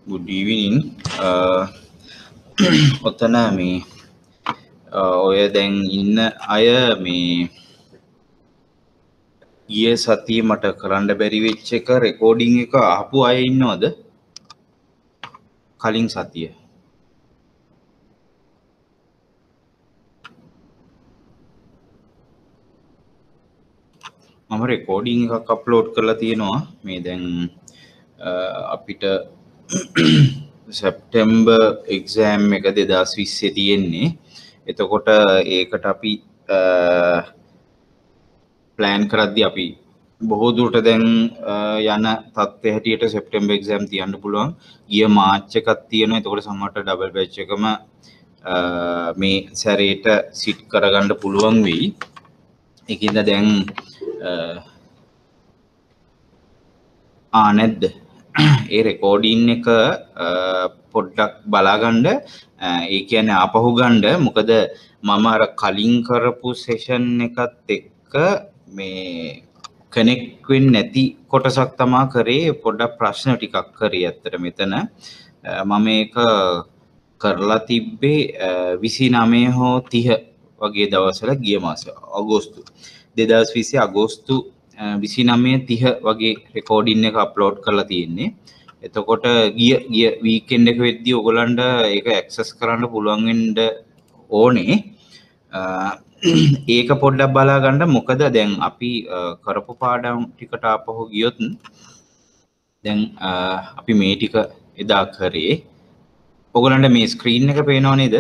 Good evening. ඔතන මේ ඔය දැන් ඉන්න අය මේ ගිය සතිය මට කරන්න බැරි වෙච්ච එක රෙකෝඩින් එක අහපු අය ඉන්නවද? කලින් සතිය. මම රෙකෝඩින් එකක් අප්ලෝඩ් කරලා තියෙනවා. මේ දැන් අපිට සැප්තැම්බර් එක්සෑම් එක 2020 තියෙන්නේ. එතකොට ඒකට අපි ප්ලෑන් කරද්දි අපි බොහෝ දුරට දැන් යන තත්ත්වය හැටියට සෙප්ටැම්බර් එක්සෑම් තියන්න පුළුවන්. ගිය මාර්ච් එකක් තියෙනවා. එතකොට සමහරට ඩබල් බැච් එකම මේ සැරේට සිට් කරගන්න පුළුවන් වෙයි. ඒකින්ද දැන් නැද්ද? ඒ රෙකෝඩින් එක පොඩ්ඩක් බලාගන්න. ඒ කියන්නේ ආපහු ගන්න. මොකද මම අර කලින් කරපු සෙෂන් එකත් එක්ක මේ කනෙක්ට් වෙන්නේ නැති කොටසක් තමා කරේ. පොඩ්ඩක් ප්‍රශ්න ටිකක් කරේ ඇත්තට මෙතන. මම ඒක කරලා තිබ්බේ 29 හෝ 30 වගේ දවස්වල ගිය මාසේ අගෝස්තු 2020 අගෝස්තු 29-30 වගේ රෙකෝඩින් එක අප්ලෝඩ් කරලා තියෙන්නේ. එතකොට ගිය වීකෙන්ඩ් එක වෙද්දී ඔයගලන්ට ඒක ඇක්සස් කරන්න පුළුවන් වෙන්න ඕනේ. ඒක පොඩ්ඩක් බලා ගන්න. මොකද දැන් අපි කරපු පාඩම් ටිකට ආපහු ගියොත් දැන් අපි මේ ටික එදා කරේ. ඔයගලන්ට මේ ස්ක්‍රීන් එක පේනව නේද?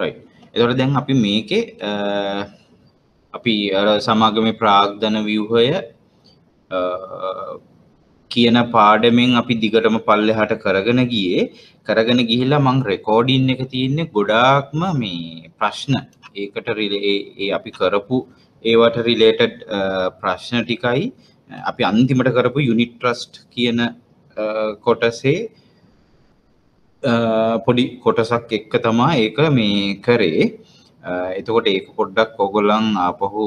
right. එතකොට දැන් අපි මේකේ අපි අර සමාගමේ ප්‍රාග්ධන ව්‍යුහය කියන පාඩමෙන් අපි දිගටම පල්ලෙහාට කරගෙන ගිහිල්ලා මම රෙකෝඩින් එක තියෙන්නේ ගොඩාක්ම මේ ප්‍රශ්න ඒකට අපි කරපු ඒවට රිලේටඩ් ප්‍රශ්න ටිකයි අපි අන්තිමට කරපු යුනිට් ට්‍රස්ට් කියන කොටසේ පොඩි කොටසක් එක්ක තමයි ඒක මේ කරේ. එතකොට ඒක පොඩ්ඩක් ඔයගොල්ලන් ආපහු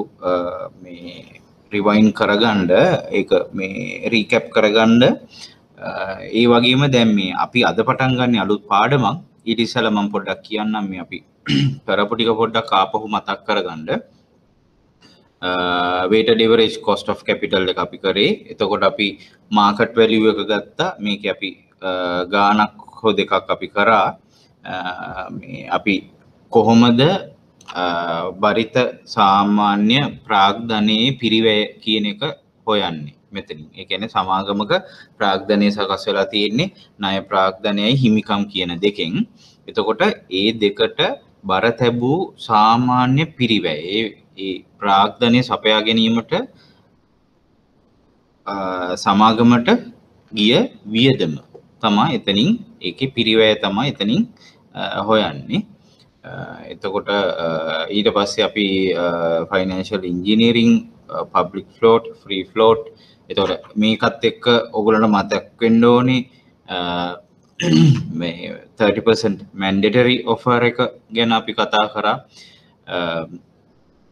මේ රිවයින් කරගන්න, ඒක මේ රීකැප් කරගන්න. ඒ වගේම දැන් මේ අපි අද පටන් ගන්න අලුත් පාඩමක්. ඊට ඉස්සෙල්ලා මම පොඩ්ඩක් කියන්නම් මේ අපි කරපු ටික පොඩ්ඩක් ආපහු මතක් කරගන්න. weighted average cost of capital එක අපි කරේ. එතකොට අපි market value එක ගත්තා. මේකේ අපි ගාණක් හෝ දෙකක් අපි කරා. මේ අපි කොහොමද බරිත සාමාන්‍ය ප්‍රාග්ධනයේ පිරිවැය කියන එක හොයන්නේ මෙතනින්. ඒ කියන්නේ සමාගමක ප්‍රාග්ධනය සකස් වෙලා තියෙන්නේ ණය ප්‍රාග්ධනයයි හිමිකම් කියන දෙකෙන්. එතකොට ඒ දෙකට බර තැබූ සාමාන්‍ය පිරිවැය ඒ ප්‍රාග්ධනය සපයා ගැනීමට සමාගමට ගිය වියදම තමයි එතනින්, ඒකේ පිරිවැය තමයි එතනින් හොයන්නේ. එතකොට ඊට පස්සේ අපි financial engineering, public float, free float. එතකොට මේකත් එක්ක ඔයගොල්ලන්ට මතක් වෙන්න ඕනේ මේ 30% mandatory offer එක ගැන අපි කතා කරා.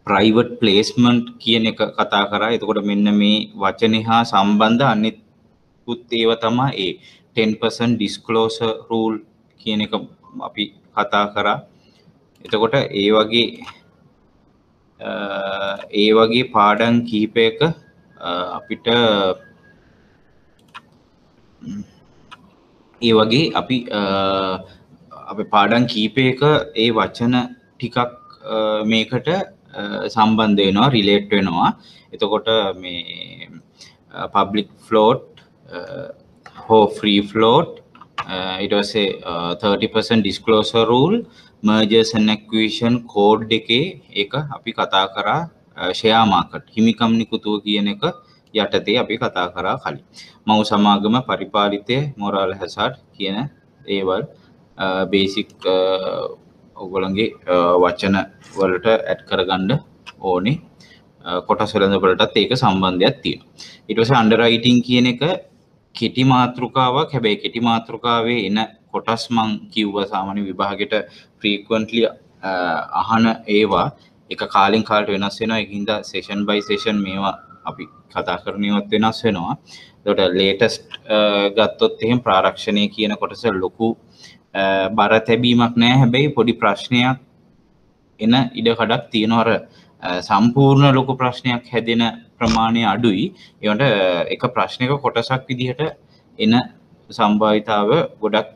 private placement කියන එක කතා කරා. එතකොට මෙන්න මේ වචනේ හා සම්බන්ධ අනිත් ඒවා තමයි ඒ 10% disclosure rule කියන එක අපි කතා කරා. එතකොට ඒ වගේ පාඩම් කිහිපයක අපිට ඒ වගේ අපි පාඩම් කිහිපයක ඒ වචන ටිකක් මේකට සම්බන්ධ වෙනවා, රිලේට් වෙනවා. එතකොට මේ public float හෝ free float, ඊට පස්සේ 30% disclosure rule, mergers and acquisition code එකේ ඒක අපි කතා කරා. share market හිමිකම් නිකුතුව කියන එක යටතේ අපි කතා කරා කලින්. මව් සමාගම පරිපාලිතය, moral hazard කියන ඒවල් බේසික් ඔයගොල්ලන්ගේ වචන වලට ඇඩ් කරගන්න ඕනේ. කොටස් වෙළඳපොළටත් ඒක සම්බන්ධයක් තියෙනවා. ඊට පස්සේ underwriting කියන එක කෙටි මාතෘකාවක්. හැබැයි කෙටි මාතෘකාවේ එන කොටස් මං කිව්වා සාමාන්‍ය විභාගෙට frequently අහන ඒවා එක කාලෙන් කාලට වෙනස් වෙනවා. ඒකින්ද session by session මේවා අපි කතා කරනියොත් වෙනස් වෙනවා. එතකොට ලේටස්ට් ගත්තොත් එහෙම ප්‍රාරක්ෂණය කියන කොටස ලොකු බර තැබීමක් නැහැ. හැබැයි පොඩි ප්‍රශ්නයක් එන ඉඩකඩක් තියෙනවා. අර සම්පූර්ණ ලොකු ප්‍රශ්නයක් හැදෙන ප්‍රමාණය අඩුයි. ඒකට එක ප්‍රශ්නයක කොටසක් විදිහට එන සම්භාවිතාව ගොඩක්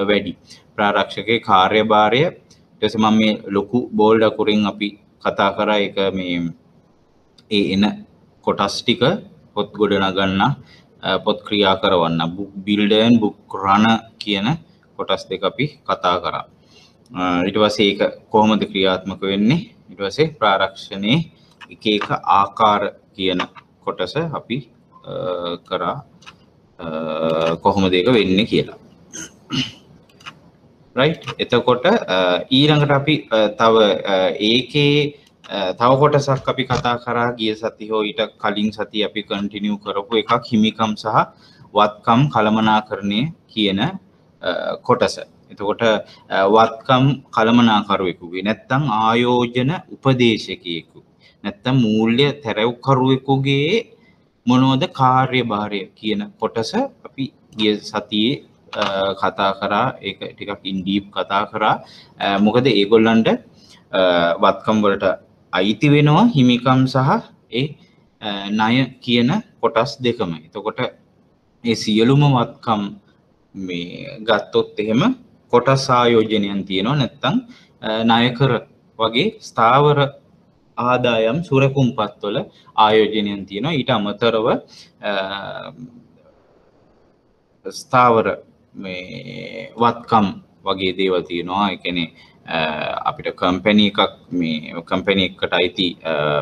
වැඩි. ප්‍රාරක්ෂකගේ කාර්යභාරය ඊට පස්සේ මම මේ ලොකු බෝල්ඩ් අකුරින් අපි කතා කරා ඒක මේ ඒ එන කොටස් ටික පොත් ගොඩනගන්න පොත් ක්‍රියා කරවන්න book builder and book runner කියන කොටස් දෙක අපි කතා කරා. ඊට පස්සේ ඒක කොහොමද ක්‍රියාත්මක වෙන්නේ? ඊට පස්සේ ප්‍රාරක්ෂණයේ එක එක ආකාර කියන කොටස අපි කරා කොහොමද ඒක වෙන්නේ කියලා. right එතකොට ඊළඟට අපි තව ඒකේ තව කොටසක් අපි කතා කරා ගිය සති හෝ ඊට කලින් සති අපි කන්ටිනියු කරපු එකක් හිමිකම් සහ වත්කම් කළමනාකරණය කියන කොටස. එතකොට වත්කම් කළමනාකරුවෙකුගේ නැත්නම් ආයෝජන උපදේශකයෙකු නැත්නම් මූල්‍ය තැරවුකරුවෙකුගේ මොනවද කාර්යභාරය කියන කොටස අපි ගිය සතියේ කතා කරා. ඒක ටිකක් ඉන් ඩීප් කතා කරා. මොකද ඒගොල්ලන්ට වත්කම් වලට අයිති වෙනවා හිමිකම් සහ ඒ ණය කියන කොටස් දෙකම. එතකොට මේ සියලුම වත්කම් මේ ගත්තොත් එහෙම කොටස් ආයෝජනයන් තියෙනවා. නැත්නම් ණයකර වගේ ස්ථාවර ආදායම් සුරකුම්පත් වල ආයෝජනයන් තියෙනවා. ඊට අමතරව ස්ථාවර මේ වත්කම් වගේ දේවල් තියෙනවා. ඒ කියන්නේ අපිට කම්පැනි එකක් මේ කම්පැනි එකකට අයිති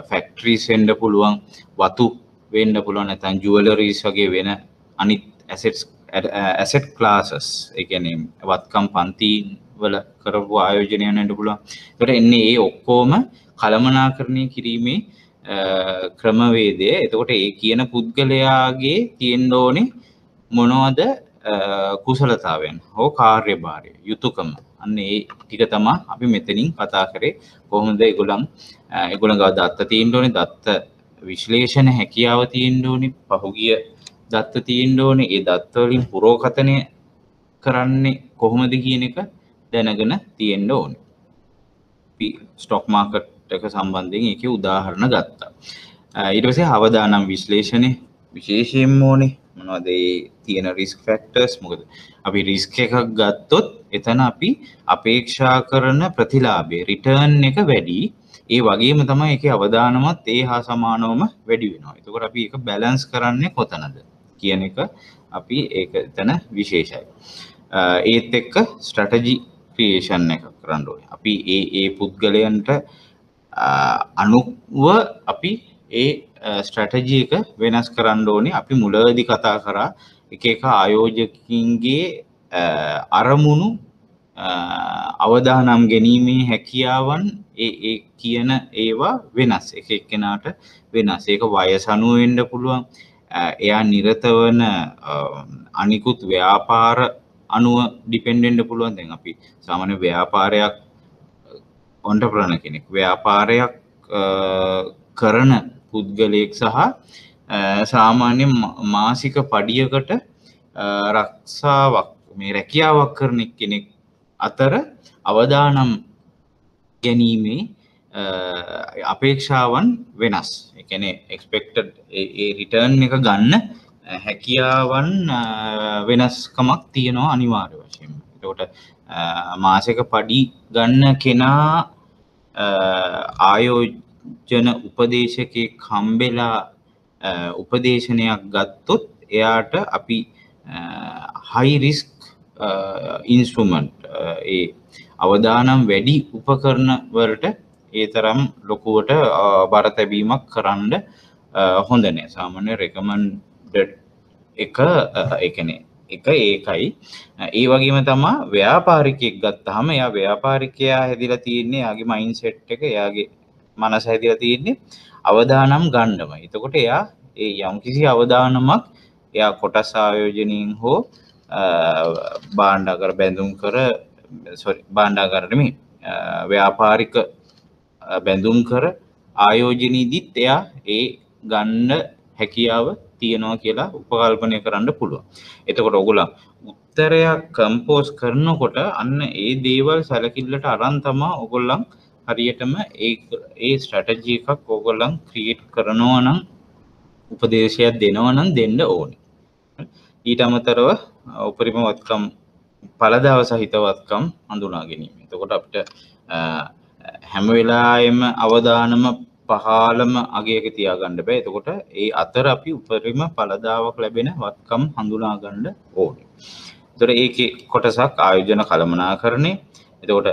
ෆැක්ටරිස් වෙන්න පුළුවන්, වතු වෙන්න පුළුවන්, නැත්නම් ජුවලරිස් වගේ වෙන අනිත් ඇසෙට් ක්ලාසස්. ඒ කියන්නේ වත්කම් පන්ති වල කරපු ආයෝජනයන් වෙන්න පුළුවන්. ඒකට එන්නේ ඒ ඔක්කොම කළමනාකරණය කිරීමේ ක්‍රමවේදය. එතකොට ඒ කියන පුද්ගලයාගේ තියෙන්න ඕනේ මොනවද කුසලතාවයන් හෝ කාර්යභාරය යුතුයකම. අන්න ඒ ටික තමයි අපි මෙතනින් කතා කරේ. කොහොමද ඒගොල්ලන්ගව දත්ත තියෙන්න ඕනේ, දත්ත විශ්ලේෂණ හැකියාව තියෙන්න ඕනේ, පහුගිය දත්ත තියෙන්න ඕනේ, ඒ දත්ත වලින් පුරෝකථනය කරන්නේ කොහොමද කියන එක දැනගෙන තියෙන්න ඕනේ. අපි ස්ටොක් මාකට් එක සම්බන්ධයෙන් ඒකේ උදාහරණ ගත්තා. ඊට පස්සේ අවදානම් විශ්ලේෂණය විශේෂයෙන්ම ඕනේ. මොනවද ඒ තියෙන රිස්ක් ෆැක්ටර්ස්? මොකද අපි රිස්ක් එකක් ගත්තොත් එතන අපි අපේක්ෂා කරන ප්‍රතිලාභය රිටර්න් එක වැඩි. ඒ වගේම තමයි ඒකේ අවදානමත් ඒ හා සමානවම වැඩි වෙනවා. එතකොට අපි ඒක බැලන්ස් කරන්නේ කොතනද කියන එක අපි ඒක එතන විශේෂයි. ඒත් එක්ක ස්ට්‍රැටජි ක්‍රියේෂන් එක කරන්න ඕනේ. අපි ඒ පුද්ගලයන්ට අනුව අපි ඒ ස්ට්‍රැටජි එක වෙනස් කරන්න ඕනේ. අපි මුලදී කතා කරා එක එක ආයෝජකින්ගේ අරමුණු අවදානම් ගැනීමේ හැකියාවන් ඒ කියන ඒවා වෙනස්. එක එක්කෙනාට වෙනස්. ඒක වයස අනුව වෙන්න පුළුවන්. එයා නිරත වන අනිකුත් ව්‍යාපාර අනුව ඩිපෙන්ඩ් වෙන්න පුළුවන්. දැන් අපි සාමාන්‍ය ව්‍යාපාරයක් ඔන්ටර්ප්‍රනර් කෙනෙක් ව්‍යාපාරයක් කරන පුද්ගලයෙක් සහ සාමාන්‍ය මාසික පඩියකට රක්ෂාවක් මේ රැකියාවක් කරන කෙනෙක් අතර අවදානම් ගැනීමේ අපේක්ෂාවන් වෙනස්. ඒ කියන්නේ එක්ස්පෙක්ටඩ් ඒ රිටර්න් එක ගන්න හැකියාවන් වෙනස්කමක් තියෙනවා අනිවාර්ය වශයෙන්ම. ඒකට මාසික පඩි ගන්න කෙනා ආයෝජන උපදේශකෙක් හම්බෙලා උපදේශනයක් ගත්තොත් එයාට අපි හයි රිස්ක් ඉන්ස්ට්‍රුමන්ට් ඒ අවදානම් වැඩි උපකරණ වලට ඒ තරම් ලොකුවට බර තැබීමක් කරන්න හොඳ නෑ. සාමාන්‍ය රෙකමන්ඩඩ් එක ඒ කියන්නේ එක ඒකයි. ඒ වගේම තමයි ව්‍යාපාරිකයෙක් ගත්තාම එයා ව්‍යාපාරිකයා හැදිලා තියෙන්නේ එයාගේ මයින්ඩ්සෙට් එක එයාගේ මනස හැදිලා තියෙන්නේ අවදානම් ගන්නමයි. එතකොට එයා ඒ යම්කිසි අවදානමක් එයා කොටස් ආයෝජනයෙන් හෝ භාණ්ඩාගාර බැඳුම් කර භාණ්ඩාගාර නෙමෙයි ව්‍යාපාරික බැඳුම් කර ආයෝජනයේදීත් එයා ඒ ගන්න හැකියාව තියෙනවා කියලා උපකල්පනය කරන්න පුළුවන්. එතකොට ඔයගොල්ලෝ උත්තරයක් කම්පෝස් කරනකොට අන්න ඒ දේවල් සැලකිල්ලට අරන් තමයි ඔයගොල්ලන් හරියටම ඒ ස්ට්‍රැටජි එකක් ඔයගොල්ලන් ක්‍රියේට් කරනවා නම් උපදේශයක් දෙනවා නම් දෙන්න ඕනේ. ඊට අමතරව උපරිම වත්කම් පළදාව සහිත වත්කම් හඳුනා ගැනීම. එතකොට අපිට හැම වෙලාවෙම අවදානම පහළම අගයක තියාගන්න බෑ. එතකොට ඒ අතර අපි උපරිම පළදාවක් ලැබෙන වත්කම් හඳුනා ගන්න ඕනේ. එතකොට ඒකේ කොටසක් ආයෝජන කළමනාකරණය. එතකොට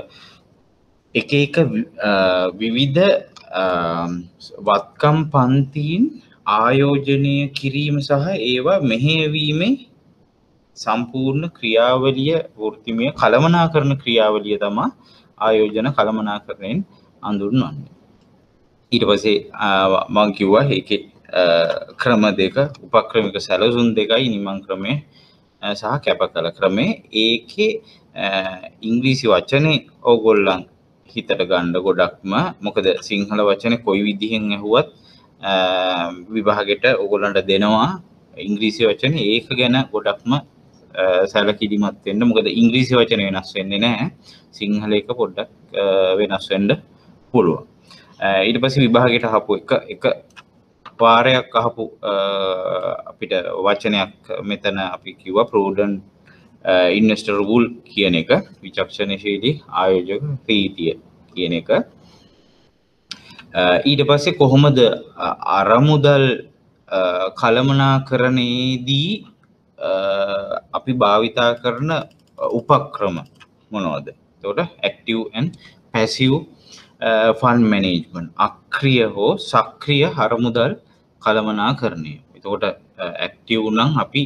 එක එක විවිධ වත්කම් පන්තීන් ආයෝජනය කිරීම සහ ඒවා මෙහෙයවීමේ සම්පූර්ණ ක්‍රියාවලිය වෘත්තිමය කළමනාකරණ ක්‍රියාවලිය තමයි ආයෝජන කළමනාකරණයෙන් හඳුන්වන්නේ. ඊට පස්සේ මම කිව්වා ඒකේ ක්‍රම දෙක උපක්‍රමික සැලසුම් දෙකයි නිමං ක්‍රමය සහ කැපකල ක්‍රමය. ඒකේ ඉංග්‍රීසි වචනේ ඕගොල්ලන් හිතට ගන්න ගොඩක්ම මොකද සිංහල වචනේ කොයි විදිහෙන් ඇහුවත් විභාගෙට ඕගොල්ලන්ට දෙනවා ඉංග්‍රීසි වචනේ. ඒක ගැන ගොඩක්ම සැලකිලිමත් වෙන්න. මොකද ඉංග්‍රීසි වචන වෙනස් වෙන්නේ නැහැ. සිංහල එක පොඩ්ඩක් වෙනස් වෙන්න පුළුවන්. ඊට පස්සේ විභාගයට අහපු එක වාරයක් අහපු අපිට වචනයක් මෙතන අපි කිව්වා ප්‍රූඩන්ට් ඉන්වෙස්ටර් රූල් කියන එක, විචක්ෂණශීලී ආයෝජක රීතිය කියන එක. ඊට පස්සේ කොහොමද අරමුදල් කළමනාකරණයේදී අපි භාවිතා කරන උපක්‍රම මොනවද? එතකොට active and passive fund management, අක්‍රිය හෝ සක්‍රිය අරමුදල් කළමනාකරණය. එතකොට ඇක්ටිව් නම් අපි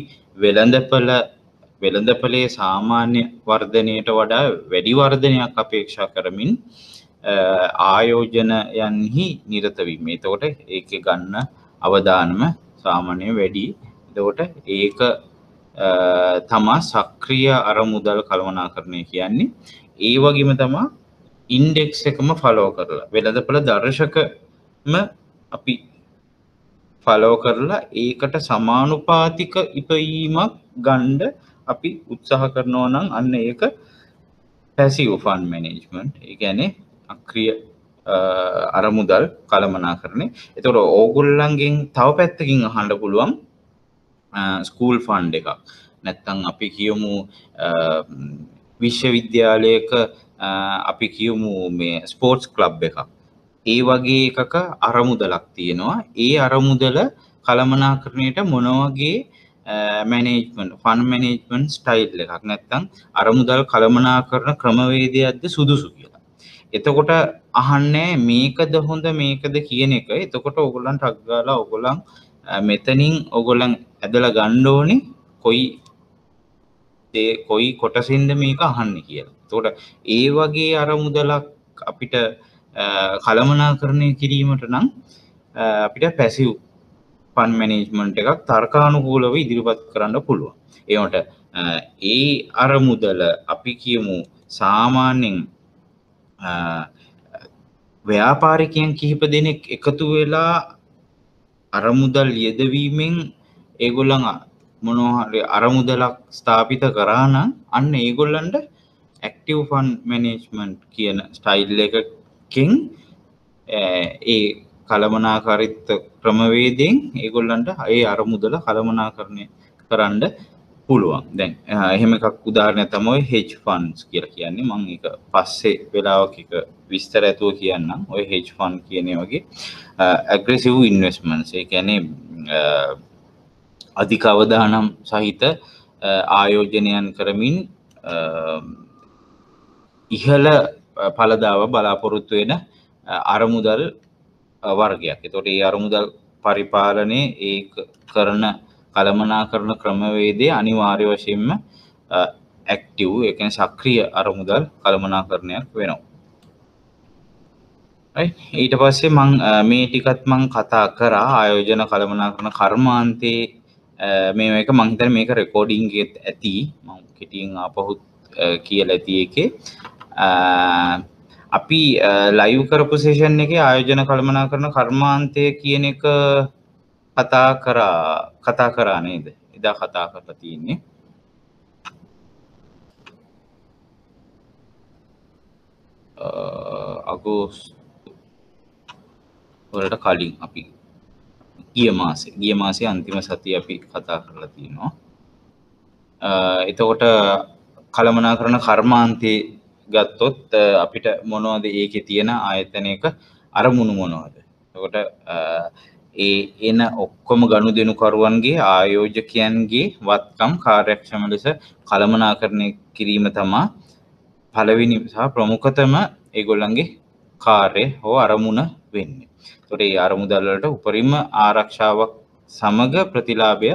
වෙළඳපොලේ සාමාන්‍ය වර්ධනයට වඩා වැඩි වර්ධනයක් අපේක්ෂා කරමින් ආයෝජනයන්හි නිරත වීම. එතකොට ඒකේ ගන්න අවදානම සාමාන්‍යයෙන් වැඩි. එතකොට ඒක තමා සක්‍රිය අරමුදල් කළමනාකරණය කියන්නේ. ඒ වගේම තමා ඉන්ඩෙක්ස් එකම ෆලෝ කරලා වෙළඳපොළ දර්ශකම අපි ෆලෝ කරලා ඒකට සමානුපාතික ඉපයීමක් ගන්න අපි උත්සාහ කරනවා නම් අන්න ඒක පැසිව් ෆන්ඩ් මැනේජ්මන්ට්. ඒ කියන්නේ අක්‍රිය අරමුදල් කළමනාකරණය. එතකොට ඕගොල්ලන්ගෙන් තව පැත්තකින් අහන්න පුළුවන් ස්කූල් ෆන්ඩ් එකක්. නැත්තම් අපි කියමු විශ්වවිද්‍යාලයක අපි කියමු මේ ස්පෝර්ට්ස් ක්ලබ් එකක්. ඒ වගේ එකක අරමුදලක් තියෙනවා. ඒ අරමුදල කළමනාකරණයට මොන වගේ මැනේජ්මන්ට් ෆන්ඩ් මැනේජ්මන්ට් ස්ටයිල් එකක් නැත්තම් අරමුදල් කළමනාකරණ ක්‍රමවේදයක්ද සුදුසු කියලා. එතකොට අහන්නේ මේකද හොඳ මේකද කියන එක. එතකොට ඕගොල්ලන්ට අග්ගාලා ඕගොල්ලන් මෙතනින් ඕගොල්ලන් ඇදලා ගන්න ඕනේ කොයි කොටසින්ද මේක අහන්නේ කියලා. එතකොට ඒ වගේ අරමුදලක් අපිට කළමනාකරණය කිරීමට නම් අපිට පැසිව් ෆන්ඩ් මැනේජ්මන්ට් එකක් තර්කානුකූලව ඉදිරිපත් කරන්න පුළුවන්. ඒකට ඒ අරමුදල අපි කියමු සාමාන්‍යයෙන් ව්‍යාපාරිකයන් කිහිප දෙනෙක් එකතු වෙලා අරමුදල් යෙදවීමෙන් ඒගොල්ලන් මොනවා හරි අරමුදලක් ස්ථාපිත කරා නම් අන්න ඒගොල්ලන්ට ඇක්ටිව් ෆන්ඩ් මැනේජ්මන්ට් කියන ස්ටයිල් එකකින් ඒ කළමනාකාරීත්ව ක්‍රමවේදයෙන් ඒගොල්ලන්ට ඒ අරමුදල කළමනාකරණය කරන්න පුළුවන්. දැන් එහෙම එකක් උදාහරණයක් තමයි hedge funds කියලා කියන්නේ. මම ඒක පස්සේ වෙලාවක එක විස්තර ඇතුව කියන්නම්. ඔය hedge fund කියන වගේ aggressive investments. ඒ කියන්නේ අධික අවදානම් සහිත ආයෝජනයන් කරමින් ඉහළ ඵලදාව බලාපොරොත්තු වෙන අරමුදල් වර්ගයක්. එතකොට මේ අරමුදල් පරිපාලනයේ ඒක කරන කළමනාකරණ ක්‍රමවේදයේ අනිවාර්ය වශයෙන්ම ඇක්ටිව් ඒ කියන්නේ සක්‍රීය අරමුදල් කළමනාකරණයක් වෙනවා. right. ඊට පස්සේ මම මේ ටිකත් මම කතා කරා ආයෝජන කළමනාකරණ කර්මාන්තයේ මේක මම හිතන්නේ මේක රෙකෝඩින්ග් එකෙත් ඇති. මම කෙටියෙන් ආපහු කියලා ඇති එකේ අපි ලයිව් කරපු සෙෂන් එකේ ආයෝජන කළමනාකරණ කර්මාන්තය කියන එක කතා කරා නේද? එදා කතා කරලා තියෙන්නේ. අගෝස්තු වලට කලින් අපි ගිය මාසේ අන්තිම සතිය අපි කතා කරලා තියෙනවා. එතකොට කළමනාකරණ කර්මාන්තේ ගත්තොත් අපිට මොනවද ඒකේ තියෙන ආයතනයක අරමුණු මොනවද? එතකොට එන ඔක්කොම ගනුදෙනුකරුවන්ගේ ආයෝජකයන්ගේ වත්කම් කාර්යක්ෂම ලෙස කළමනාකරණය කිරීම තමයි පළවෙනි සහ ප්‍රමුඛතම ඒගොල්ලන්ගේ කාර්ය හෝ අරමුණ වෙන්නේ. එතකොට මේ අරමුදල් වලට උපරිම ආරක්ෂාවක් සමග ප්‍රතිලාභය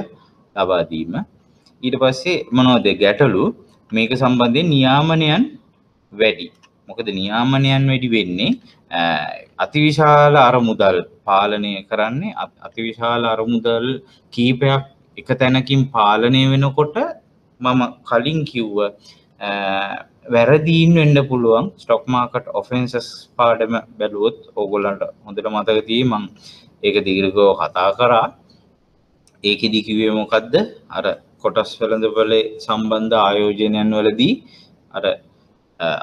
ලබා දීම. ඊට පස්සේ මොනවද ගැටලු? මේක සම්බන්ධයෙන් නියාමනයන් වැඩි. මොකද නියාමනයන් වැඩි වෙන්නේ අතිවිශාල අරමුදල් පාලනය කරන්නේ අතිවිශාල අරමුදල් කීපයක් එක තැනකින් පාලනය වෙනකොට මම කලින් කිව්ව වැරදීන් වෙන්න පුළුවන් ස්ටොක් මාකට් ඔෆෙන්සස් පාඩම බැලුවොත් ඕගොල්ලන්ට හොඳට මතක තියෙයි මම ඒක දීර්ඝව කතා කරා. ඒකෙදි කිව්වේ මොකද්ද? අර කොටස් වෙළඳපොලේ සම්බන්ධ ආයෝජනයන් වලදී අර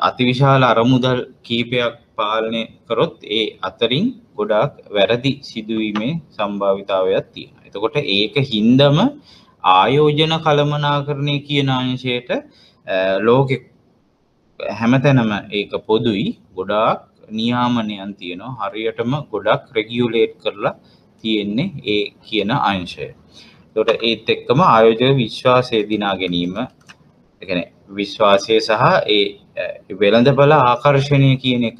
අතිවිශාල අරමුදල් කීපයක් පාලනය කරොත් ඒ අතරින් ගොඩාක් වැරදි සිදුවීමේ සම්භාවිතාවයක් තියෙනවා. එතකොට ඒක හින්දම ආයෝජන කළමනාකරණය කියන අංශයට ලෝකෙ හැමතැනම ඒක පොදුයි. ගොඩාක් නියාමනයන් තියෙනවා. හරියටම ගොඩක් රෙගියුලේට් කරලා තියෙන්නේ ඒ කියන අංශය. එතකොට ඒත් එක්කම ආයෝජක විශ්වාසය දිනා ගැනීම, ඒ කියන්නේ විශ්වාසය සහ ඒ වෙළඳපළ ආකර්ෂණය කියන එක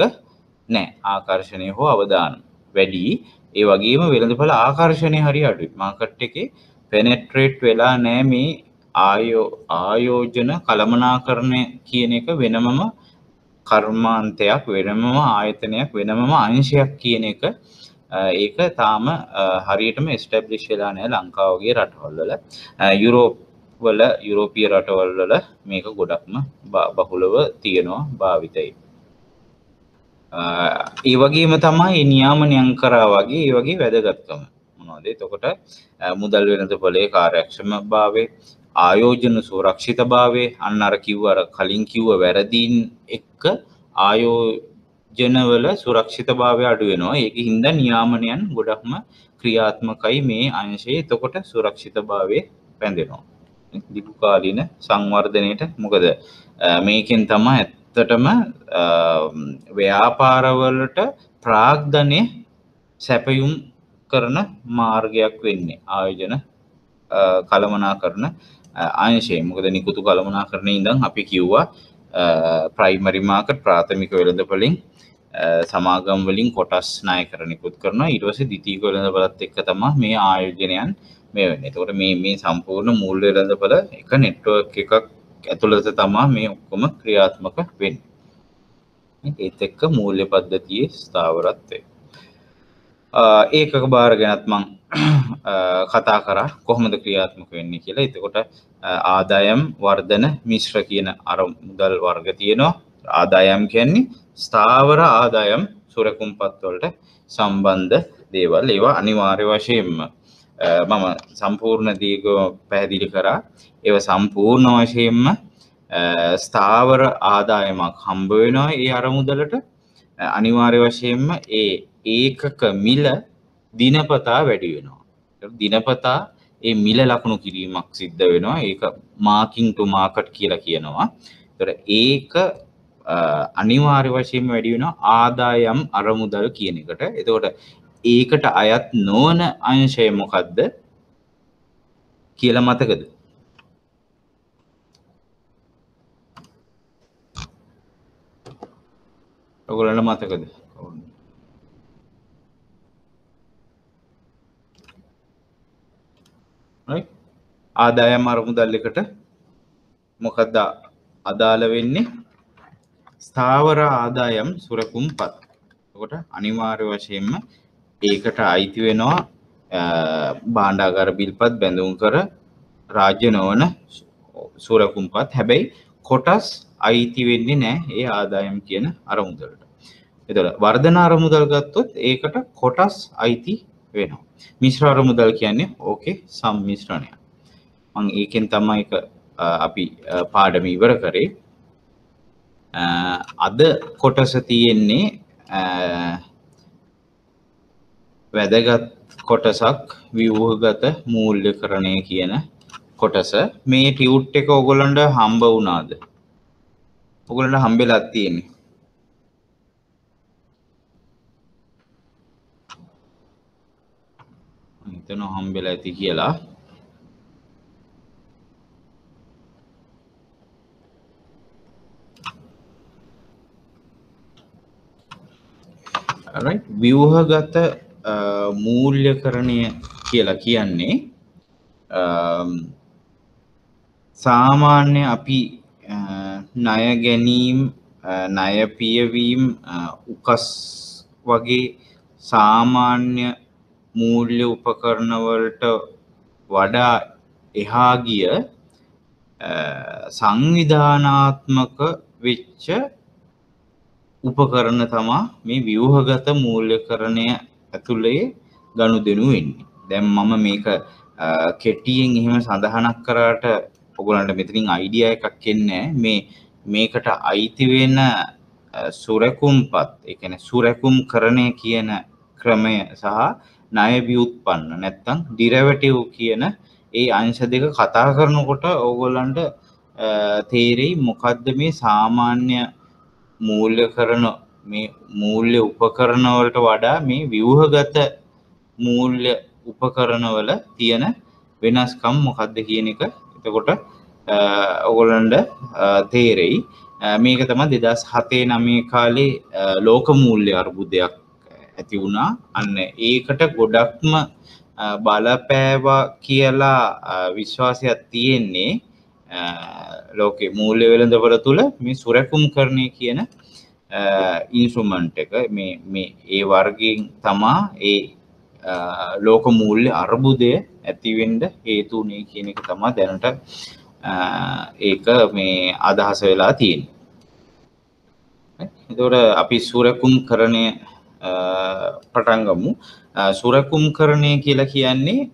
නෑ. ආකර්ෂණය හෝ අවදානම් වැඩි. ඒ වගේම වෙළඳපළ ආකර්ෂණය හරි අඩුයි. මාකට් එකේ පෙනෙට්‍රේට් වෙලා නෑ මේ ආයෝජන කළමනාකරණය කියන එක වෙනමම කර්මාන්තයක්, වෙනමම ආයතනයක්, වෙනමම අංශයක් කියන එක ඒක තාම හරියටම එස්ටැබ්ලිෂ් වෙලා නැහැ ලංකාව වගේ රටවල් වල. යුරෝපීය රටවල් වල මේක ගොඩක්ම බහුලව තියෙනවා භාවිතයි. ඒ වගේම තමයි නියාමනයන් කරා වගේ ඒ වගේ වැදගත්කම මොනවද? එතකොට මුදල් වෙළඳපොලේ කාර්යක්ෂමභාවය, ආයෝජන සුරක්ෂිතභාවය, අන්න අර කිව්ව අර කලින් කිව්ව වැරදීන් එක්ක ආයෝජනවල සුරක්ෂිතභාවය අඩු වෙනවා. ඒකෙන් හින්දා නියාමනයන් ගොඩක්ම ක්‍රියාත්මකයි මේ අංශයේ. එතකොට සුරක්ෂිතභාවය පැඳෙනවා. දීර්ඝ කාලීන සංවර්ධනයේට මොකද මේකෙන් තමයි ඇත්තටම ව්‍යාපාරවලට ප්‍රාග්ධනය සැපයුම් කරන මාර්ගයක් වෙන්නේ ආයෝජන කළමනාකරණ අංශය. මොකද නිකුතු කළමනාකරණේ ඉඳන් අපි කිව්වා ප්‍රයිමරි මාකට් ප්‍රාථමික වෙළඳපොලින් සමාගම් වලින් කොටස් ණයකර නිකුත් කරනවා. ඊට පස්සේ ද්විතීයික වෙළඳපොලත් එක්ක තමයි මේ ආයෝජනයන් මේ වෙන්නේ. එතකොට මේ සම්පූර්ණ මූල්‍ය වෙළඳපොල එක නෙට්වර්ක් එකක් ඇතුළත තමයි මේ ඔක්කොම ක්‍රියාත්මක වෙන්නේ. ඒත් එක්ක මූල්‍ය පද්ධතියේ ස්ථාවරත්වය. ඒකක භාර ගැනත් මම කතා කරා කොහොමද ක්‍රියාත්මක වෙන්නේ කියලා. එතකොට ආදායම් වර්ධන මිශ්‍ර කියන අර මුදල් වර්ග තියෙනවා. ආදායම් කියන්නේ ස්ථාවර ආදායම් සුරකුම්පත් වලට සම්බන්ධ දේවල්. ඒවා අනිවාර්ය වශයෙන්ම මම සම්පූර්ණ දීර්ඝව පැහැදිලි කරා. ඒව සම්පූර්ණ වශයෙන්ම ස්ථාවර ආදායමක් හම්බ වෙනවා ඒ අරමුදලට. අනිවාර්ය වශයෙන්ම ඒ ඒකක මිල දිනපතා වැඩි වෙනවා. දිනපතා ඒ මිල ලකුණු කිරීමක් සිද්ධ වෙනවා. ඒක මාකින් ටු මාකට් කියලා කියනවා. ඒතර ඒක අනිවාර්ය වශයෙන්ම වැඩි වෙනවා ආදායම් අරමුදල් කියන එකට. එතකොට ඒකට අයත් නොවන අංශය මොකද්ද කියලා මතකද? ඔයගොල්ලන්ට මතකද? right ආදායම් අරමුදල් එකට මොකද්ද අදාළ වෙන්නේ? ස්ථාවර ආදායම් සුරකුම්පත්. එතකොට අනිවාර්ය වශයෙන්ම ඒකට අයිති වෙනවා භාණ්ඩාගාර බිල්පත් බැඳුම් කර රාජ්‍ය නොවන සුරකුම්පත්. හැබැයි කොටස් අයිති වෙන්නේ නැහැ ඒ ආදායම් කියන අරමුදලට. එතකොට වර්ධන අරමුදල් ගත්තොත් ඒකට කොටස් අයිති වෙනවා. මිශ්‍ර අරමුදල් කියන්නේ ඕකේ සම්මිශ්‍රණය. මම ඒකෙන් තමයි අපි පාඩම ඉවර කරේ. අද කොටස තියෙන්නේ වැදගත් කොටසක් ව්‍යුහගත මූල්‍යකරණය කියන කොටස. මේ ටියුට් එක ඔයගොල්ලන්ට හම්බ වුණාද? ඔයගොල්ලන්ට හම්බෙලා තියෙන්නේ? මම හිතනවා හම්බෙලා ඇති කියලා. right ව්‍යුහගත මූල්‍යකරණය කියලා කියන්නේ සාමාන්‍ය අපි ණය ගැනීම ණය පියවීම උකස් වගේ සාමාන්‍ය මූල්‍ය උපකරණ වලට වඩා එහා ගිය සංවිධානාත්මක වෙච්ච උපකරණ තමා මේ ව්‍යුහගත මූල්‍යකරණය ඇතුලේ ගනුදෙනු වෙන්නේ. දැන් මම මේක කෙටියෙන් එහෙම සඳහනක් කරාට ඔයගොල්ලන්ට මෙතනින් අයිඩියා එකක් එන්නේ මේකට අයිති වෙන සුරකුම්පත් ඒ කියන්නේ සුරකුම්කරණය කියන ක්‍රමය සහ ණය ව්‍යුත්පන්න නැත්තම් ඩිරෙවටිව් කියන ඒ අංශ දෙක කතා කරනකොට ඕගොල්ලන්ට තේරෙයි මොකද්ද මේ සාමාන්‍ය මූල්‍යකරණ මේ මූල්‍ය උපකරණ වලට වඩා මේ ව්‍යුහගත මූල්‍ය උපකරණ වල තියෙන වෙනස්කම් මොකද්ද කියන එක එතකොට ඔයගොල්ලන්ට තේරෙයි. මේක තමයි 2007-9 කාලේ ලෝක මූල්‍ය අර්බුදයක් ඇති වුණා. අන්න ඒකට ගොඩක්ම බලපෑවා කියලා විශ්වාසයක් තියෙන්නේ ලෝකේ මූල්‍ය වෙළඳපොළ තුල මේ සුරකුම්කරණය කියන ඉන්ස්ට්‍රුමන්ට් එක මේ ඒ වර්ගයෙන් තමා ඒ ලෝක මූල්‍ය අර්බුදය ඇති වෙන්න හේතු උනේ කියන එක තමයි දැනට ඒක මේ අදහස වෙලා තියෙන්නේ. එතකොට අපි සුරකුම්කරණය පටන් ගමු. සුරකුම්කරණය කියලා කියන්නේ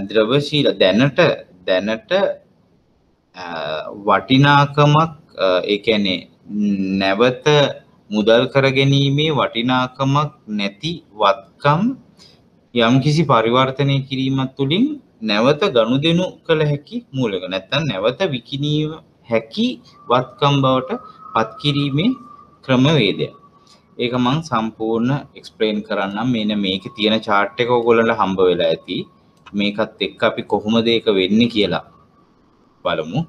ද්‍රවශීල දැනට වටිනාකමක් ඒ කියන්නේ නැවත මුදල් කර ගැනීමේ වටිනාකමක් නැති වත්කම් යම්කිසි පරිවර්තනය කිරීමක් තුළින් නැවත ගනුදෙනු කළ හැකි මූලික නැත්නම් නැවත විකිණීම හැකි වත්කම් බවට පත් කිරීමේ ක්‍රමවේදය. ඒක මම සම්පූර්ණ එක්ස්ප්ලেইন කරන්නම්. මෙන්න මේකේ තියෙන chart එක ඔයගොල්ලන්ට හම්බ වෙලා ඇති. මේකත් එක්ක අපි කොහොමද ඒක වෙන්නේ කියලා බලමු.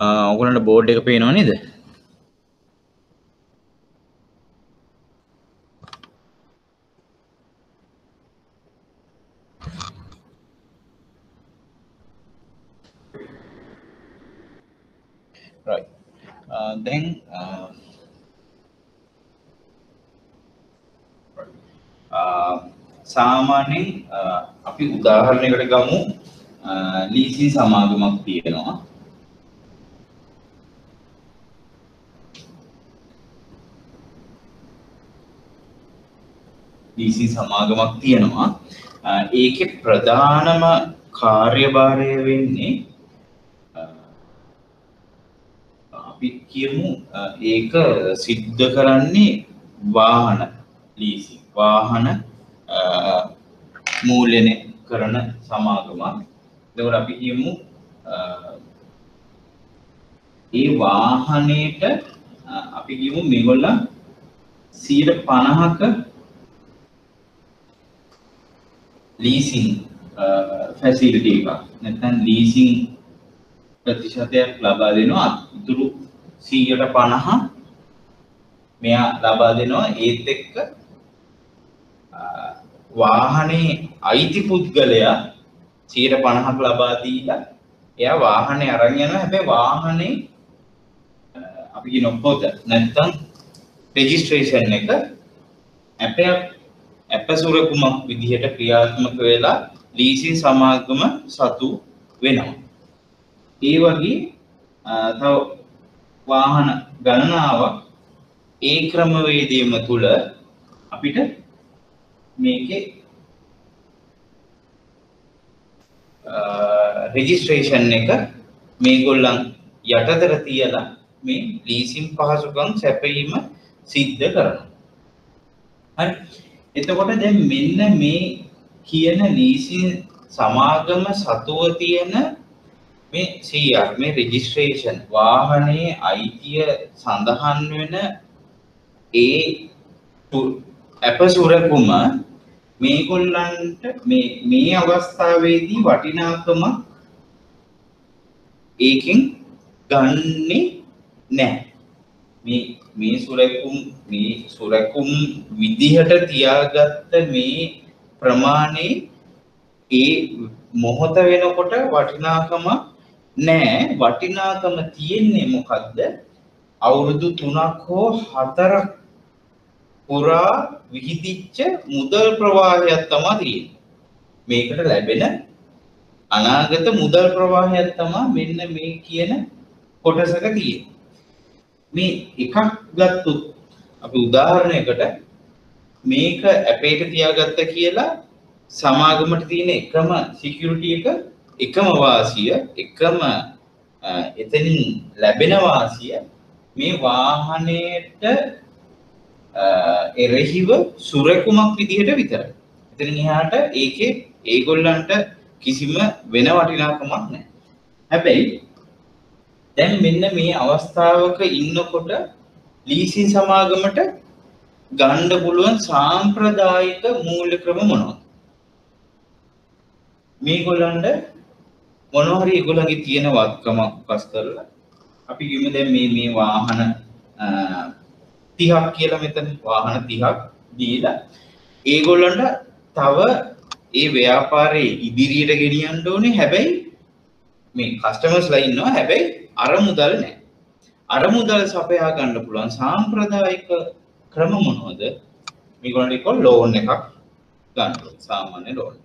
ඔයගොල්ලන්ට බෝඩ් එක පේනව නේද? right then සාමාන්‍යයෙන් අපි උදාහරණයකට ගමු ලීසින් සමාගමක් තියෙනවා. ලීසින් සමාගමක් තියෙනවා. ඒකේ ප්‍රධානම කාර්යභාරය වෙන්නේ අපි කියමු ඒක සිද්ධ කරන්නේ වාහන ලීසින් වාහන මූල්‍යණය කරන සමාගමක්. එතකොට අපි කියමු ඒ වාහනේට අපි කියමු මේගොල්ලන් 50ක ලීසින් ෆැසිලිටි එකක් නැත්නම් ලීසින් ප්‍රතිශතයක් ලබා දෙනවා. ඉතුරු 150 මෙයා ලබා දෙනවා. ඒත් එක්ක වාහනේ අයිති පුද්ගලයා 50ක් ලබා දීලා එයා වාහනේ අරන් යනවා. හැබැයි වාහනේ අපි කියන පොත නැත්නම් රෙජිස්ට්‍රේෂන් එක ඇපසුරකුමක් විදිහට ක්‍රියාත්මක වෙලා ලීසින් සමාගම සතු වෙනවා. ඒ වගේ තව වාහන ගණනාවක් ඒ ක්‍රමවේදයම තුල අපිට මේකේ රෙජිස්ට්‍රේෂන් එක මේගොල්ලන් යටතට තියලා මේ ලීසින් පහසුකම් සැපයීම සිද්ධ කරනවා. හරි. එතකොට දැන් මෙන්න මේ කියන ලීසින් සමාගම සතුව තියෙන මේ CR මේ රෙජිස්ට්‍රේෂන් වාහනේ අයිතිය සඳහන් වෙන ඒ අපසුරකුම මේගොල්ලන්ට මේ අවස්ථාවේදී වටිනාකම ඒකෙන් ගන්නෙ නැහැ. මේ සුරකුම් විදිහට තියාගත්ත මේ ප්‍රමාණය ඒ මොහොත වෙනකොට වටිනාකම නැහැ. වටිනාකම තියෙන්නේ මොකද්ද? අවුරුදු 3ක් හෝ 4ක් පුරා විහිදිච්ච මුදල් ප්‍රවාහයක් තමයි තියෙන්නේ. මේකට ලැබෙන අනාගත මුදල් ප්‍රවාහයක් තමයි මෙන්න මේ කියන කොටසක තියෙන්නේ. මේ එකක් ගත්තොත් අපි උදාහරණයකට මේක ඇපේට තියාගත්ත කියලා සමාගමට තියෙන එකම සිකියුරිටි එක එකම වාසිය එකම එතනින් ලැබෙන වාසිය මේ වාහනයට එරෙහිව සුරකුමක් විදිහට විතරයි. එතනින් එහාට ඒකේ ඒගොල්ලන්ට කිසිම වෙන වටිනාකමක් නැහැ. හැබැයි දැන් මෙන්න මේ අවස්ථාවක ඉන්නකොට ලීසින් සමාගමට ගන්න පුළුවන් සාම්ප්‍රදායික මූල්‍ය ක්‍රම මොනවද? මේගොල්ලන්ට මොනවා හරි ඒගොල්ලන්ගේ තියෙන වත්කම උකස් කරලා අපි කියමු දැන් මේ වාහන 30ක් කියලා මෙතන වාහන 30ක් දීලා ඒගොල්ලන්ට තව ඒ ව්‍යාපාරේ ඉදිරියට ගෙනියන්න ඕනේ. හැබැයි මේ කස්ටමර්ස්ලා ඉන්නවා. හැබැයි අර මුදල් නැහැ. අර මුදල් සපයා ගන්න පුළුවන් සාම්ප්‍රදායික ක්‍රම මොනවද? මේගොල්ලන්ට ඒක ලෝන් එකක් ගන්න ඕනේ. සාමාන්‍ය ලෝන්.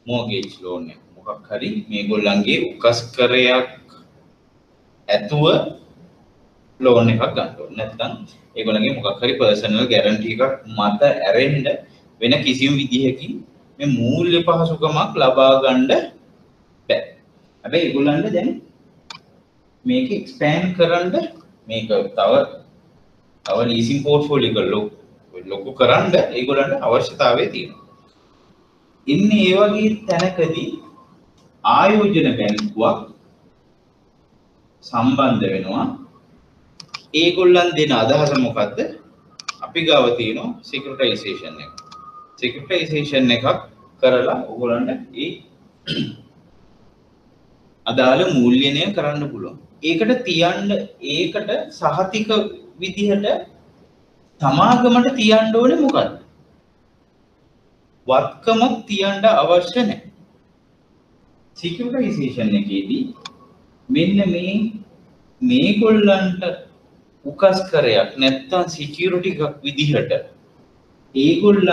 මෝගේජ් ලෝන් එක. මොකක් හරි මේගොල්ලන්ගේ උකස් කරයක් ඇතුව ලෝන් එකක් ගන්න ඕනේ. නැත්නම් ඒගොල්ලන්ගේ මොකක් හරි පර්සනල් ගැරන්ටි එකක් මත ඇරෙන්න වෙන කිසිම විදිහකින් මේ මූල්‍ය පහසුකමක් ලබා ගන්න බෑ. හැබැයි ඒගොල්ලන්ට දැන් මේක එක්ස්පෑන්ඩ් කරන්න මේක තව ලීසින් පෝර්ට්ෆෝලියෝ එක ලොකු කරන්න ඒගොල්ලන්ට අවශ්‍යතාවය තියෙනවා. ඉන්නේ ඒ වගේ තැනකදී ආයෝජන බැංකුවක් සම්බන්ධ වෙනවා. ඒගොල්ලන් දෙන අදහස මොකද්ද? අපි ගාව තියෙනවා සිකියුරිටයිසේෂන් එක. සිකියුරිටයිසේෂන් එකක් කරලා ඕගොල්ලන්ට ඒ අදාළ මූල්‍යණය කරන්න පුළුවන්. ඒකට සහතික විදිහට සමාගමට තියන්න ඕනේ මොකද්ද? වත්කමක් තියන්න අවශ්‍ය නැහැ. සිකියුරිටයිසේෂන් එකේදී මෙන්න මේගොල්ලන්ට උකස් කරයක් නැත්තම් සිකියුරිටි එකක් විදිහට ඒගොල්ලන්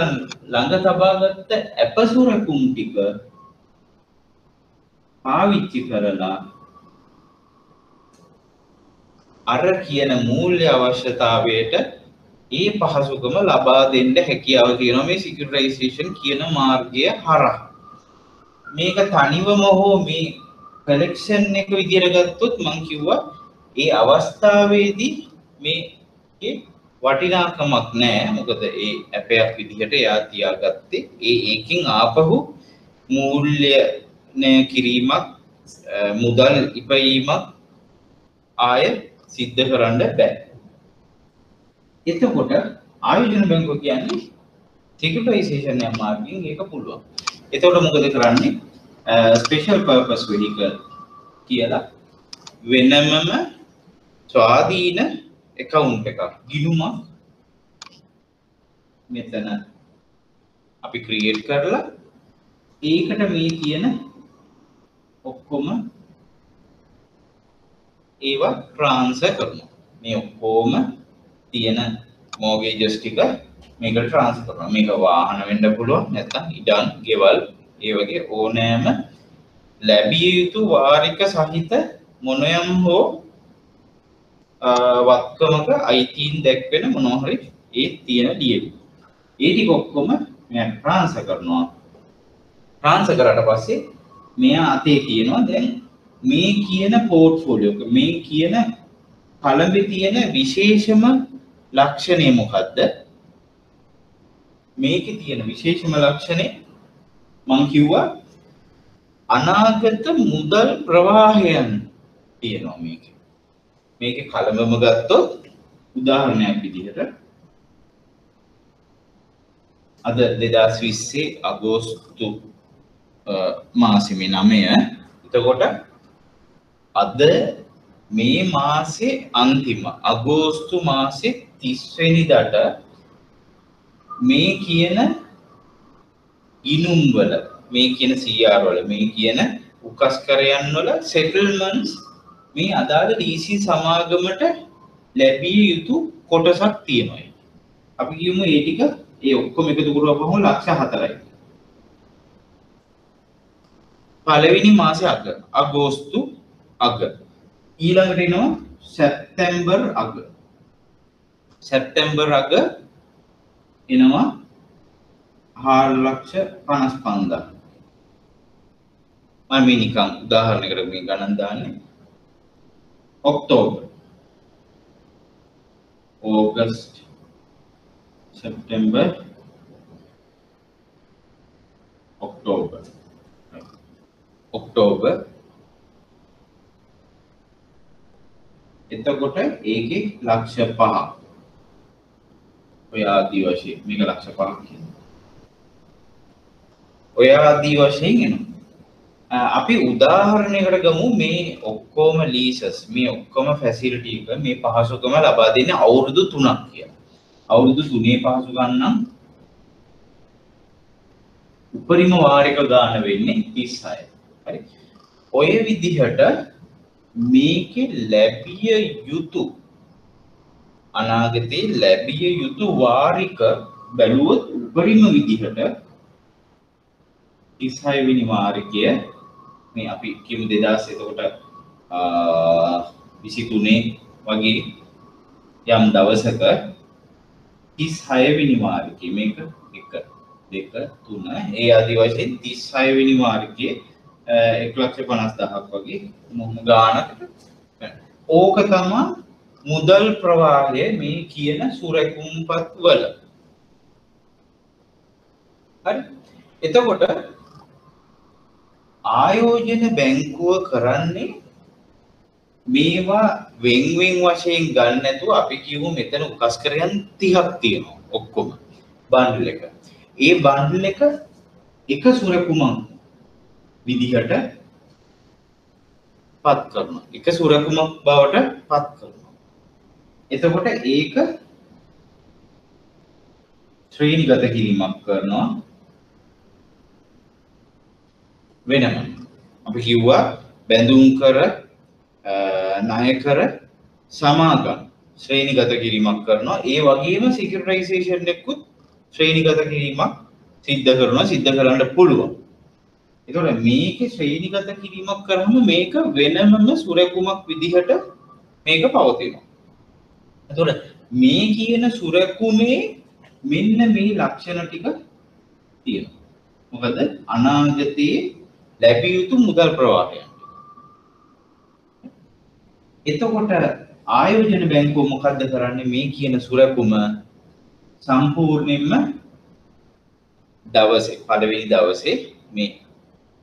ළඟ තබාගත්ත අපසුරකුම් ටික පාවිච්චි කරලා අර කියන මූල්‍ය අවශ්‍යතාවයට ඒ පහසුකම ලබා දෙන්න හැකියාව තියෙනවා මේ සිකියුරිටයිසේෂන් කියන මාර්ගය හරහා. මේක තනිවම හෝ මේ කලෙක්ෂන් එක විදිහට ගත්තොත් මම කිව්වා ඒ අවස්ථාවේදී මේකේ වටිනාකමක් නැහැ. මොකද ඒ ඇපයක් විදිහට එයා තියාගත්තේ ඒකින් ආපහු මූල්‍යණය කිරීමක් මුදල් ඉපයීමක් ආය සිද්ධ කරන්න බෑ. එතකොට ආයෝජන බැංකුව කියන්නේ සිකියුරිටයිසේෂන් යන මාර්ගයෙන් ඒක පුළුවන්. එතකොට මොකද කරන්නේ? ස්පෙෂල් පර්පස් වෙහිකල් කියලා වෙනමම ස්වාධීන account එකක් ගිණුමක් මෙතන අපි ක්‍රියේට් කරලා ඒකට මේ කියන ඔක්කොම ඒවා ට්‍රාන්ස්ෆර් කරනවා. මේ ඔක්කොම තියෙන මෝගේජස් ටික මේකට ට්‍රාන්ස්ෆර් කරනවා. මේක වාහන වෙන්න පුළුවන් නැත්නම් ඉඩම් ගෙවල් ඒ වගේ ඕනෑම ලැබිය යුතු වාරික සහිත මොනයම් හෝ වත්කමක අයිතීන් දැක්වෙන මොනවා හරි ඒ තියෙන ලියවි. ඒ ටික ඔක්කොම මෙයා ට්‍රාන්ස්ෆර් කරනවා. ට්‍රාන්ස්ෆර් කරාට පස්සේ මෙයා අතේ තියෙනවා දැන් මේ කියන පෝර්ට්ෆෝලියෝ එක මේ කියන කලඹේ තියෙන විශේෂම ලක්ෂණය මොකද්ද? මේකේ තියෙන විශේෂම ලක්ෂණය මම කිව්වා අනාගත මුදල් ප්‍රවාහයන් තියෙනවා මේකේ. මේකේ කලඹම ගත්තොත් උදාහරණයක් විදිහට අද 2020 අගෝස්තු මාසෙ 9 එතකොට අද මේ මාසේ අන්තිම අගෝස්තු මාසේ 30 වෙනිදාට මේ කියන ගිණුම් වල මේ කියන CR වල මේ කියන උකස්කරයන් වල සෙටල්මන්ට්ස් මේ අදාළ DC සමාගමට ලැබිය යුතු කොටසක් තියෙනවා. අපි කියමු ඒ ටික ඒ ඔක්කොම එකතු කරවපුවම ලක්ෂ 4යි. පළවෙනි මාසේ අග අගෝස්තු අග ඊළඟට එනවා සැප්තැම්බර් අග. සැප්තැම්බර් අග එනවා 4,55,000. මම මේ නිකන් උදාහරණයකට මේ ගණන් දාන්නේ. ඔක්තෝබර් ඕගස්ට් සැප්තැම්බර් ඔක්තෝබර් එතකොට ඒකේ ලක්ෂ 5 ඔය ආදී වශයෙන් මේක ලක්ෂ 5ක් කියනවා. ඔය ආදී වශයෙන් එනවා. අපි උදාහරණයකට ගමු මේ ඔක්කොම ලීසස් මේ ඔක්කොම ෆැසිලිටි එක මේ පහසුකම ලබා දෙන්නේ අවුරුදු 3ක් කියලා. අවුරුදු 3 පහසුකම් නම් උපරිම වාරික ගාණ වෙන්නේ 36. හරි. ඔය විදිහට මේකේ ලැබිය යුතු අනාගතේ ලැබිය යුතු වාරික බැලුවොත් උපරිම විදිහට 36 වෙනි වාරිකය මේ අපි කියමු 2000 එතකොට 23 වගේ යම් දවසක 36 වෙනි වාරිකය මේක 1 2 3 ඒ ආදි වශයෙන් 36 වෙනි වාරිකයේ 1,50,000ක් වගේ මොන ගානකට ඕක තමයි මුදල් ප්‍රවාහය මේ කියන සුරැකුම්පත් වල. හරි. එතකොට ආයෝජන බැංකුව කරන්නේ මේවා වෙන් වශයෙන් ගන්න නැතුව අපි කියමු මෙතන උකස්කරයන් 30ක් තියෙනවා ඔක්කොම බන්ඩල් එක. ඒ බන්ඩල් එක එක සුරකුමක් විදිහට පත් කරනවා. එක සුරකුමක් බවට පත් කරනවා. එතකොට ඒක ශ්‍රේණිගත කිරීමක් කරනවා වෙනම. අපි කිව්වා බැඳුම් කර ණය කර සමාගම් ශ්‍රේණිගත කිරීමක් කරනවා. ඒ වගේම සිකියුරිටයිසේෂන් එකකුත් ශ්‍රේණිගත කිරීමක් සිද්ධ කරන්න පුළුවන්. එතකොට මේකේ ශ්‍රේණිගත කිරීමක් කරාම මේක වෙනමම සුරකුමක් විදිහට මේක පවතිනවා. එතකොට මේ කියන සුරකුමේ මෙන්න මේ ලක්ෂණ ටික තියෙනවා. මොකද අනාගතයේ ලැබිය යුතු මුදල් ප්‍රවාහය. එතකොට ආයෝජන බැංකුව මොකද්ද කරන්නේ මේ කියන සුරකුම සම්පූර්ණයෙන්ම දවසේ පළවෙනි දවසේ මේ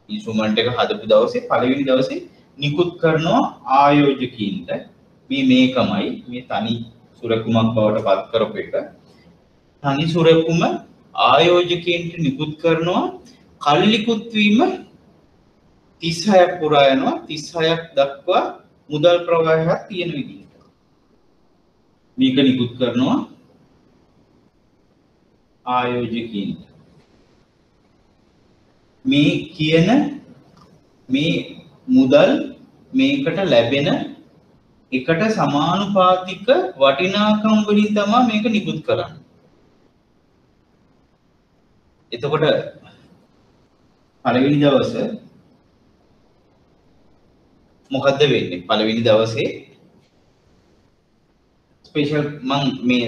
ඉන්ස්ට්‍රුමන්ට් එක හදපු දවසේ පළවෙනි දවසේ නිකුත් කරනවා ආයෝජකයින්ට මේකමයි මේ තනි සුරකුමක් බවට පත් කරපු එක. තනි සුරකුම ආයෝජකයින්ට නිකුත් කරනවා කල්ලිකුත් වීම 36ක් පුරා යනවා 36ක් දක්වා මුදල් ප්‍රවාහයක් තියෙන විදිහට. මේක නිකුත් කරනවා ආයෝජකයින්ට. මේ කියන මේ මුදල් මේකට ලැබෙන එකට සමානුපාතික වටිනාකම් වලින් තමයි මේක නිකුත් කරන්නේ. එතකොට පළවෙනි දවස මොකද්ද වෙන්නේ? පළවෙනි දවසේ ස්පෙෂල් මම මේ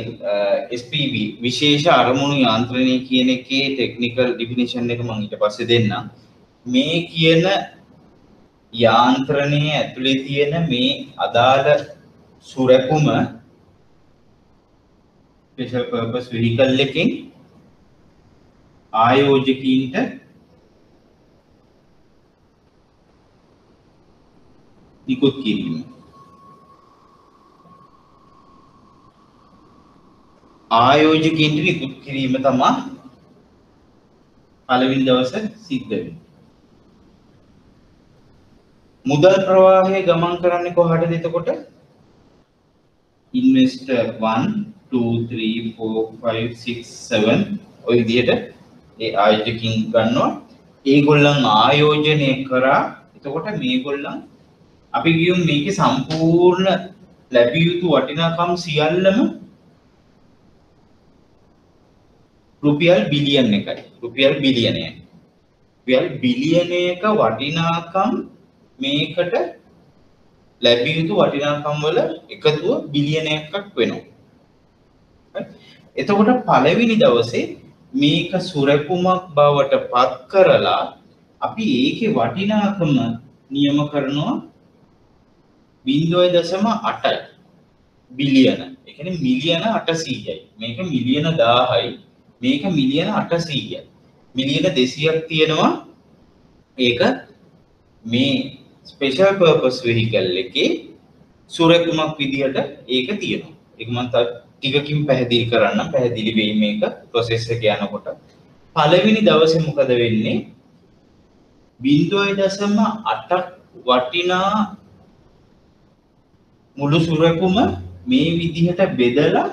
SPV විශේෂ අරමුණු යාන්ත්‍රණය කියන එකේ ටෙක්නිකල් ඩිෆිනිෂන් එක මම ඊට පස්සේ දෙන්නම්. මේ කියන යාන්ත්‍රණයේ ඇතුලේ තියෙන මේ අදාළ සුරකුම ස්පෙෂල් පර්පස් වෙහිකල් එකකින් ආයෝජකීන්ට නිකුත් කිරීම. ආයෝජකීන්ට නිකුත් කිරීම තමයි පළවෙනි දවසේ සිද්ධ වෙන්නේ. මුදල් ප්‍රවාහය ගමන් කරන්නේ කොහටද එතකොට? ඉන්වෙස්ටර් 1 2 3 4 5 6 7 ඔය විදිහට ඒ ආයෝජකින් ගන්නවා. ඒගොල්ලන් ආයෝජනය කරා. එතකොට මේගොල්ලන් අපි කියමු මේකේ සම්පූර්ණ ලැබිය යුතු වටිනාකම් සියල්ලම රුපියල් බිලියන් එකයි. රුපියල් බිලියනයයි. රුපියල් බිලියනයක වටිනාකම් මේකට ලැබිය යුතු වටිනාකම් වල එකතුව බිලියනයක් වෙනවා. එතකොට පළවෙනි දවසේ මේක සුරකුමක් බවට පත් කරලා අපි ඒකේ වටිනාකම නියම කරනවා 0.8යි බිලියන. ඒ කියන්නේ මිලියන 800යි. මේක මිලියන 1000යි. මේක මිලියන 800යි. මිලියන 200ක් තියෙනවා. ඒක මේ ස්පෙෂල් පර්පස් වෙහිකල් එකේ සුරකුමක් විදිහට ඒක තියෙනවා. ඒක මම ටිකකින් පැහැදිලි කරන්නම්. පැහැදිලි වෙයි මේක ප්‍රොසෙස් එක යනකොට. පළවෙනි දවසේ මොකද වෙන්නේ? 0.8ක් වටිනා මුළු සුරකුම මේ විදිහට බෙදලා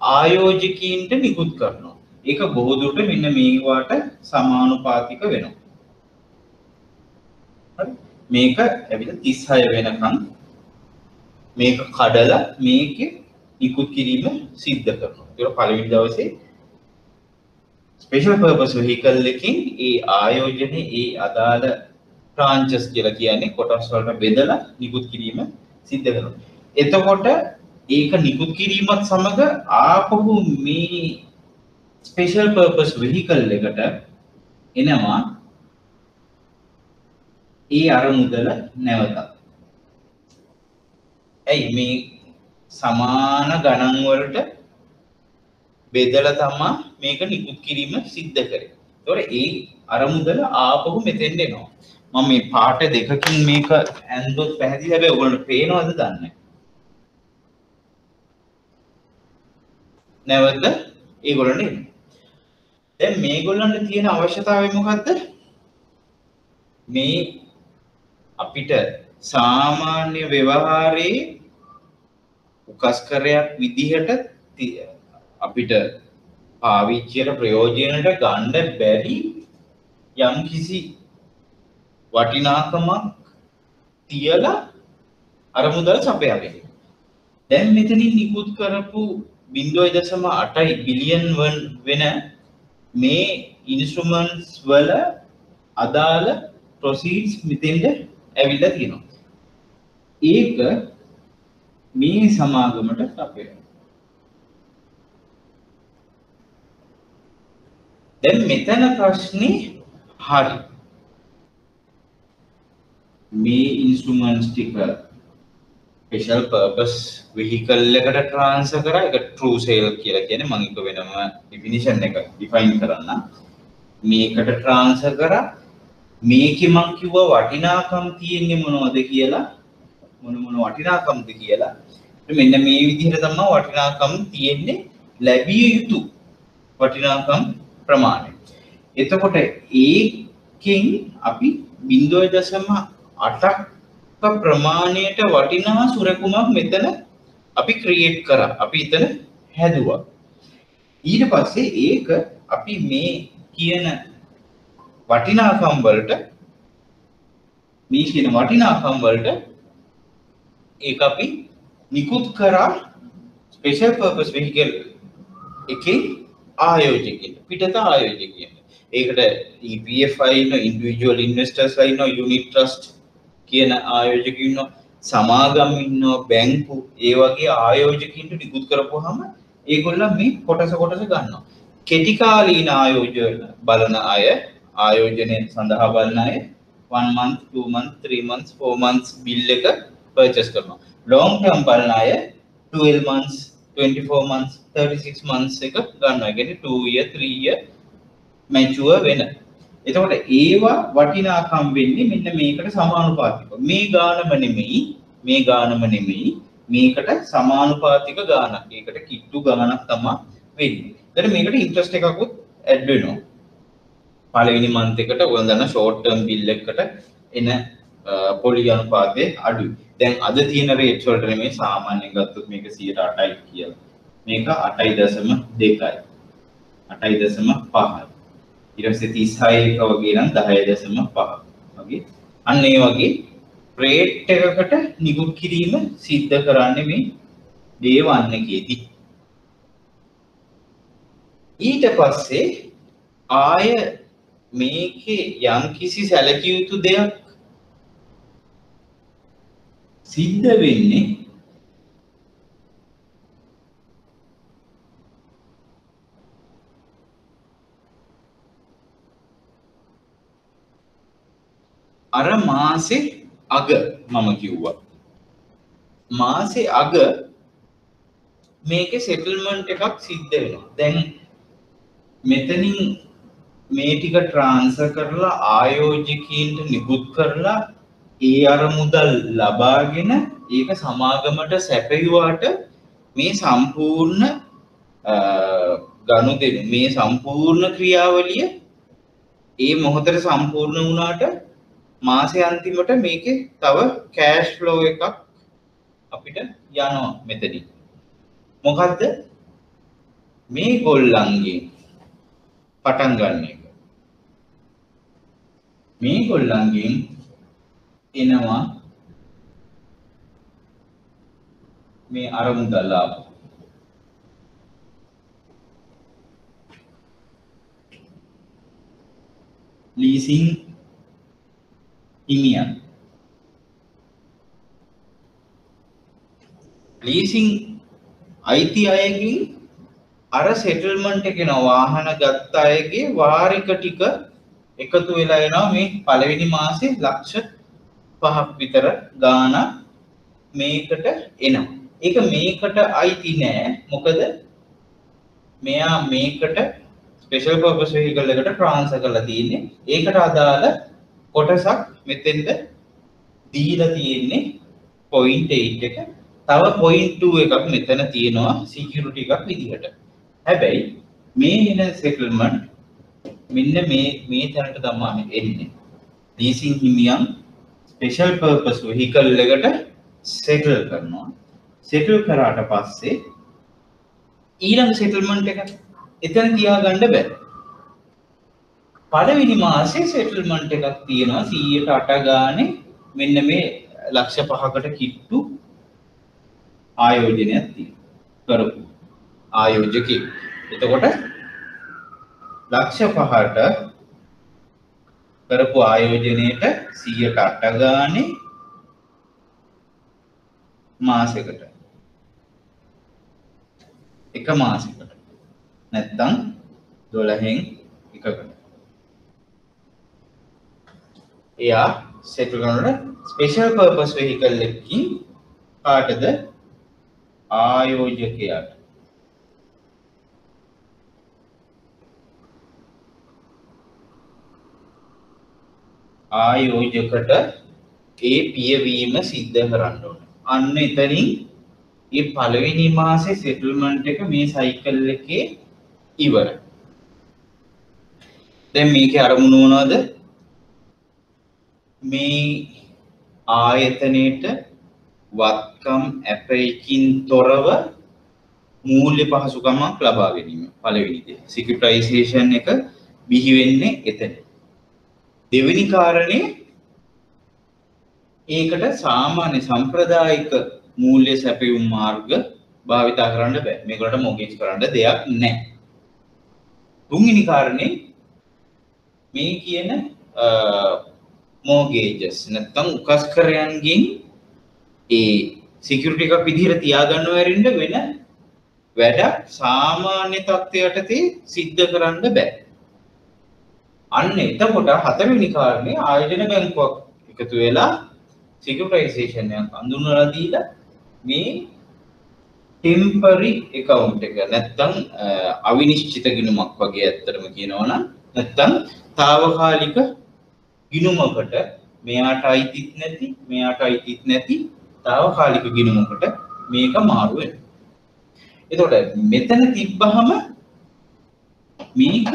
ආයෝජකීන්ට නිකුත් කරනවා. ඒක බොහෝ දුරට මෙන්න මේවට සමානුපාතික වෙනවා. හරි. මේක ඇවිල්ලා 36 වෙනකන් මේක කඩලා මේකේ නිකුත් කිරීම සිද්ධ කරනවා. ඒක පළවෙනි දවසේ ස්පෙෂල් පර්පස් වෙහිකල් එකකින් ඒ ආයෝජනේ ඒ අදාළ ට්‍රාන්චස් කියලා කියන්නේ කොටස් වලට බෙදලා නිකුත් කිරීම සිද්ධ කරනවා. එතකොට ඒක නිකුත් කිරීමත් සමග ආපහු මේ ස්පෙෂල් පර්පස් වෙහිකල් එකට එනවා ඒ අරමුදල නැවතත්. ඇයි මේ සමාන ගණන් වලට බෙදලා තමයි මේක නිකුත් කිරීම සිද්ධ කරේ. ඒතොර ඒ අරමුදල ආපහු මෙතෙන්ට එනවා. මම මේ පාට දෙකකින් මේක ඇන්දොත් පැහැදිලි. හැබැයි ඔයගොල්ලන්ට පේනවද දන්නේ නැවත ඒගොල්ලන්ට එනවා. දැන් මේගොල්ලන්ට තියෙන අවශ්‍යතාවය මොකද්ද? මේ අපිට සාමාන්‍ය ව්‍යවහාරයේ උකස්කරයක් විදිහට අපිට පාවිච්චියට ප්‍රයෝජනයට ගන්න බැරි යම් කිසි වටිනාකමක් තියලා අරමුදල් සපයාගෙන. දැන් මෙතනින් නිකුත් කරපු 0.8 බිලියන් වෙන මේ ඉන්ස්ට්‍රුමන්ට්ස් වල අදාළ ප්‍රොසීඩ්ස් මෙතෙන්ට ඇවිල්ලා තියෙනවා. ඒක මේ සමාගමට සපයනවා. දැන් මෙතන ප්‍රශ්නේ හරි. මේ ඉන්ස්ට්‍රුමන්ට්ස් ටික ස්පෙෂල් පර්පස් වෙහිකල් එකට ට්‍රාන්ස්ෆර් කරා. ඒක ට්‍රූ සේල් කියලා කියන්නේ මම එක වෙනම ඩිෆිනිෂන් එක ඩිෆයින් කරන්න. මේකට ට්‍රාන්ස්ෆර් කරා. මේකේ මම කිව්වා වටිනාකම් තියෙන්නේ මොනවද කියලා. මොන වටිනාකම්ද කියලා. මෙන්න මේ විදිහට තමයි වටිනාකම් තියෙන්නේ ලැබිය යුතු වටිනාකම් ප්‍රමාණය. එතකොට ඒකෙන් අපි 0.8ක් ප්‍රමාණයට වටිනා සුරකුමක් මෙතන අපි ක්‍රියේට් කරා. අපි එතන හැදුවා. ඊට පස්සේ ඒක අපි මේ කියන වටිනාකම් වලට ඒක අපි නිකුත් කරා ස්පෙෂල් පර්පස් වෙහිකල් එකේ ආයෝජකයන්ට, පිටත ආයෝජකයන්ට. ඒකට EPF අයින ඉන්ඩිවිජුවල් ඉන්වෙස්ටර්ස්ලා ඉන්නවා යුනිට් ට්‍රස්ට් කියන ආයෝජක ඉන්නවා සමාගම් ඉන්නවා බැංකු ඒ වගේ ආයෝජකින්ට නිකුත් කරපුවාම ඒගොල්ලන් මේ කොටස ගන්නවා කෙටි කාලීන ආයෝජන බලන අය ආයෝජනය සඳහා බලන අය 1 month 2 month 3 months 4 months bill එක purchase කරනවා long term බලන අය 12 months 24 months 36 months එක ගන්නවා. ඒ කියන්නේ 2 year 3 year mature වෙන. එතකොට ඒවා වටිනාකම් වෙන්නේ මෙන්න මේකට සමානුපාතිකව. මේ ගානම නෙමෙයි මේකට සමානුපාතික ගානක්. ඒකට කිට්ටු ගානක් තමයි වෙන්නේ. ඊට මේකට ඉන්ට්‍රස්ට් එකකුත් ඇඩ් වෙනවා. පළවෙනි මන්ත් එකට ඔයගොල්ලෝ දන්න ෂෝට් ටර්ම් බිල් එකකට එන පොලි අනුපාතය අඩුයි. දැන් අද තියෙන රේට්ස් වලට නෙමෙයි සාමාන්‍යයෙන් ගත්තොත් මේක 8යි කියලා. මේක 8.2යි. 8.5යි. ඊට පස්සේ 36ක වගේ නම් 10.5 වගේ. අන්න ඒ වගේ රේට් එකකට නිකුත් කිරීම සිද්ධ කරන්නේ මේ day 1 එකේදී. ඊට පස්සේ ආය මේකේ යම්කිසි සැලකිය යුතු දෙයක් සිද්ධ වෙන්නේ අර මාසේ අග මම කිව්වා මාසේ අග මේකේ සෙටල්මන්ට් එකක් සිද්ධ වෙනවා දැන් මෙතනින් මේ ටික ට්‍රාන්ස්ෆර් කරලා ආයෝජකයින්ට නිකුත් කරලා ඒ අර මුදල් ලබාගෙන ඒක සමාගමට සැපයුවාට මේ සම්පූර්ණ ගනුදෙනු මේ සම්පූර්ණ ක්‍රියාවලිය ඒ මොහොතේ සම්පූර්ණ වුණාට මාසේ අන්තිමට මේකේ තව කෑෂ් ෆ්ලෝ එකක් අපිට යනවා මෙතනින් මොකද්ද මේ ගොල්ලන්ගේ පටන් ගන්න එක මේ ගොල්ලන්ගෙන් එනවා මේ අර මුදල් ආපු ලීසින් හිමියන් ලීසින් අයිති අයගෙන් අර සෙටල්මන්ට් එකේන වාහන ගත්ත අයගේ වාරික ටික එකතු වෙලා එනවා මේ පළවෙනි මාසේ ලක්ෂ 5ක් විතර ගාන මේකට එනවා. ඒක මේකට අයිති නෑ. මොකද මෙයා මේකට ස්පෙෂල් පර්පස් වෙහිකල් එකට ට්‍රාන්ස්ෆර් කරලා තියෙන්නේ. ඒකට අදාළ කොටසක් මෙතෙන්ද දීලා තියෙන්නේ 0.8 එක. තව 0.2 එකක් මෙතන තියෙනවා සිකියුරිටි එකක් විදිහට. හැබැයි මේ එන සෙටල්මන්ට් මෙන්න මේ තැනට තමයි එන්නේ. ලීසින් හිමියන් ස්පෙෂල් පර්පස් වෙහිකල් එකට සෙටල් කරනවා. සෙටල් කරාට පස්සේ ඊළඟ සෙටල්මන්ට් එක එතන තියාගන්න බෑ. පළවෙනි මාසේ සෙටල්මන්ට් එකක් තියෙනවා 108 ගානේ මෙන්න මේ ලක්ෂ 5කට කිට්ටු ආයෝජනයක් තියෙනවා කරපු ආයෝජකෙක්. එතකොට ලක්ෂ 5ට කරපු ආයෝජනයේට 108 ගානේ මාසෙකට එක මාසෙකට නැත්තම් 12න් එකකට එයා සෙටල් කරනකොට ස්පෙෂල් පර්පස් වෙහිකල් එකකින් කාටද ආයෝජකයාට ආයෝජකට ඒ පියවීම සිද්ධ කරන්න ඕන. අන්න එතනින් මේ පළවෙනි මාසේ සෙටල්මන්ට් එක මේ සයිකල් එකේ ඉවරයි. දැන් මේකේ අරමුණ මොනවද? මේ ආයතනයේට වත්කම් ඇපයකින් තොරව මූල්‍ය පහසුකමක් ලබා ගැනීම පළවෙනි දේ. සිකියුරිටයිසේෂන් එක බිහි වෙන්නේ එතන. දෙවෙනි කාරණේ ඒකට සාමාන්‍ය සම්ප්‍රදායික මූල්‍ය සැපයුම් මාර්ග භාවිතා කරන්න බෑ. මේකට මොගේජ් කරන්න දෙයක් නැහැ. තුන්වෙනි කාරණේ මේ කියන mortgages නැත්නම් උකස්කරයන්ගෙන් ඒ සිකියුරිටි එකක් විදිහට තියාගන්නව ඇරින්න වෙන වැඩක් සාමාන්‍ය තත්ත්වයට සිද්ධ කරන්න බෑ. අන්න එතකොට හතරවෙනි කාරණේ ආයතන බැංකුවක් එකතු වෙලා සිකියුරිටයිසේෂන් එකක් අඳුනලා දීලා මේ ටෙම්පරරි account එක නැත්තම් අවිනිශ්චිත ගිණුමක් වගේ ඇත්තටම කියනවා නම් නැත්තම් తాවකාලික ගිණුමකට මෙයාට අයිතිත් නැති මෙයාට අයිතිත් නැති తాවකාලික ගිණුමකට මේක මාරු වෙනවා. එතකොට මෙතන තිබ්බහම මේක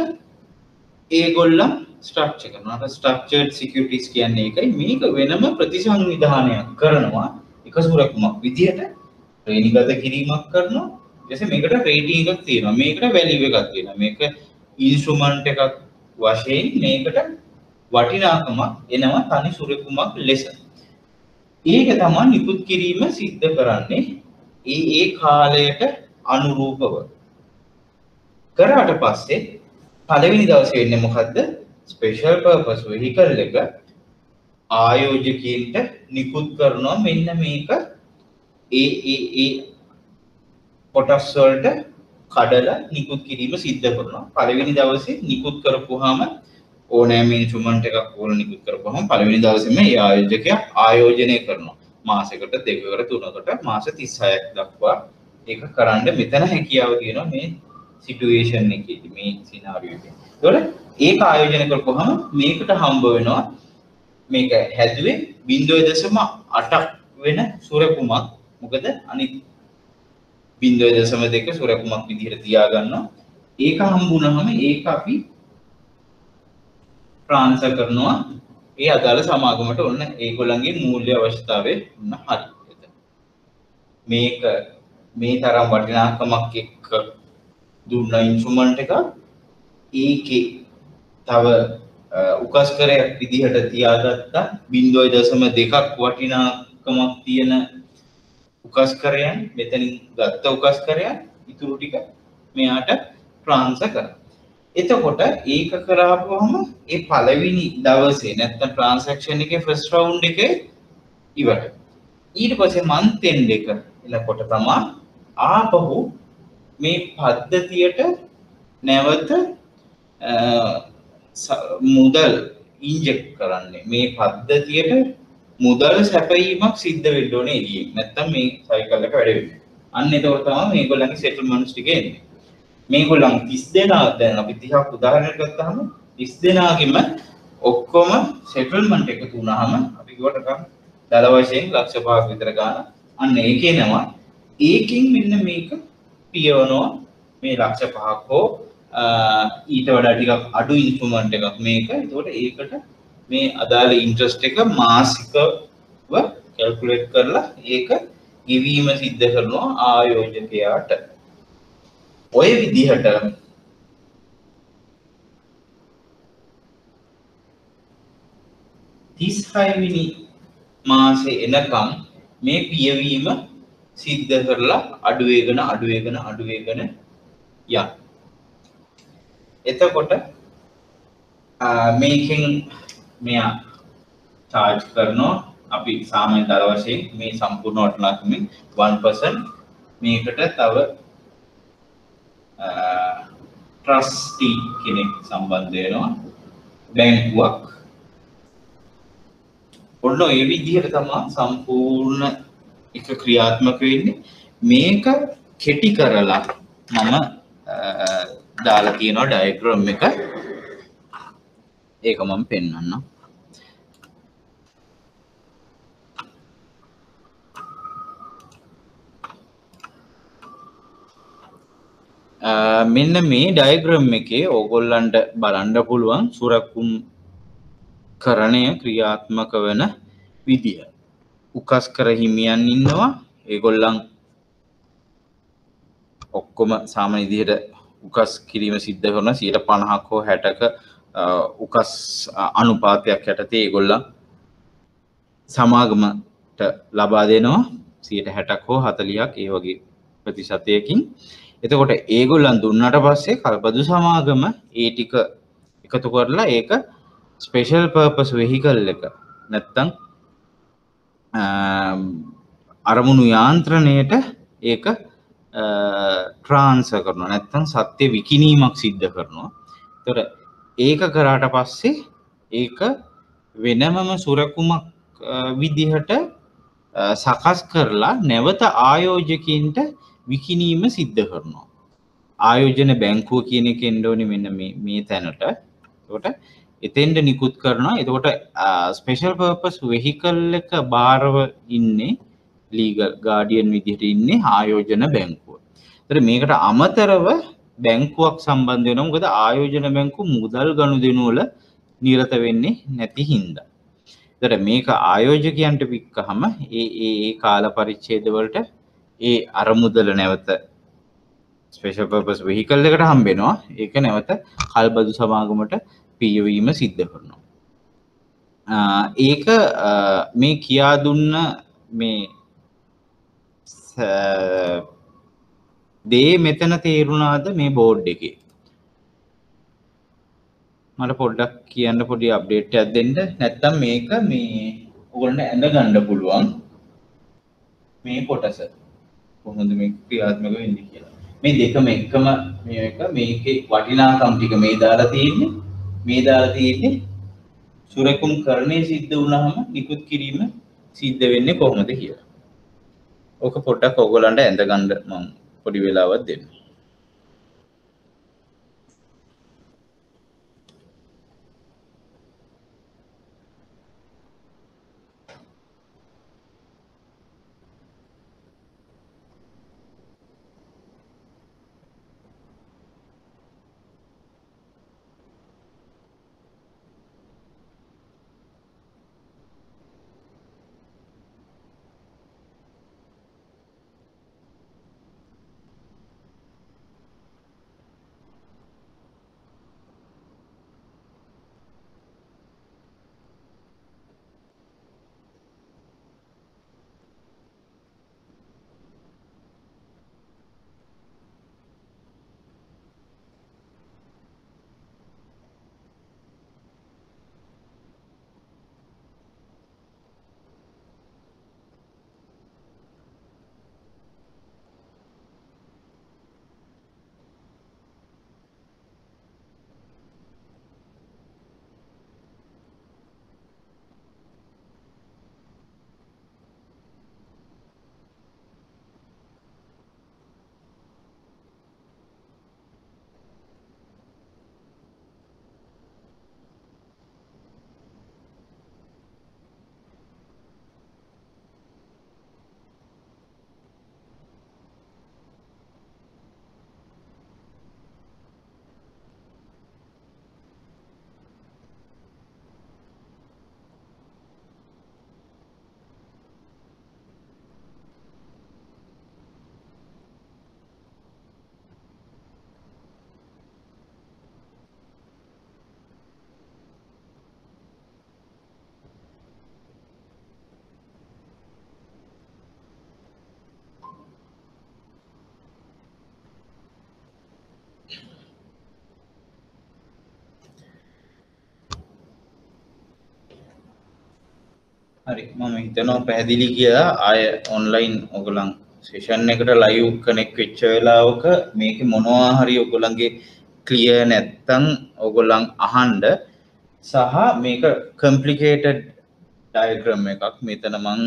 ඒගොල්ලන් ස්ට්‍රක්චර් කරනවා. ස්ට්‍රක්චර්ඩ් සිකියුරිටිස් කියන්නේ ඒකයි. මේක වෙනම ප්‍රතිසංවිධානයක් කරනවා එක සුරකුමක් විදියට ශ්‍රේණිගත කිරීමක් කරනවා. ඊට මේකට රේටින් එකක් තියෙනවා. මේකට වැලියු එකක් තියෙනවා. මේක ඉන්ස්ට්‍රුමන්ට් එකක් වශයෙන් මේකට වටිනාකමක් එනවා තනි සුරකුමක් ලෙස. ඒක තමයි නිකුත් කිරීම සිද්ධ කරන්නේ ඒ කාලයට අනුරූපව. කරාට පස්සේ පළවෙනි දවසේ වෙන්නේ මොකද්ද? ස්පෙෂල් පර්පස් වෙහිකල් එක ආයෝජකයින්ට නිකුත් කරනවා මෙන්න මේක ඒ කොටස් වලට කඩලා නිකුත් කිරීම සිද්ධ කරනවා. පළවෙනි දවසේ නිකුත් කරපුවාම ඕනෑම ඉන්ස්ට්‍රුමන්ට් එකක් ඕන නිකුත් කරපුවාම පළවෙනි දවසේම ඒ ආයෝජකයා ආයෝජනය කරනවා. මාසයකට දෙකකට තුනකට මාස 36ක් දක්වා ඒක කරන්න මෙතන හැකියාව තියෙනවා මේ සිටුේෂන් එකේදී මේ සිනාරියෝ එකේ. ඒතකොට ඒක ආයෝජනය කරපුවාම මේකට හම්බ වෙනවා මේක හැදුවේ 0.8ක් වෙන සුරකුමක්. මොකද අනිත් 0.2 සුරකුමක් විදිහට තියාගන්නවා. ඒක හම්බුනහම ඒක අපි ට්‍රාන්ස්ෆර් කරනවා ඒ අදාළ සමාගමට. ඔන්න ඒගොල්ලන්ගේ මූල්‍ය අවශ්‍යතාවය ඔන්න හරි. මේක මේ තරම් වටිනාකමක් එක්ක දුන්න ඉන්ස්ට්‍රුමන්ට් එක ඒකේ තව උකස්කරයක් විදිහට තියාගත්තා 0.2ක් වටිනාකමක් තියෙන උකස්කරයන් මෙතනින් ගත්ත උකස්කරයන් ඉතුරු ටික මෙයාට ට්‍රාන්ස්ෆර් කරනවා. එතකොට ඒක කරාපුවම ඒ පළවෙනි දවසේ නැත්නම් ට්‍රාන්සැක්ෂන් එකේ ෆස්ට් රවුන්ඩ් එකේ ඉවරයි. ඊට පස්සේ මන්ත් එන්ඩ් එක එනකොට තමයි ආපහු මේ පද්ධතියට නැවත මුදල් ඉන්ජෙක්ට් කරන්නේ. මේ පද්ධතියට මුදල් සැපයීමක් සිද්ධ වෙන්න ඕනේ එළියෙන්. නැත්නම් මේ සයිකල් එක වැඩ වෙන්නේ. අන්න එතකොට තමයි මේගොල්ලන්ගේ සෙටල්මන්ට්ස් ටික එන්නේ. මේගොල්ලන් 30 දෙනා දැන් අපි 30ක් උදාහරණයක් ගත්තාම 30 දෙනාගෙම ඔක්කොම සෙටල්මන්ට් එකතු වුණාම අපි කිව්වට ගන්න දල වශයෙන් ලක්ෂ 5ක් විතර ගන්න. අන්න ඒකේනවා. ඒකෙන් මෙන්න මේක පියවනවා මේ ලක්ෂ 5ක් හෝ ඊට වඩා ටිකක් අඩු ඉන්ස්ට්‍රුමන්ට් එකක් මේක. ඒකට ඒකට මේ අදාළ ඉන්ට්‍රස්ට් එක මාසිකව කැල්කියුලේට් කරලා ඒක ගෙවීම සිද්ධ කරනවා ආයෝජකයාට. ඔය විදිහට 36 වෙනි මාසේ එනකම් මේ පියවීම සිද්ධ කරලා අඩු වෙගෙන යනවා. එතකොට මේකෙන් මෙයා charge කරනවා අපි සාමාන්‍ය දර වශයෙන් මේ සම්පූර්ණ වටිනාකමින් 1% මේකට තව trustee කෙනෙක් සම්බන්ධ වෙනවා බැංකුවක්. ඔන්න ඒ විදිහට තමයි සම්පූර්ණ එක ක්‍රියාත්මක වෙන්නේ. මේක කෙටි කරලා මම දාලා තියෙනවා ඩයග්‍රෑම් එක. ඒක මම පෙන්නන්නම්. මෙන්න මේ ඩයග්‍රෑම් එකේ ඕගොල්ලන්ට බලන්න පුළුවන් සුරකුම් කරණය ක්‍රියාත්මක වෙන විදිය. උකස්කර හිමියන් ඉන්නවා. ඒගොල්ලන් ඔක්කොම සාමාන්‍ය විදිහට උකස් කිරීම සිද්ධ කරන 50ක් හෝ 60ක උකස් අනුපාතයක් යටතේ ඒගොල්ලන් සමාගමට ලබා දෙනවා 60ක් හෝ 40ක් ඒ වගේ ප්‍රතිශතයකින්. එතකොට ඒගොල්ලන් දුන්නාට පස්සේ කල්පදු සමාගම ඒ ටික එකතු කරලා ඒක ස්පෙෂල් පර්පස් වෙහිකල් එක නැත්තම් අරමුණු යාන්ත්‍රණයට ඒක ට්‍රාන්ස්ෆර් කරනවා නැත්තම් සත්‍ය විකිණීමක් සිද්ධ කරනවා. එතකොට ඒක කරාට පස්සේ ඒක වෙනමම සුරකුමක් විදිහට සකස් කරලා නැවත ආයෝජකයින්ට විකිණීම සිද්ධ කරනවා. ආයෝජන බැංකුව කියන එක එන්න ඕනේ මෙන්න මේ තැනට. එතකොට එතෙන්ට නිකුත් කරනවා. එතකොට ස්පෙෂල් පර්පස් වෙහිකල් එක බාරව ඉන්නේ ලීගල් ගාඩියන් විදිහට ඉන්නේ ආයෝජන බැංකුව. එතකොට මේකට අමතරව බැංකුවක් සම්බන්ධ වෙනවා. මොකද ආයෝජන බැංකුව මුදල් ගනුදෙනු වල නිරත වෙන්නේ නැති හින්දා. එතකොට මේක ආයෝජකයන්ට පික්කහම ඒ කාල පරිච්ඡේද වලට ඒ අරමුදල නැවත ස්පෙෂල් පර්පස් වෙහිකල් එකට හම්බ වෙනවා. ඒක නැවත කල්බදු සමාගමට පියවීම සිද්ධ කරනවා. ඒක මේ කියා දුන්න මේ දේ මෙතන තේරුණාද මේ බෝඩ් එකේ? මට පොඩ්ඩක් කියන්න පොඩි අප්ඩේට් එකක් දෙන්න. නැත්තම් මේක මේ ඔයගොල්ලන්ට ඇඳ ගන්න පුළුවන් මේ කොටස කොහොමද මේක ක්‍රියාත්මක වෙන්නේ කියලා. මේ දෙකම එකම මේක මේකේ වටිනාකම් ටික මේ දාලා තියෙන්නේ සුරකුම් කරණය සිද්ධ වුණාම නිකුත් කිරීම සිද්ධ වෙන්නේ කොහොමද කියලා. ඕක පොඩ්ඩක් ඔයගොල්ලන්ට ඇඳ ගන්න මම පොඩි වෙලාවක් දෙන්න. හරි මම හිතනවා පැහැදිලි කියලා ආය ඔන්ලයින් ඔයගොල්ලන් සෙෂන් එකට ලයිව් කනෙක්ට් වෙච්ච වෙලාවක මේකේ මොනවා හරි ඔයගොල්ලන්ගේ ක්ලියර් නැත්තම් ඔයගොල්ලන් අහන්න සහ මේක කොම්ප්ලිකේටඩ් ඩයග්‍රෑම් එකක් මෙතන මම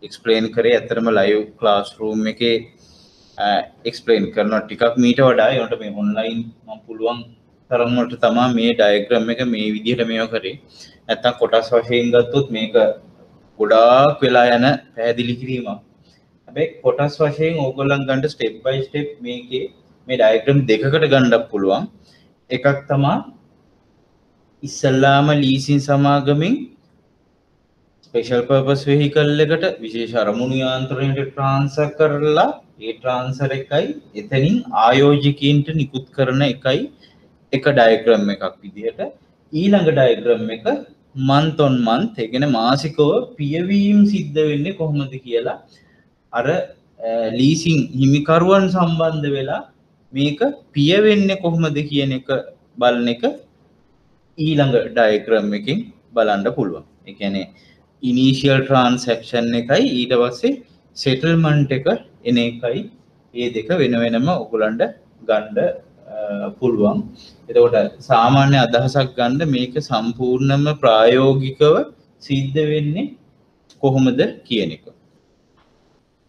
එක්ස්ප්ලেইন කරේ ඇත්තටම ලයිව් ක්ලාස් රූම් එකේ එක්ස්ප්ලেইন කරනවා ටිකක් මීට වඩා ඒකට මේ ඔන්ලයින් මම පුළුවන් තරම් වලට තමයි මේ ඩයග්‍රෑම් එක මේ විදිහට මේව කරේ නැත්තම් කොටස් වශයෙන් ගත්තොත් මේක ගොඩාක් වෙලා යන පැහැදිලි කිරීමක්. හැබැයි කොටස් වශයෙන් ඕගොල්ලන් ගන්න ස්ටෙප් බයි ස්ටෙප් මේකේ මේ ඩයග්‍රෑම් දෙකකට ගන්නත් පුළුවන්. එකක් තමයි ඉස්සල්ලාම ලීසින් සමාගමෙන් ස්පෙෂල් පර්පස් වෙහිකල් එකට විශේෂ අරමුණු යාන්ත්‍රණයට ට්‍රාන්ස්ෆර් කරලා ඒ ට්‍රාන්ස්ෆර් එකයි එතනින් ආයෝජකයින්ට නිකුත් කරන එකයි එක ඩයග්‍රෑම් එකක් විදිහට. ඊළඟ ඩයග්‍රෑම් එක month on month ඒ කියන්නේ මාසිකව පියවීම සිද්ධ වෙන්නේ කොහොමද කියලා අර ලීසින් හිමිකරුවන් සම්බන්ධ වෙලා මේක පිය වෙන්නේ කොහොමද කියන එක බලන එක ඊළඟ ඩයග්‍රෑම් එකකින් බලන්න පුළුවන්. ඒ කියන්නේ ඉනිෂියල් ට්‍රාන්සැක්ෂන් එකයි ඊට පස්සේ සෙටල්මන්ට් එක එන එකයි මේ දෙක වෙන වෙනම ඔයගලන්ට ගන්න පුළුවන්. එතකොට සාමාන්‍ය අදහසක් ගන්න මේක සම්පූර්ණයෙන්ම ප්‍රායෝගිකව සිද්ධ වෙන්නේ කොහොමද කියන එක.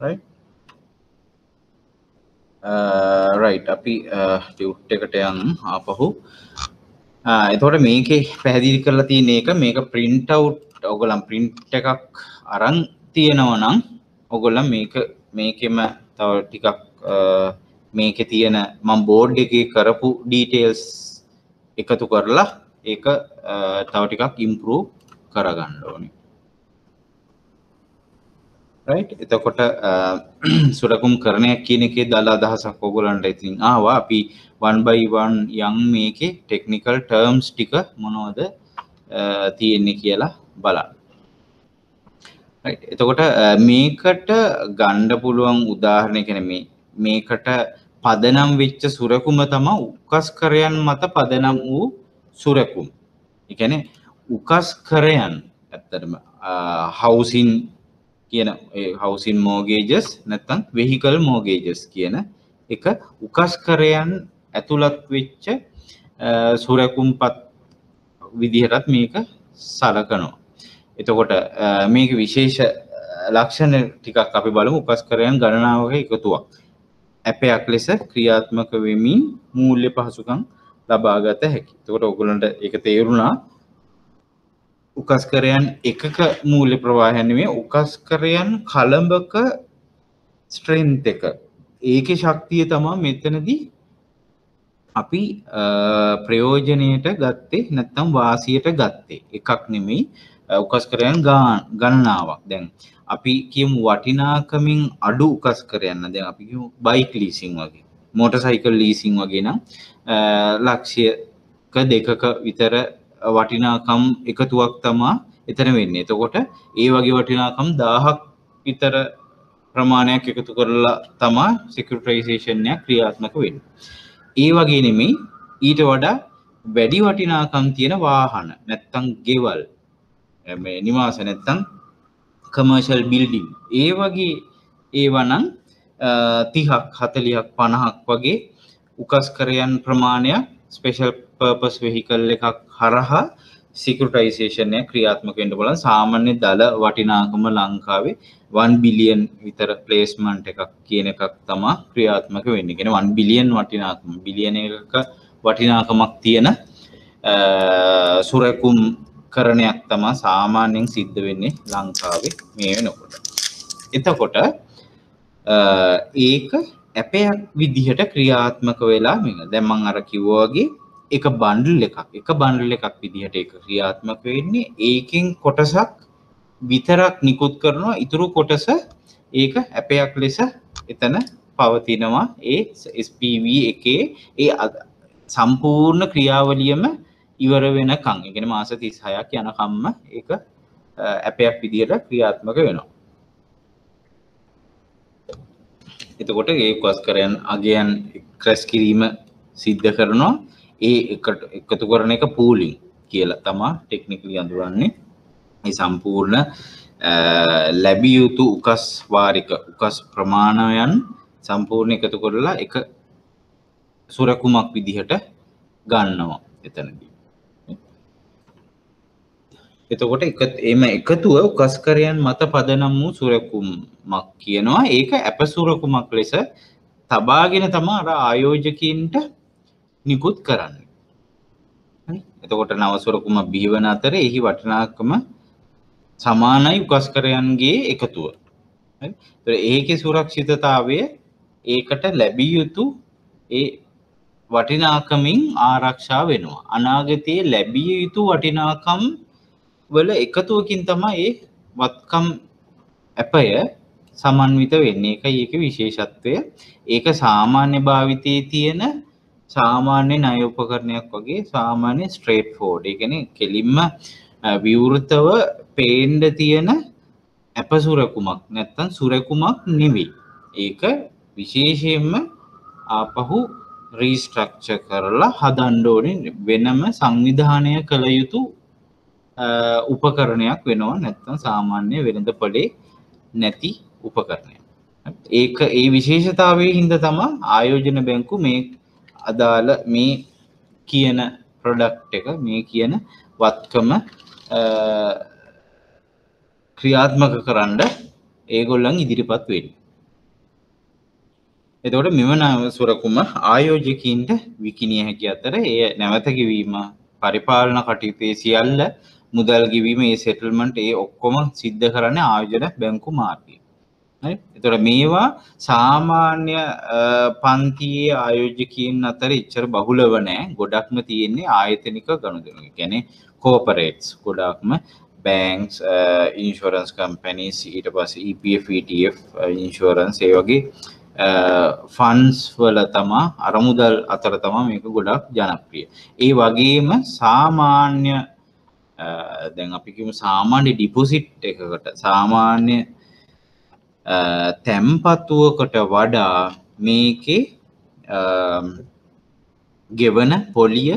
right right අපි ටියුට් එකට යමු ආපහු. එතකොට මේකේ පැහැදිලි කරලා තියෙන එක මේක print out ඔයගොල්ලන් print එකක් අරන් තියෙනවා නම් ඔයගොල්ලන් මේකෙම තව ටිකක් මේකේ තියෙන මම බෝඩ් එකේ කරපු details එකතු කරලා ඒක තව ටිකක් improve කරගන්න ඕනේ. right එතකොට සුරකුම් කරණයක් කියන එකේ දාලා අදහසක් ඔයගොල්ලන්ට ඉතින් ආවා. අපි one by one යම් මේකේ technical terms ටික මොනවද තියෙන්නේ කියලා බලන්න. right එතකොට මේකට ගන්න පුළුවන් උදාහරණ කියන්නේ මේකට පදනම් වෙච්ච සුරකුම තමයි උකස්කරයන් මත පදනම් වූ සුරකුම්. ඒ කියන්නේ උකස්කරයන් ඇත්තටම housing කියන housing mortgages නැත්නම් vehicle mortgages කියන එක උකස්කරයන් ඇතුළත් වෙච්ච සුරකුම්පත් විදිහටත් මේක සලකනවා. එතකොට මේක විශේෂ ලක්ෂණ ටිකක් අපි බලමු. උකස්කරයන් ගණනාවක එකතුවක් ඇපයක් ලෙස ක්‍රියාත්මක වෙමින් මූල්‍ය පහසුකම් ලබාගත හැකි. එතකොට ඔයගොල්ලන්ට ඒක තේරුණා උකස්කරයන් එකක මූල්‍ය ප්‍රවාහය නෙමෙයි උකස්කරයන් කලඹක ස්ට්‍රෙන්ත් එක. ඒකේ ශක්තිය තමයි මෙතනදී අපි ප්‍රයෝජනයට ගත්තේ නැත්නම් වාසියට ගත්තේ. එකක් නෙමෙයි උකස්කරයන් ගණනාවක්. දැන් අපි කියමු වටිනාකමින් අඩු උකස්කරයන්. දැන් අපි කියමු බයික් ලීසින් වගේ, මොටරසයිකල් ලීසින් වගේ නම් ලක්ෂයක දෙකක විතර වටිනාකම් එකතුවක් තමයි එතන වෙන්නේ. එතකොට ඒ වගේ වටිනාකම් 1000ක් විතර ප්‍රමාණයක් එකතු කරලා තමයි සිකියුරිටයිසේෂන් එක ක්‍රියාත්මක වෙන්නේ. ඒ වගේ නෙමෙයි ඊට වඩා වැඩි වටිනාකම් තියෙන වාහන නැත්තම් ගෙවල් මේ නිවාස නැත්තම් කමර්ෂල් බිල්ඩින් ඒ වගේ ඒවා නම් 30ක් 40ක් 50ක් වගේ උකස්කරයන් ප්‍රමාණයක් ස්පෙෂල් පර්පස් වෙහිකල් එකක් හරහා සිකියුරිටයිසේෂන් එක ක්‍රියාත්මක වෙන්න බලන සාමාන්‍ය දල වටිනාකම ලංකාවේ 1 බිලියන් විතර ප්ලේස්මන්ට් එකක් කියන එකක් තමයි ක්‍රියාත්මක වෙන්නේ. කියන්නේ 1 බිලියන් වටිනාකම බිලියන එකක වටිනාකමක් තියෙන සුරකුම් කරණයක් තමයි සාමාන්‍යයෙන් සිද්ධ වෙන්නේ ලංකාවේ මේ වෙනකොට. එතකොට ඒක ඇපයක් විදිහට ක්‍රියාත්මක වෙලා මේක දැන් මම අර කිව්වා වගේ එක බන්ඩල් එකක් විදිහට ඒක ක්‍රියාත්මක වෙන්නේ. ඒකෙන් කොටසක් විතරක් නිකුත් කරනවා, ඉතුරු කොටස ඒක ඇපයක් ලෙස එතන පවතිනවා. ඒ SPV එකේ ඒ සම්පූර්ණ ක්‍රියාවලියම ඉවර වෙනකන්, ඒ කියන්නේ මාස 36ක් යනකම්ම ඒක ඇපයක් විදිහට ක්‍රියාත්මක වෙනවා. එතකොට ඒ උකස්කරයන් අගයන් ක්‍රැෂ් කිරීම සිද්ධ කරනවා. ඒ එකතු කරන එක පූලිං කියලා තමයි ටෙක්නිකලි අඳුරන්නේ. මේ සම්පූර්ණ ලැබිය යුතු උකස් වාරික උකස් ප්‍රමාණයන් සම්පූර්ණ එකතු කරලා එක සුරකුමක් විදිහට ගන්නවා එතනදී. එතකොට එම එකතුව උකස්කරයන් මත පදනම් වූ සුරකුමක් කියනවා. ඒක ඇප සුරකුමක් ලෙස තබාගෙන තමයි අර ආයෝජකින්ට නිකුත් කරන්නේ. එතකොට නව සුරකුම බිහිවන අතර එහි වටිනාකම සමානයි උකස්කරයන්ගේ එකතුව. ඒකේ සුරක්ෂිතතාවය ඒකට ලැබිය යුතු ඒ වටිනාකමින් ආරක්ෂා වෙනවා. අනාගතයේ ලැබිය යුතු වටිනාකම් වල එකතුවකින් තමයි ඒ වත්කම් ඇපය සමන්විත වෙන්නේ. ඒකයි ඒකේ විශේෂත්වය. ඒක සාමාන්‍ය භාවිතයේ තියෙන සාමාන්‍ය ණය උපකරණයක් වගේ සාමාන්‍ය ස්ට්‍රේට් ෆෝර්ඩ්. ඒ කියන්නේ කෙලින්ම විවෘතව පේන්න තියෙන ඇප සුරකුමක් නැත්තම් සුරකුමක් නෙවෙයි. ඒක විශේෂයෙන්ම ආපහු රීස්ට්‍රක්චර් කරලා හදන්න ඕනේ වෙනම සංවිධානය කළ යුතු උපකරණයක් වෙනවා නැත්නම් සාමාන්‍ය වෙළඳපොලේ නැති උපකරණයක්. ඒක ඒ විශේෂතාවයේ හින්දා තමයි ආයෝජන බැංකු මේ අදාළ මේ කියන ප්‍රොඩක්ට් එක මේ කියන වත්කම ක්‍රියාත්මක කරන්න ඒගොල්ලන් ඉදිරිපත් වෙන්නේ. එතකොට මෙවන සුරකුම ආයෝජකයින්ට විකිණිය හැකි අතර එය නැවත ගෙවීම පරිපාලන කටයුත්තේ සියල්ල මුදල් ගෙවීම ඒ සෙටල්මන්ට් ඒ ඔක්කොම සිද්ධ කරන්නේ ආයෝජන බැංකු මාර්ගයෙන්. හරි. එතකොට මේවා සාමාන්‍ය පන්තියේ ආයෝජකයින් අතර ඉච්චර බහුලව නැහැ. ගොඩක්ම තියෙන්නේ ආයතනික ගනුදෙනු. ඒ කියන්නේ කෝපරේට්ස් ගොඩක්ම banks, insurance companies, ඊට පස්සේ EPF, ETF, insurance ඒ වගේ ෆන්ඩ්ස් වල තමා අරමුදල් අතර තමා මේක ගොඩක් ජනප්‍රිය. ඒ වගේම සාමාන්‍ය දැන් අපි කියමු සාමාන්‍ය ඩිපොසිට් එකකට සාමාන්‍ය තැන්පතුවකට වඩා මේකේ ගෙවන පොලිය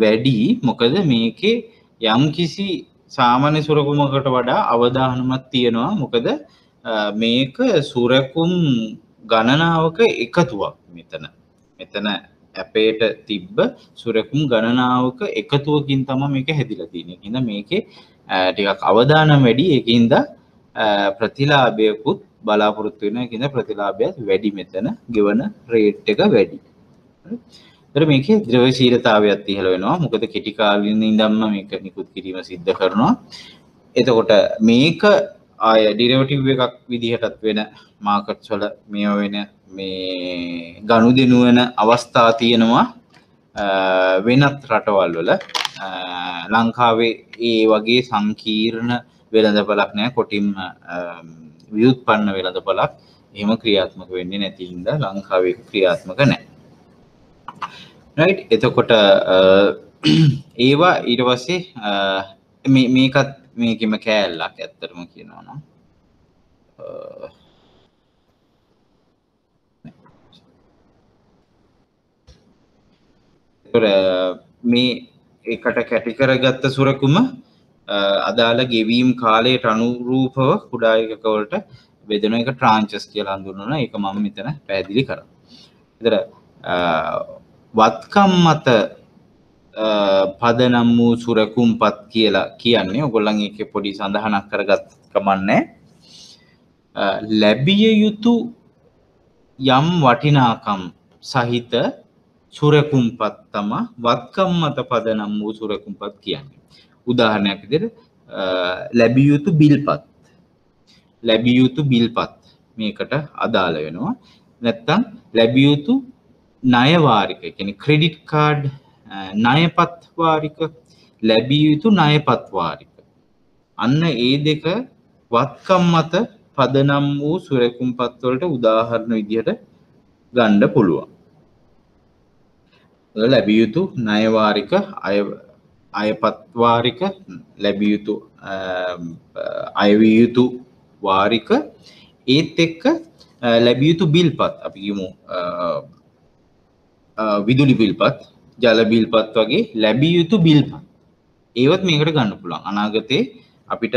වැඩි. මොකද මේකේ යම්කිසි සාමාන්‍ය සුරකුමකට වඩා අවදානමක් තියෙනවා. මොකද මේක සුරකුම් ගණනාවක එකතුවක්. මෙතන ඇපේට තිබ්බ සුරකුම් ගණනාවක එකතුවකින් තමයි මේක හැදිලා තියෙන්නේ. ඒකින්ද මේකේ ටිකක් අවදානම් වැඩි. ඒකින්ද ප්‍රතිලාභයකුත් බලාපොරොත්තු වෙනවා. ඒකින්ද ප්‍රතිලාභයත් වැඩි. මෙතන ගෙවන රේට් එක වැඩි. හරි. මේකේ ද්‍රවශීලතාවයත් ඉහළ වෙනවා. මොකද කෙටි කාලින ඉඳන්ම මේක නිකුත් කිරීම සිද්ධ කරනවා. එතකොට මේක ආය ඩෙරිවටිව් එකක් විදිහටත් වෙන මාකට්ස් වල මේව වෙන මේ ගනුදෙනු වෙන අවස්ථා තියෙනවා වෙනත් රටවල් වල. ලංකාවේ ඒ වගේ සංකීර්ණ වෙළඳපළක් නැහැ. කොටින්ම ව්‍යුත්පන්න වෙළඳපළක් එහෙම ක්‍රියාත්මක වෙන්නේ නැති හින්දා ලංකාවේ ක්‍රියාත්මක නැහැ. right. එතකොට ඒවා ඊට පස්සේ මේකත් මේකෙම කෑල්ලක් ඇත්තටම කියනවා නම් මේ එකට කැටි කරගත්ත සුරකුම අදාළ ගෙවීම් කාලයට අනුරූපව කුඩා එකක වලට බෙදෙන එක ට්‍රාන්චස් කියලා හඳුන්වනවා. ඒක මම මෙතන පැහැදිලි කරා. ඒතර වත්කම් මත පදනම් වූ සුරකුම්පත් කියලා කියන්නේ ඔයගොල්ලන් ඒකේ පොඩි සඳහනක් කරගත් කමන්නේ. ලැබිය යුතු යම් වටිනාකම් සහිත සුරකුම්පත් තමයි වත්කම් මත පදනම් වූ සුරකුම්පත් කියන්නේ. උදාහරණයක් විදිහට ලැබිය යුතු බිල්පත්. ලැබිය යුතු බිල්පත් මේකට අදාළ වෙනවා. නැත්තම් ලැබිය යුතු ණය වාරික කියන්නේ ක්‍රෙඩිට් කාඩ් ණයපත් වාරික ලැබිය යුතු ණයපත් වාරික. අන්න ඒ දෙක වත්කම් මත පදනම් වූ සුරකුම්පත් වලට උදාහරණ විදිහට ගන්න පුළුවන්. ලැබිය යුතු ණය වාරික අයපත් වාරික ලැබිය යුතු අයවිය යුතු වාරික ඒත් එක්ක ලැබිය යුතු බිල්පත් අපි කියමු විදුලි බිල්පත් ජල බිල්පත් වගේ ලැබිය යුතු බිල්පත් ඒවත් මේකට ගන්න පුළුවන්. අනාගතේ අපිට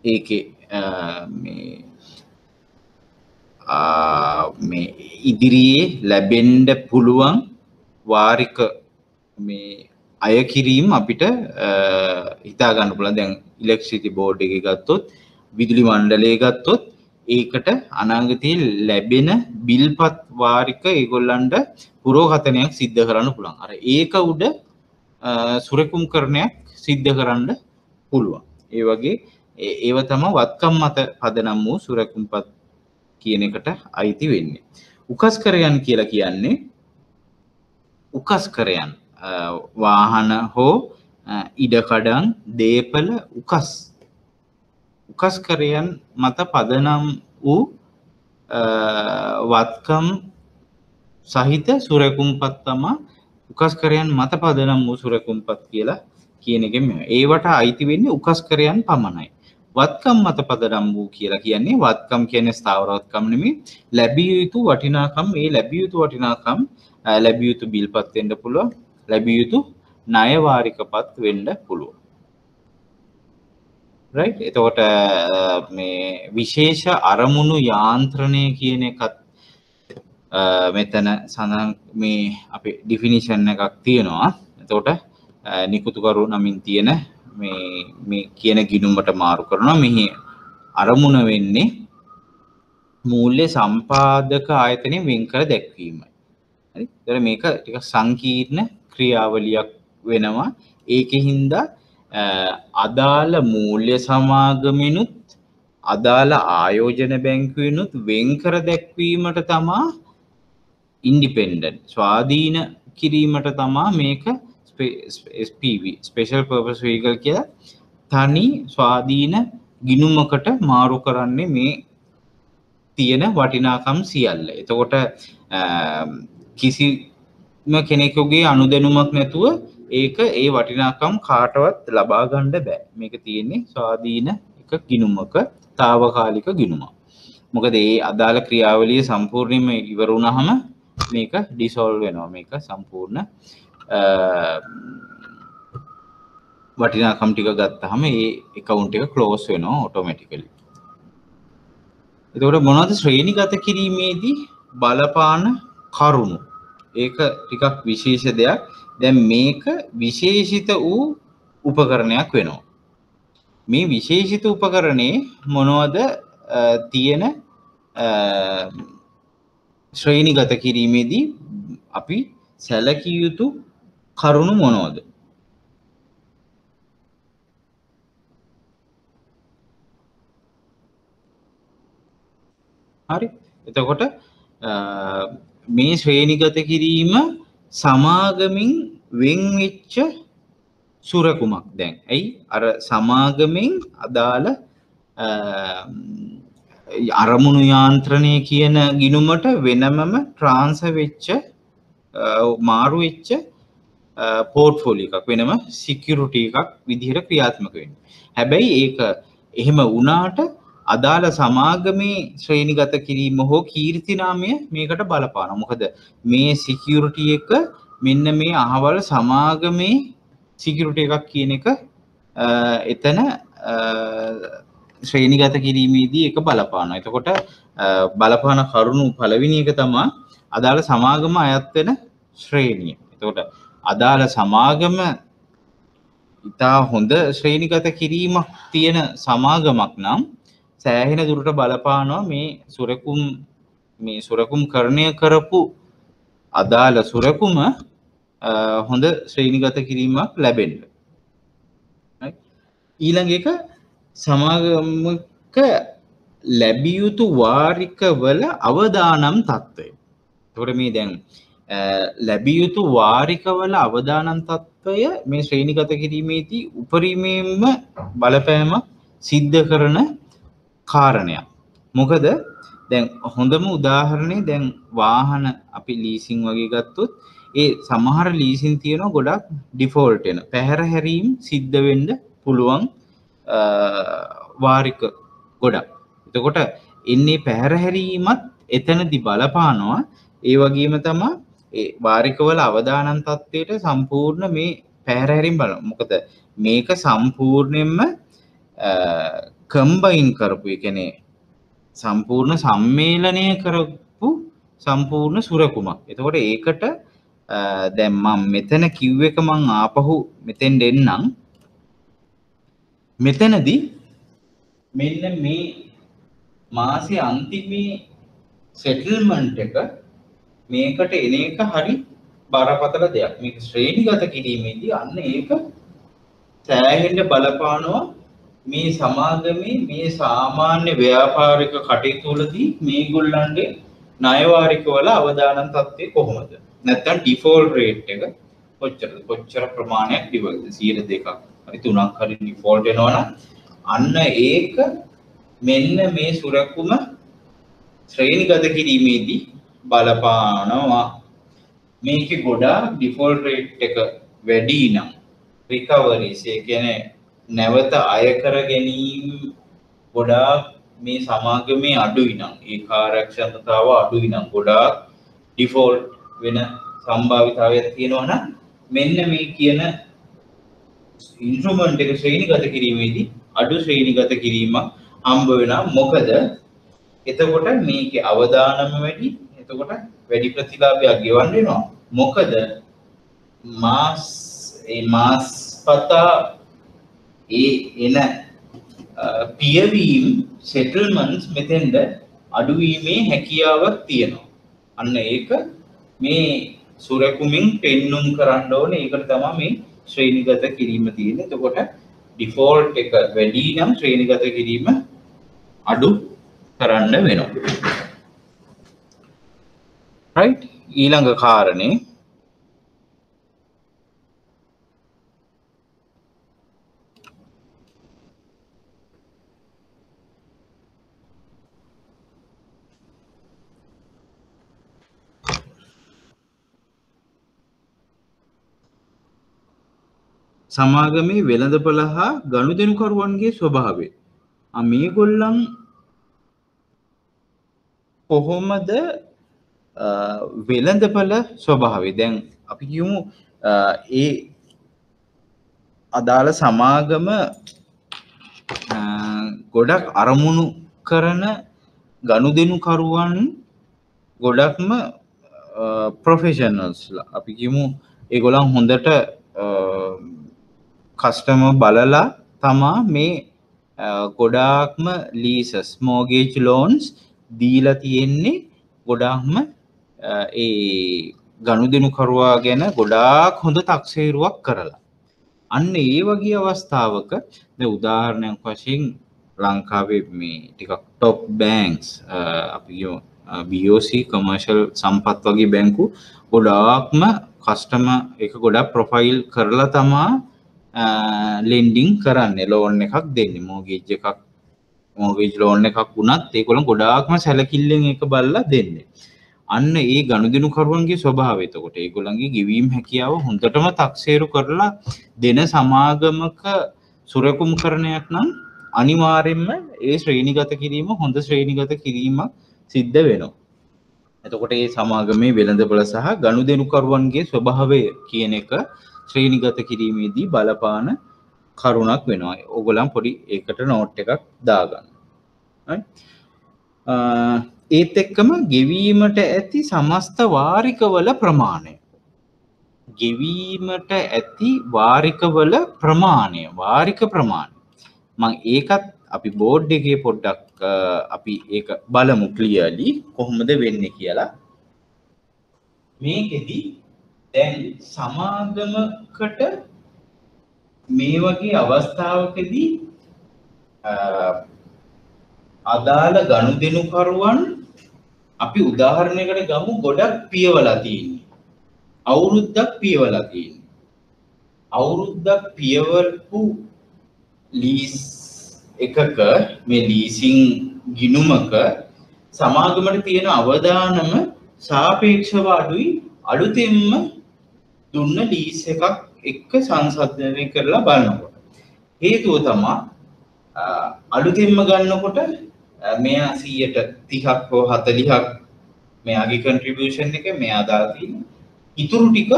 ඒකේ මේ ඉදිරියේ ලැබෙන්න පුළුවන් වාරික මේ අය කිරීම අපිට හිතා ගන්න පුළුවන්. දැන් ඉලෙක්ට්‍රිසිටි බෝඩ් එකේ ගත්තොත් විදුලි මණ්ඩලයේ ගත්තොත් ඒකට අනාගතයේ ලැබෙන බිල්පත් වාරික ඒගොල්ලන්ට පුරෝහතනයක් සිද්ධ කරන්න පුළුවන්. අර ඒක උඩ සුරකුම්කරණයක් සිද්ධ කරන්න පුළුවන්. ඒ වගේ ඒව තමයි වත්කම් මත පදනම් වූ සුරකුම්පත් කියන එකට අයිති වෙන්නේ. උකස්කරයන් කියලා කියන්නේ උකස්කරයන් වාහන හෝ ඉඩකඩම් දේපල උකස්කරයන් මත පදනම් වූ වත්කම් සහිත සුරකුම්පත් තමයි උකස්කරයන් මත පදනම් වූ සුරකුම්පත් කියලා කියන එකෙන් ඒවට අයිති වෙන්නේ උකස්කරයන් පමණයි. වත්කම් මත පදනම් වූ කියලා කියන්නේ වත්කම් කියන්නේ ස්ථාවර වත්කම් නෙමෙයි ලැබිය යුතු වටිනාකම් මේ ලැබිය යුතු වටිනාකම් ලැබිය යුතු බිල්පත් වෙන්න පුළුවන් ලැබිය යුතු ණය වාරිකපත් වෙන්න පුළුවන් right එතකොට මේ විශේෂ අරමුණු යාන්ත්‍රණය කියන එකත් මෙතන සඳහන් මේ අපේ ඩිෆිනිෂන් එකක් තියෙනවා එතකොට නිකුතුකරු නමින් තියෙන මේ කියන ගිණුමට මාරු කරනවා මෙහි අරමුණ වෙන්නේ මූල්‍ය සම්පාදක ආයතනයෙන් වෙන් කර දැක්වීමයි. හරි. ඒතර මේක ටිකක් සංකීර්ණ ක්‍රියාවලියක් වෙනවා. ඒකෙහිඳ අදාළ මූල්‍ය සමාගමිනුත් අදාළ ආයෝජන බැංකුවෙනුත් වෙන් කර දැක්වීමට තමා ඉන්ඩිපෙන්ඩන්ට් ස්වාධීන කිරීමට තමා මේක SPV ස්පෙෂල් පර්පස් වෙහිකල් කියලා තනි ස්වාධීන ගිණුමකට මාරු කරන්නේ මේ තියෙන වටිනාකම් සියල්ල. එතකොට කිසිම කෙනෙකුගේ අනුදැනුමක් නැතුව ඒක ඒ වටිනාකම් කාටවත් ලබා ගන්න බෑ. මේක තියෙන්නේ ස්වාධීන එක ගිණුමක తాවකාලික ගිණුමක්. මොකද ඒ අදාළ ක්‍රියාවලිය සම්පූර්ණයෙන්ම ඉවර වුණාම මේක ඩිසෝල්ව් වෙනවා. මේක සම්පූර්ණ වටිනාකම් ටික ගත්තාම ඒ account එක close වෙනවා automatically. එතකොට මොනවද ශ්‍රේණිගත කිරීමේදී බලපාන කරුණු? ඒක ටිකක් විශේෂ දෙයක්. දැන් මේක විශේෂිත වූ උපකරණයක් වෙනවා. මේ විශේෂිත උපකරණේ මොනවද තියෙන ශ්‍රේණිගත කිරීමේදී අපි සැලකිය යුතු කරුණු මොනවද? හරි. එතකොට මේ ශ්‍රේණිගත කිරීම සමාගමින් වෙන් වෙච්ච සුරකුමක් දැන්. ඇයි? අර සමාගමෙන් අදාළ අරමුණු යාන්ත්‍රණය කියන ගිණුමට වෙනමම ට්‍රාන්ස්ෆර් වෙච්ච මාරු වෙච්ච පෝර්ට්ෆෝලියෝ එකක් වෙනම සිකියුරිටි එකක් විදිහට ක්‍රියාත්මක වෙන්නේ. හැබැයි ඒක එහෙම වුණාට අදාළ සමාගමේ ශ්‍රේණිගත කිරීම හෝ කීර්ති නාමය මේකට බලපානවා. මොකද මේ සිකියුරිටි එක මෙන්න මේ අහවල් සමාගමේ සිකියුරිටි එකක් කියන එක එතන ශ්‍රේණිගත කිරීමේදී එක බලපානවා. එතකොට බලපාන කරුණු පළවෙනි එක තමයි අදාළ සමාගම අයත් වෙන ශ්‍රේණිය. එතකොට අදාළ සමාගම ඉතා හොඳ ශ්‍රේණිගත කිරීමක් තියෙන සමාගමක් නම් සෑහෙන දුරට බලපානවා මේ සුරකුම් කරණය කරපු අදාළ සුරකුම හොඳ ශ්‍රේණිගත කිරීමක් ලැබෙන්න. ඊළඟ එක සමාගමක ලැබිය යුතු වාරිකවල අවදානම් තත්ත්වය. එතකොට මේ දැන් ලැබිය යුතු වාරිකවල අවදානම් තත්ත්වය මේ ශ්‍රේණිගත කිරීමේදී උපරිමයෙන්ම බලපෑමක් සිද්ධ කරන කාරණයක්. මොකද දැන් හොඳම උදාහරණේ දැන් වාහන අපි ලීසින් වගේ ගත්තොත් ඒ සමහර ලීසින් තියෙනවා ගොඩක් ඩිෆෝල්ට් වෙන පැහැර හැරීම් සිද්ධ වෙන්න පුළුවන් වාරික ගොඩක්. එතකොට එන්නේ පැහැර හැරීමත් එතනදී බලපානවා. ඒ වගේම තමයි ඒ වාරිකවල අවදානම් තත්ත්වයට සම්පූර්ණ මේ පැහැර හැරීම් බලනවා. මොකද මේක සම්පූර්ණයෙන්ම කම්බයින් කරපු ඒ කියන්නේ සම්පූර්ණ සම්මේලනය කරපු සම්පූර්ණ සුරකුමක්. එතකොට ඒකට දැන් මම මෙතන කිව් එක මම ආපහු මෙතෙන් දෙන්නම්. මෙතනදී මෙන්න මේ මාසේ අන්තිමේ සෙටල්මන්ට් එක මේකට එන එක හරි බරපතල දෙයක්. මේක ශ්‍රේණිගත කිරීමේදී අන්න ඒක සෑහෙන්න බලපානවා මේ සමාගමේ මේ සාමාන්‍ය ව්‍යාපාරික කටයුතු වලදී මේගොල්ලන්ගේ ණය වාරිකවල අවදානම් තත්ත්වය කොහොමද? නැත්නම් ඩිෆෝල්ට් රේට් එක කොච්චර ප්‍රමාණයක් ඩිෆෝල්ට් 2%ක් හරි 3ක් හරි ඩිෆෝල්ට් වෙනවනම් අන්න ඒක මෙන්න මේ සුරකුම ශ්‍රේණිගත කිරීමේදී බලපානවා. මේකේ ගොඩාක් ඩිෆෝල්ට් රේට් එක වැඩි නම් රිකවරිස් ඒ කියන්නේ නැවත අය කර ගැනීම ගොඩාක් මේ සමාගමේ අඩුයි නම් ඒ කාර්යක්ෂමතාව අඩුයි නම් ගොඩාක් ඩිෆෝල්ට් වෙන සම්භාවිතාවයක් තියෙනවා නම් මෙන්න මේ කියන ඉන්ස්ට්‍රුමන්ට් එක ශ්‍රේණිගත කිරීමේදී අඩු ශ්‍රේණිගත කිරීමක් හම්බ වෙනවා. මොකද එතකොට මේකේ අවදානම වැඩි. එතකොට වැඩි ප්‍රතිලාභයක් ගෙවන්න වෙනවා. මොකද මාස් පතා ඒ එන පියවීම් සෙටල්මන්ට්ස් මෙතෙන්ද අඩුවීමේ හැකියාවක් තියෙනවා. අන්න ඒක මේ සුරකුමින් පෙන්눔 කරන්න ඕනේ. ඒකට තමයි මේ ශ්‍රේණිගත කිරීම තියෙන්නේ. එතකොට ඩිෆෝල්ට් එක වැඩි නම් ශ්‍රේණිගත කිරීම අඩු කරන්න වෙනවා. right? ඊළඟ කාරණේ සමාගමේ වෙළඳපොළ හා ගනුදෙනුකරුවන්ගේ ස්වභාවය. මේගොල්ලන් කොහොමද වෙළඳපොළ ස්වභාවය? දැන් අපි කියමු ඒ අදාළ සමාගම ගොඩක් අරමුණු කරන ගනුදෙනුකරුවන් ගොඩක්ම ප්‍රොෆෙෂනල්ස්ලා. අපි කියමු ඒගොල්ලන් හොඳට කස්ටමර් බලලා තමා මේ ගොඩාක්ම ලීසස් මෝගේජ් ලෝන්ස් දීලා තියෙන්නේ. ගොඩාක්ම ඒ ගනුදෙනුකරුවා ගැන ගොඩාක් හොඳ තක්සේරුවක් කරලා. අන්න ඒ වගේ අවස්ථාවක දැන් උදාහරණයක් වශයෙන් ලංකාවේ මේ ටිකක් টপ බැංක්ස් අපි කියමු BOC කමර්ෂල් සම්පත් වගේ බැංකු ගොඩාක්ම කස්ටමර් එක ගොඩක් ප්‍රොෆයිල් කරලා තමා ලෙන්ඩින් කරන්නේ, ලෝන් එකක් දෙන්නේ. මෝගේජ් ලෝන් එකක් වුණත් ඒගොල්ලෝ ගොඩාක්ම සැලකිල්ලෙන් ඒක බලලා දෙන්නේ. අන්න ඒ ගනුදෙනුකරුවන්ගේ ස්වභාවය. එතකොට ඒගොල්ලන්ගේ ගෙවීම් හැකියාව හොඳටම තක්සේරු කරලා දෙන සමාගමක සුරකුම් කරණයක් නම් අනිවාර්යෙන්ම ඒ ශ්‍රේණිගත කිරීම හොඳ ශ්‍රේණිගත කිරීමක් සිද්ධ වෙනවා. එතකොට මේ සමාගමේ වෙළඳපොළ සහ ගනුදෙනුකරුවන්ගේ ස්වභාවය කියන එක ශ්‍රේණිගත කිරීමේදී බලපාන කරුණක් වෙනවා. ඕගොල්ලන් පොඩි ඒකට නෝට් එකක් දාගන්න. ඒත් එක්කම ගෙවීමට ඇති සමස්ත වාරිකවල ප්‍රමාණය. ගෙවීමට ඇති වාරිකවල ප්‍රමාණය, වාරික ප්‍රමාණය. මම ඒකත් අපි බෝඩ් එකේ පොඩ්ඩක් අපි ඒක බලමු ක්ලියර්ලි කොහොමද වෙන්නේ කියලා. මේකෙදි දැන් සමාගමකට මේ වගේ අවස්ථාවකදී අදාළ ගනුදෙනුකරුවන් අපි උදාහරණයකට ගමු ගොඩක් පියවලා තියෙන්නේ. අවුරුද්දක් පියවලා තියෙන්නේ. අවුරුද්දක් පියවපු ලීස් එකක මේ ලීසින් ගිණුමක සමාගමට තියෙන අවදානම සාපේක්ෂව අඩුයි අලුතෙන්ම දුන්න ලීස් එකක් එක්ක සංසන්දනය කරලා බලනකොට. හේතුව තමයි අලුතෙන්ම ගන්නකොට මෙයා 30ක් හෝ 40ක් මෙයාගේ කන්ට්‍රිබියුෂන් එක මෙයා දාලා තියෙනවා. ඉතුරු ටික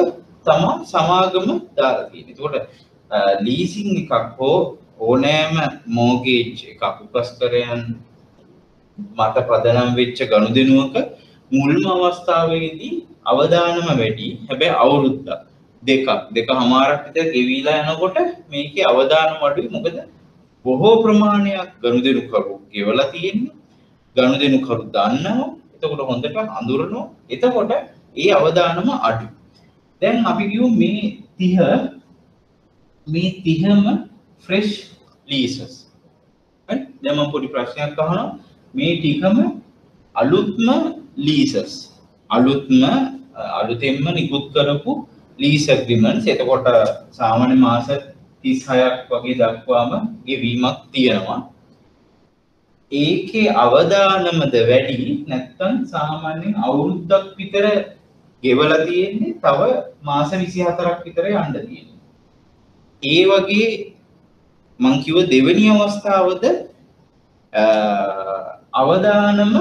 තමයි සමාගම දාලා තියෙන්නේ. ඒකට ලීසින් එකක් හෝ ඕනෑම මෝගේජ් එකක් උපස්කරයන් මත පදනම් වෙච්ච ගනුදෙනුවක මුල්ම අවස්ථාවේදී අවදානම වැඩි. හැබැයි අවුරුද්දක් දෙකමාරක් විතර ගෙවිලා යනකොට මේකේ අවදානම අඩුයි. මොකද බොහෝ ප්‍රමාණයක් ගනුදෙනුකරු ගෙවලා තියෙන්නේ. ගනුදෙනුකරු දන්නවා. එතකොට හොඳට අඳුරනවා. එතකොට ඒ අවදානම අඩුයි. දැන් අපි කියමු මේ 30ම ෆ්‍රෙෂ් ලීසස්. හරි? දැන් මම පොඩි ප්‍රශ්නයක් අහනවා. මේ ටිකම අලුත්ම ලීසස්. අලුතෙන්ම නිකුත් කරපු ලීස් ඇග්‍රීමන්ට්ස්. එතකොට සාමාන්‍ය මාස 36ක් වගේ දක්වාම ගෙවීමක් තියෙනවා. ඒකේ අවදානමද වැඩි නැත්නම් සාමාන්‍යයෙන් අවුරුද්දක් විතර ගෙවලා තියෙන්නේ, තව මාස 24ක් විතර යන්න තියෙනවා. ඒ වගේ මං කිව්ව දෙවෙනි අවස්ථාවද අවදානම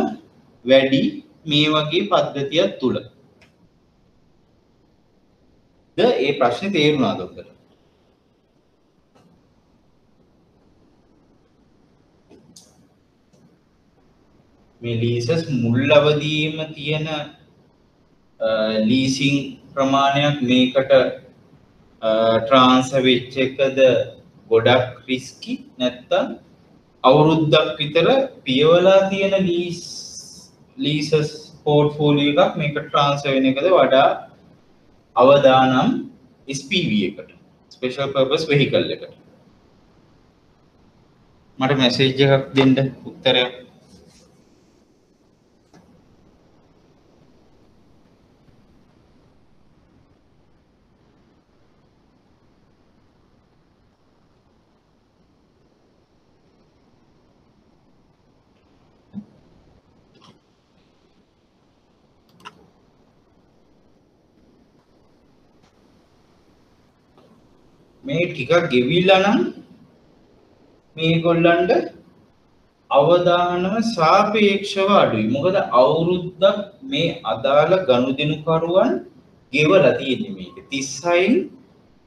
වැඩි මේ වගේ පද්ධතියක් තුල. ද ඒ ප්‍රශ්නේ තේරුණාද ඔබට? මේ ලීසස් මුල් අවදීම තියෙන ලීසින් ප්‍රමාණයක් මේකට ට්‍රාන්ස්ෆර් වෙච්ච එකද ගොඩක් රිස්කි නැත්තම් අවුරුද්දක් විතර පියවලා තියෙන ලීසස් පෝර්ට්ෆෝලියෝ එකක් මේකට ට්‍රාන්ස්ෆර් වෙන එකද වඩා අවදානම් SPV එකට ස්පෙෂල් පර්පස් වෙහිකල් එකට? මට මැසේජ් එකක් දෙන්න උත්තරයක්. මේ ටිකක් ගෙවිලා නම් මේගොල්ලන්ට අවදානම සාපේක්ෂව අඩුයි. මොකද අවුරුද්දක් මේ අදාළ ගනුදෙනුකරුවන් ගෙවලා තියෙන්නේ මේක. 36න්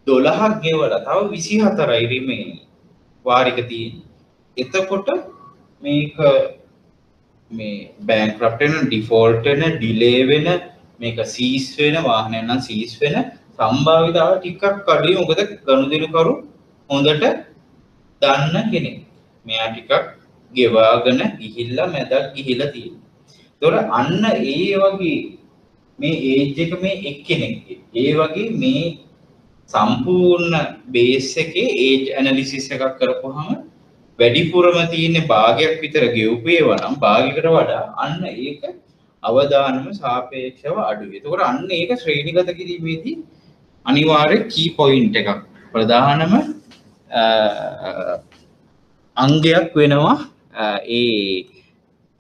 12ක් ගෙවලා තව 24යි රිමේනින් වාරික තියෙන්නේ. එතකොට මේක මේ බෑන්ක්‍රප්ට් වෙන, ඩිෆෝල්ට් වෙන, ඩිලේ වෙන, මේක සීස් වෙන, වාහනයක් නම් සීස් වෙන සම්භාවිතාව ටිකක් අඩුයි. මොකද ගනුදෙනුකරු හොඳට දන්න කෙනෙක්. මෙයා ටිකක් ගෙවාගෙන ගිහිල්ලා මැදක් ගිහිල්ලා තියෙනවා. ඒතකොට අන්න ඒ වගේ මේ ඒජ් එක මේ එක්කෙනෙක්ගේ. ඒ වගේ මේ සම්පූර්ණ බේස් එකේ ඒජ් ඇනලිසිස් එකක් කරපුවාම වැඩිපුරම තියෙන භාගයක් විතර ගෙවුපේවා නම් භාගයකට වඩා අන්න ඒක අවදානම සාපේක්ෂව අඩුයි. ඒතකොට අන්න ඒක ශ්‍රේණිගත කිරීමේදී අනිවාර්ය කී පොයින්ට් එකක් ප්‍රධානම අංගයක් වෙනවා ඒ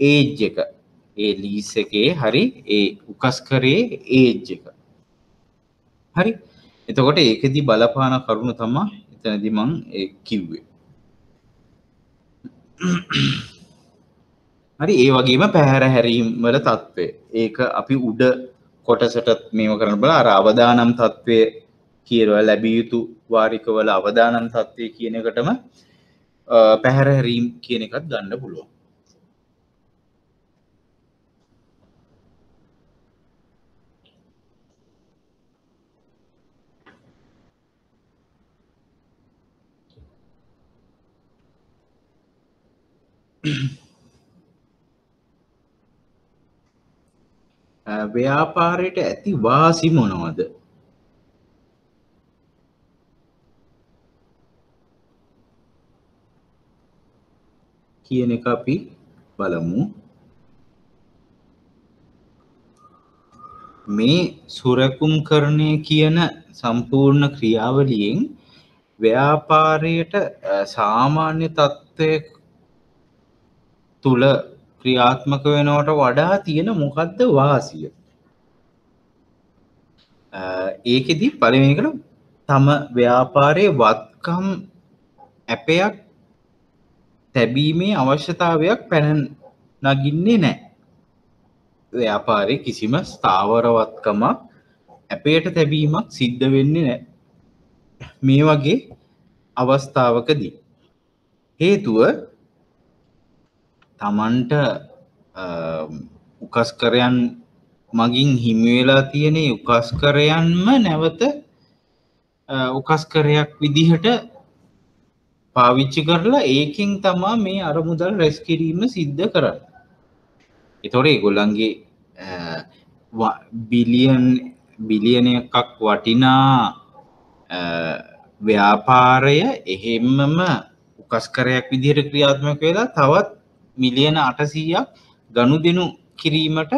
ඒජ් එක. ඒ ලීස් එකේ හරි ඒ උකස් කරේ ඒජ් එක. හරි. එතකොට ඒකෙදි බලපාන කරුණු තමයි එතනදි මම කිව්වේ. හරි. ඒ වගේම පැහැර හැරීම් වල තත්ත්වය. ඒක අපි උඩ කොටසට මේව කරන්න බලා අර අවදානම් තත්ත්වය කියලා ලැබිය යුතු වාරිකවල අවදානම් තත්ත්වය කියන එකටම පැහැර හැරීම් කියන එකත් ගන්න පුළුවන්. ව්‍යාපාරයට ඇති වාසි මොනවද? කියන එක අපි බලමු. මේ සුරකුම්කරණය කියන සම්පූර්ණ ක්‍රියාවලියෙන් ව්‍යාපාරයට සාමාන්‍ය තත්ත්වයක තුල ක්‍රියාත්මක වෙනවට වඩා තියෙන මොකද්ද වාසිය? ඒකෙදි පළවෙනි එක තම ව්‍යාපාරයේ වත්කම් ඇපයක් තැබීමේ අවශ්‍යතාවයක් පැන නගින්නේ නැහැ. ව්‍යාපාරයේ කිසිම ස්ථාවරවත්කමක් ඇපයට තැබීමක් සිද්ධ වෙන්නේ නැහැ. මේ වගේ අවස්ථාවකදී හේතුව තමන්ට උකස්කරයන් මගින් හිමි වෙලා තියෙන උකස්කරයන්ම නැවත උකස්කරයක් විදිහට පාවිච්චි කරලා ඒකෙන් තමා මේ අරමුදල් රැස් කිරීම සිද්ධ කරන්නේ. ඒතකොට ඒගොල්ලන්ගේ බිලියන එකක් වටිනා ව්‍යාපාරය එහෙම්මම උකස්කරයක් විදිහට ක්‍රියාත්මක වෙලා තවත් මිලියන 800ක් ගනුදෙනු කිරීමට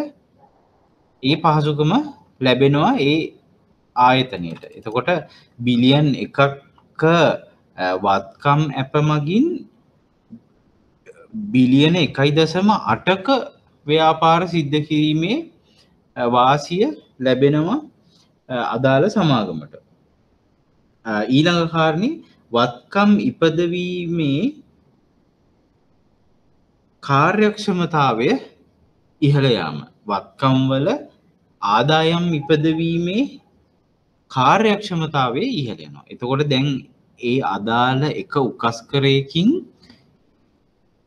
ඒ පහසුකම ලැබෙනවා ඒ ආයතනයට. එතකොට බිලියන් 1ක වත්කම් ඇප මගින් බිලියන 1.8ක ව්‍යාපාර සිද්ධ කිරීමේ වාසිය ලැබෙනවා අදාළ සමාගමට. ඊළඟ කාරණේ වත්කම් ඉපදවීමේ කාර්යක්ෂමතාවය ඉහළ යාම. වත්කම් වල ආදායම් ඉපදවීමේ කාර්යක්ෂමතාවය ඉහළ යනවා. එතකොට දැන් ඒ අදාළ එක උකස්කරයකින්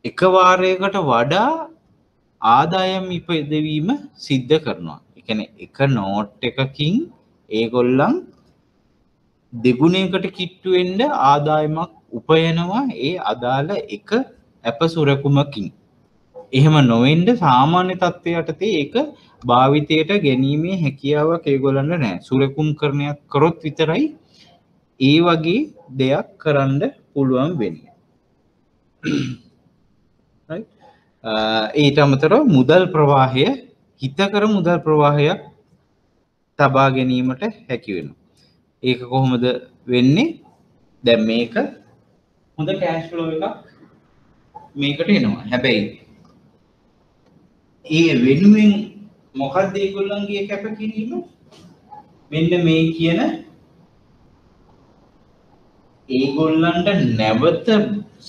එක වාරයකට වඩා ආදායම් ඉපදවීම සිද්ධ කරනවා. ඒ කියන්නේ එක නෝට් එකකින් ඒගොල්ලන් දෙගුණයකට කිට්ටු වෙන්න ආදායමක් උපයනවා ඒ අදාළ එක අප සුරකුමකින්. එහෙම නොවෙන්න සාමාන්‍ය තත්ත්වයට යටතේ ඒක භාවිතයට ගැනීමේ හැකියාවක් ඒගොල්ලන්ට නැහැ. සුරකුම්කරණයක් කරොත් විතරයි ඒ වගේ දෙයක් කරන්න පුළුවන් වෙන්නේ. right? ඊට අමතරව මුදල් ප්‍රවාහය හිතකර මුදල් ප්‍රවාහයක් තබා ගැනීමට හැකි වෙනවා. ඒක කොහොමද වෙන්නේ? දැන් මේක හොඳ කෑෂ් ෆ්ලෝ එකක් මේකට එනවා. හැබැයි ඒ වෙනුවෙන් මොකක්ද ඒගොල්ලන්ගේ කැපකිරීම? මෙන්න මේ කියන ඒගොල්ලන්ට නැවත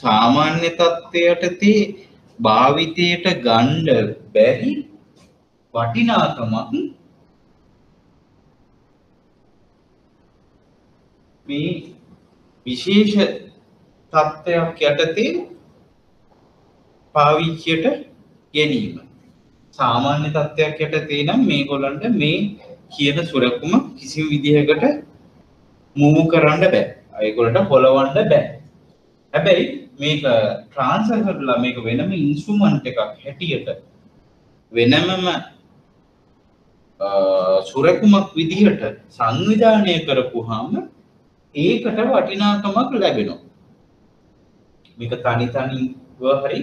සාමාන්‍ය තත්ත්වයටදී භාවිතයට ගන්න බැරි වටිනාකමක් මේ විශේෂ තත්ත්වයක් යටතේ පාවිච්චියට ගැනීම. සාමාන්‍ය තත්ත්වයක් යටතේ නම් මේගොල්ලන්ට මේ කියන සුරකුම කිසිම විදිහකට මූව් කරන්න බෑ. ඒගොල්ලන්ට පොළවන්න බෑ. හැබැයි මේක ට්‍රාන්ස්ෆර් කරලා මේක වෙනම ඉන්ස්ට්‍රුමන්ට් එකක් හැටියට වෙනමම සුරකුමක් විදිහට සංවිධානය කරපුවාම ඒකට වටිනාකමක් ලැබෙනවා. මේක තනි තනිව හරි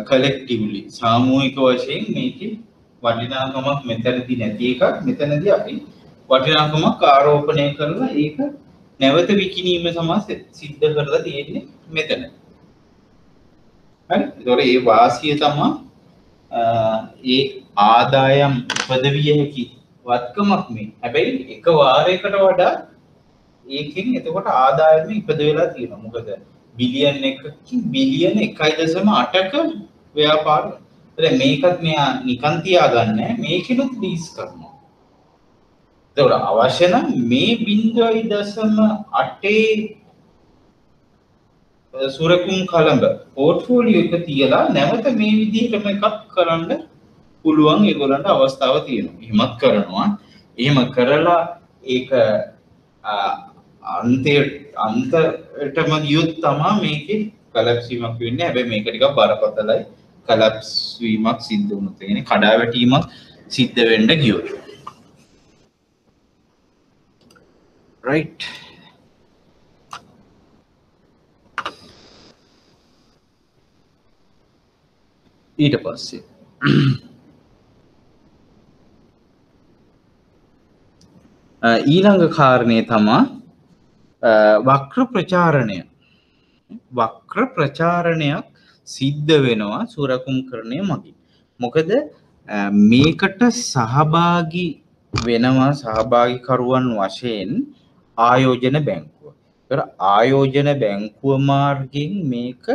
කලෙක්ටිව්ලි සාමූහික වශයෙන් මේකේ වටිනාකමක් මෙතනදී නැති එකක් මෙතනදී අපි වටිනාකමක් ආරෝපණය කරලා ඒක නැවත විකිණීම සමග සිද්ධ කරලා තියෙන්නේ මෙතන. හරි. ඒතකොට ඒ වාසිය තමයි ඒ ආදායම් උපදවිය හැකි වත්කමක් මේ. හැබැයි එක වාරයකට වඩා ඒකෙන් එතකොට ආදායම ඉපද වෙලා තියෙනවා. මොකද බිලියන් 1කින් බිලියන 1.8ක ව්‍යාපාර. දැන් මේකත් මෙයා නිකන් තියාගන්නේ මේකෙනුත් ලීස් කරනවා. ඒතකොට අවශ්‍ය නම් මේ 0.8 සුරකුම් කලඹ පෝර්ට්ෆෝලියෝ එක තියලා නැවත මේ විදිහටම එකක් කරන්න පුළුවන් ඒගොල්ලන්ට අවස්ථාව තියෙනවා. එහෙමත් කරනවා. එහෙම කරලා ඒක අන්තයටම ගියොත් තමයි මේකේ කලැප්ස් වීමක් වෙන්නේ. හැබැයි මේක ටිකක් බරපතලයි. කලැප්ස් වීමක් සිද්ධ වුණොත් ඒ කියන්නේ කඩාවැටීමක් සිද්ධ වෙන්න ගියොත්. right. ඊට පස්සේ ඊළඟ කාරණය තමයි වක්‍ර ප්‍රචාරණය. වක්‍ර ප්‍රචාරණයක් සිද්ධ වෙනවා සුරකුම්කරණය මගින්. මොකද මේකට සහභාගී වෙනවා සහභාගීකරුවන් වශයෙන් ආයෝජන බැංකුව. ඒතර ආයෝජන බැංකුව මාර්ගයෙන් මේක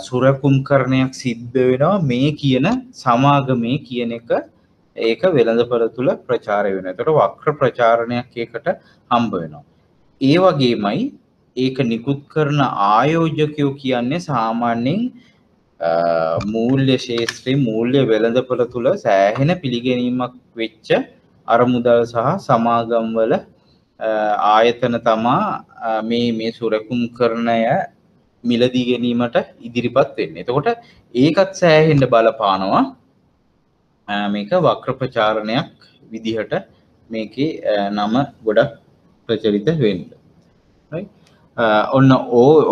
සුරකුම්කරණයක් සිද්ධ වෙනවා මේ කියන සමාගමේ කියන එක ඒක වෙළඳපොළ තුල ප්‍රචාරය වෙනවා. ඒතර වක්‍ර ප්‍රචාරණයක් ඒකට හම්බ වෙනවා. ඒ වගේමයි ඒක නිකුත් කරන ආයෝජකයෝ කියන්නේ සාමාන්‍යයෙන් මූල්‍ය ශේෂ්ත්‍රයේ මූල්‍ය වෙළඳපොළ තුල සෑහෙන පිළිගැනීමක් වෙච්ච අරමුදල් සහ සමාගම් වල ආයතන තමා මේ සුරකුම්කරණය මිලදී ගැනීමට ඉදිරිපත් වෙන්නේ. එතකොට ඒකත් සෑහෙන්න බලපානවා මේක වක්‍ර ප්‍රචාරණයක් විදිහට මේකේ නම ගොඩක් ප්‍රචලිත වෙන්න. right. ඔන්න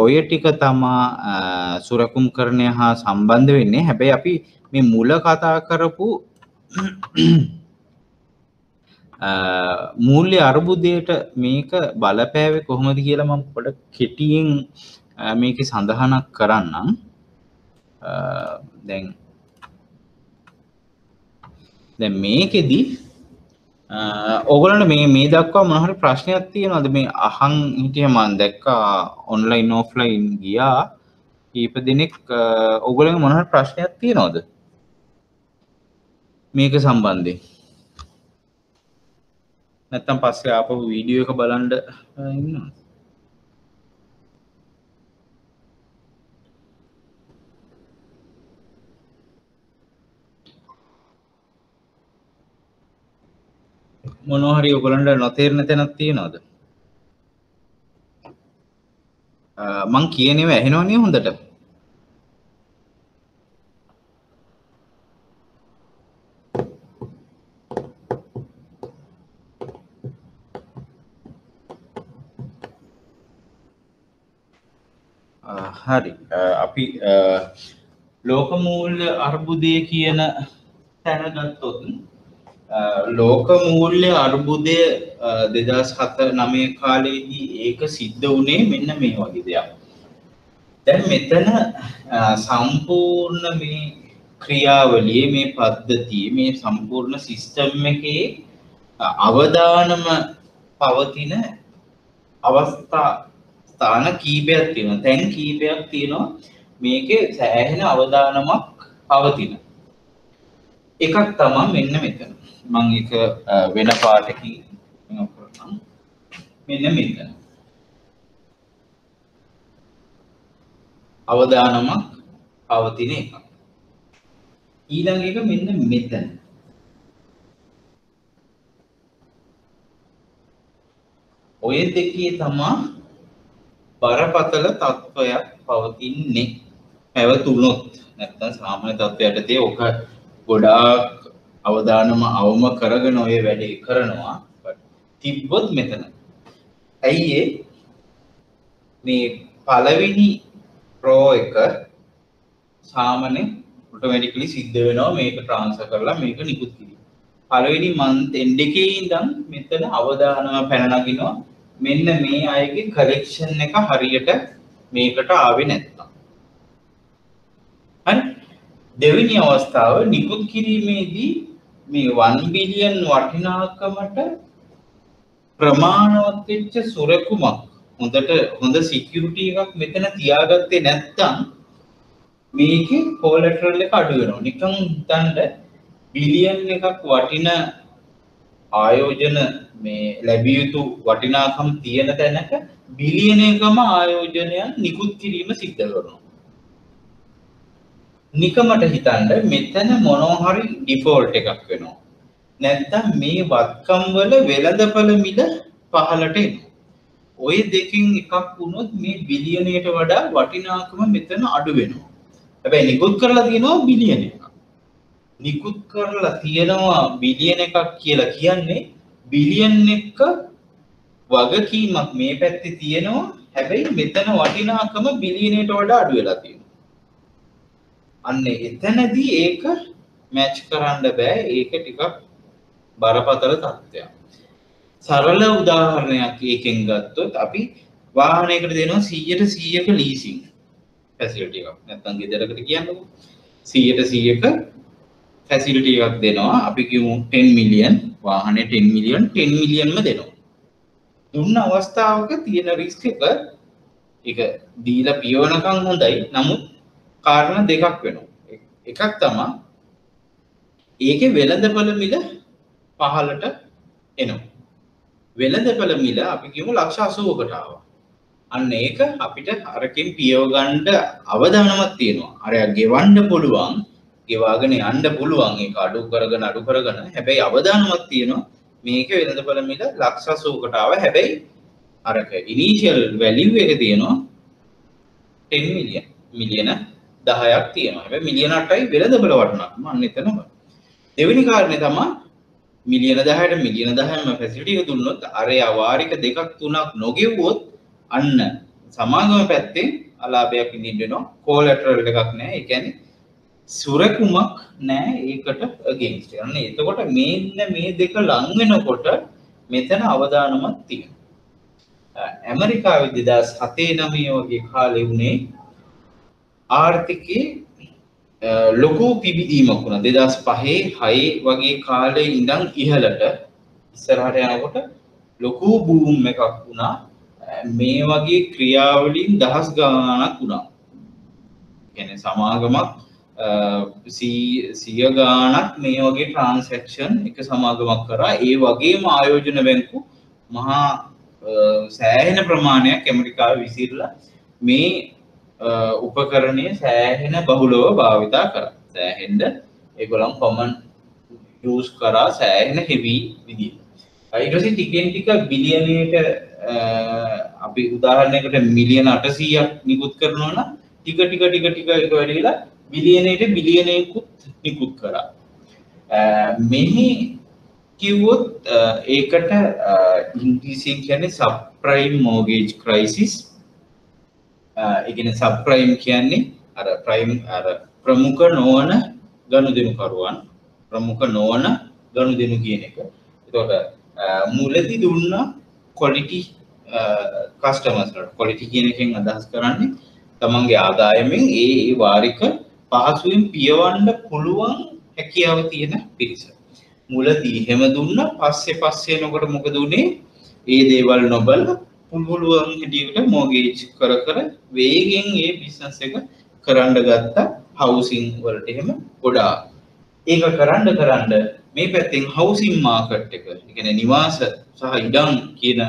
ඔය ටික තමා සුරකුම්කරණය හා සම්බන්ධ වෙන්නේ. හැබැයි අපි මේ මුල කතා කරපු මූල්‍ය අර්බුදයට මේක බලපෑවේ කොහොමද කියලා මම පොඩ්ඩක් කෙටියෙන් මේකේ සඳහනක් කරන්නම්. දැන් මේකෙදි ඕගොල්ලන්ට මේ දක්වා මොන හරි ප්‍රශ්නයක් තියෙනවද? මේ අහන් හිටිය මම දැක්කා ඔන්ලයින් ඔෆ්ලයින් ගියා කීප දෙනෙක් ඔයගොල්ලන්ගේ මොන හරි ප්‍රශ්නයක් තියෙනවද මේක සම්බන්ධයෙන්? නැත්තම් පස්සේ ආපහු වීඩියෝ එක බලන්න ඉන්නවද? මොනවා හරි ඔයගොල්ලන්ට නොතේරෙන තැනක් තියෙනවද? මං කියන ඒවා ඇහෙනවනේ හොඳට. හරි අපි ලෝක මූල්‍ය අර්බුදය කියන තැන ගත්තොත් ලෝක මූල්‍ය අර්බුදය 2007-9 කාලේදී ඒක සිද්ධ වුණේ මෙන්න මේ වගේ දෙයක්. දැන් මෙතන සම්පූර්ණ මේ ක්‍රියාවලියේ මේ පද්ධතියේ මේ සම්පූර්ණ සිස්ටම් එකේ අවදානම පවතින අවස්ථා ස්ථාන කීපයක් තියෙනවා. තැන් කීපයක් තියෙනවා මේකේ සෑහෙන අවදානමක් පවතින. එකක් තමයි මෙන්න මෙතන. මම ඒක වෙන පාටකින් කරනම් මෙන්න මෙතන. අවදානමක් පවතින එක. ඊළඟ එක මෙන්න මෙතන. ඔය දෙකේ තමයි බරපතල තත්ත්වයක් පවතින්නේ. පැවතුනොත් නැත්නම් සාමාන්‍ය තත්ත්වයට ඔක ගොඩාක් අවදානම අවම කරගෙන ඔය වැඩේ කරනවා. තිබ්බොත් මෙතන. ඇයි මේ පළවෙනි රෝ එක සාමාන්‍ය ඔටෝමැටිකලි සිද්ධ වෙනවා මේක ට්‍රාන්ස්ෆර් කරලා මේක නිකුත් කිරීම. පළවෙනි මන්ත් එන්ඩ් එකේ ඉඳන් මෙතන අවදානම පැන නගිනවා. මෙන්න මේ අයගේ කලෙක්ෂන් එක හරියට මේකට ආවේ නැත්තම්. හරි. දෙවෙනි අවස්ථාව නිකුත් කිරීමේදී මේ 1 බිලියන් වටිනාකමට ප්‍රමාණවත් වෙච්ච සුරකුමක් හොඳ සිකියුරිටි එකක් මෙතන තියාගත්තේ නැත්තම් මේකේ කොලැටරල් එක අඩු වෙනවා. නිකන් හිතන්න බිලියන් එකක් වටින ආයෝජන මේ ලැබිය යුතු වටිනාකම් තියෙන තැනක බිලියන එකම ආයෝජනයන් නිකුත් කිරීම සිද්ධ කරනවා. නිකමට හිතන්න මෙතන මොනවා හරි ඩිෆෝල්ට් එකක් වෙනවා. නැත්තම් මේ වත්කම් වල වෙළඳපළ මිල පහළට එනවා. ඔය දෙකෙන් එකක් වුණොත් මේ බිලියනයට වඩා වටිනාකම මෙතන අඩු වෙනවා. හැබැයි නිකුත් කරලා තියෙනවා බිලියන එකක්. නිකුත් කරලා තියෙනවා බිලියන එකක් කියලා කියන්නේ බිලියන් එක වගකීමක් මේ පැත්තේ තියෙනවා. හැබැයි මෙතන වටිනාකම බිලියනයට වඩා අඩු වෙලා තියෙනවා. අන්න එතනදී ඒක මැච් කරන්න බෑ. ඒක ටිකක් බරපතල තත්ත්වයක්. සරල උදාහරණයක් ඒකෙන් ගත්තොත් අපි වාහනයකට දෙනවා 100%ක ලීසින් ෆැසිලිටි එකක්. නැත්නම් ගෙදරකට කියන්නකො 100%ක ෆැසිලිටි එකක් දෙනවා. අපි කියමු 10 මිලියන් වාහනේ 10 මිලියන්ම දෙනවා. දුන්න අවස්ථාවක තියෙන රිස්ක් එක දීලා පියවනකම් හොඳයි. නමුත් කාරණා දෙකක් වෙනවා. එකක් තමයි ඒකේ වෙළඳපළ මිල පහළට එනවා. වෙළඳපළ මිල අපි කියමු ලක්ෂ 80කට ආවා. අන්න ඒක අපිට අරකින් පියව ගන්න අවදානමක් තියෙනවා. අරයා ගෙවන්න පුළුවන්, ගෙවාගෙන යන්න පුළුවන්. ඒක අඩු කරගෙන හැබැයි අවදානමක් තියෙනවා. මේකේ වෙළඳපළ මිල ලක්ෂ 80කට ආවා. හැබැයි අරක ඉනිෂියල් වැලියු එක තියෙනවා 10 මිලියන 10ක් තියෙනවා. හැබැයි මිලියන 8යි වෙළඳපළ වටිනාකම. අන්න එතනම. දෙවෙනි කාරණේ තමයි මිලියන 10ට මිලියන 10ම ෆැසිලිටි එක දුන්නොත් අරයා වාරික දෙකක් තුනක් නොගෙවුවොත් අන්න සමාගම පැත්තෙන් අලාභයක් විඳින්න වෙනවා. කොලැටරල් එකක් නැහැ. ඒ කියන්නේ සුරකුමක් නැහැ ඒකට අගේන්ස්ට්. අන්න එතකොට මේ දෙක ලං වෙනකොට මෙතන අවදානමක් තියෙනවා. ඇමරිකාවේ 2007-9 වගේ කාලේ උනේ ආර්ථිකයේ ලොකු පිබිදීමක් වුණා. 2005-6 වගේ කාලේ ඉඳන් ඉහළට ඉස්සරහට යනකොට ලොකු බූම් එකක් වුණා. මේ වගේ ක්‍රියාවලින් දහස් ගාණක් වුණා. කියන්නේ සමාගමක් සිය ගාණක් මේ වගේ ට්‍රාන්සැක්ෂන් එක සමාගමක් කරා ඒ වගේම ආයෝජන බැංකු මහා සෑහෙන ප්‍රමාණයක් ඇමරිකාවේ විසිරලා මේ උපකරණය සෑහෙන බහුලව භාවිතා කරා. සෑහෙන්න ඒගොල්ලන් කොමන් යූස් කරා සෑහෙන හෙවි විදිහට. ඊට පස්සේ ටිකෙන් ටික බිලියනයට අපි උදාහරණයකට මිලියන 800ක් නිකුත් කරනවා නම් ටික ඒක වැඩිලා බිලියනයට බිලියනයකුත් නිකුත් කරා. මෙහි කිව්වොත් ඒකට ඉංග්‍රීසියෙන් කියන්නේ සබ්ප්‍රයිම් මෝර්ගේජ් ක්‍රයිසිස්. ඒ කියන්නේ සබ්ප්‍රයිම් කියන්නේ අර ප්‍රයිම් අර ප්‍රමුඛ නොවන ගනුදෙනුකරුවන් ප්‍රමුඛ නොවන ගනුදෙනු කියන එක. එතකොට මුලදී දුන්න ක්වොලිටි කස්ටමර්ස්ලට ක්වොලිටි කියන එකෙන් අදහස් කරන්නේ තමන්ගේ ආදායමෙන් ඒ වාරික පහසුවෙන් පියවන්න පුළුවන් හැකියාව තියෙන පිරිස. මුලදී එහෙම දුන්න පස්සේ නොකට මොකද උනේ? ඒ දේවල් නොබල පුළුවන් හැටියට මෝර්ගේජ් කර වේගෙන් ඒ බිස්නස් එක කරන්න ගත්තා. හවුසින් වලට එහෙම ගොඩාක්. ඒක කරන්න මේ පැත්තෙන් හවුසින් මාකට් එක, ඒ කියන්නේ නිවාස සහ ඉඩම් කියන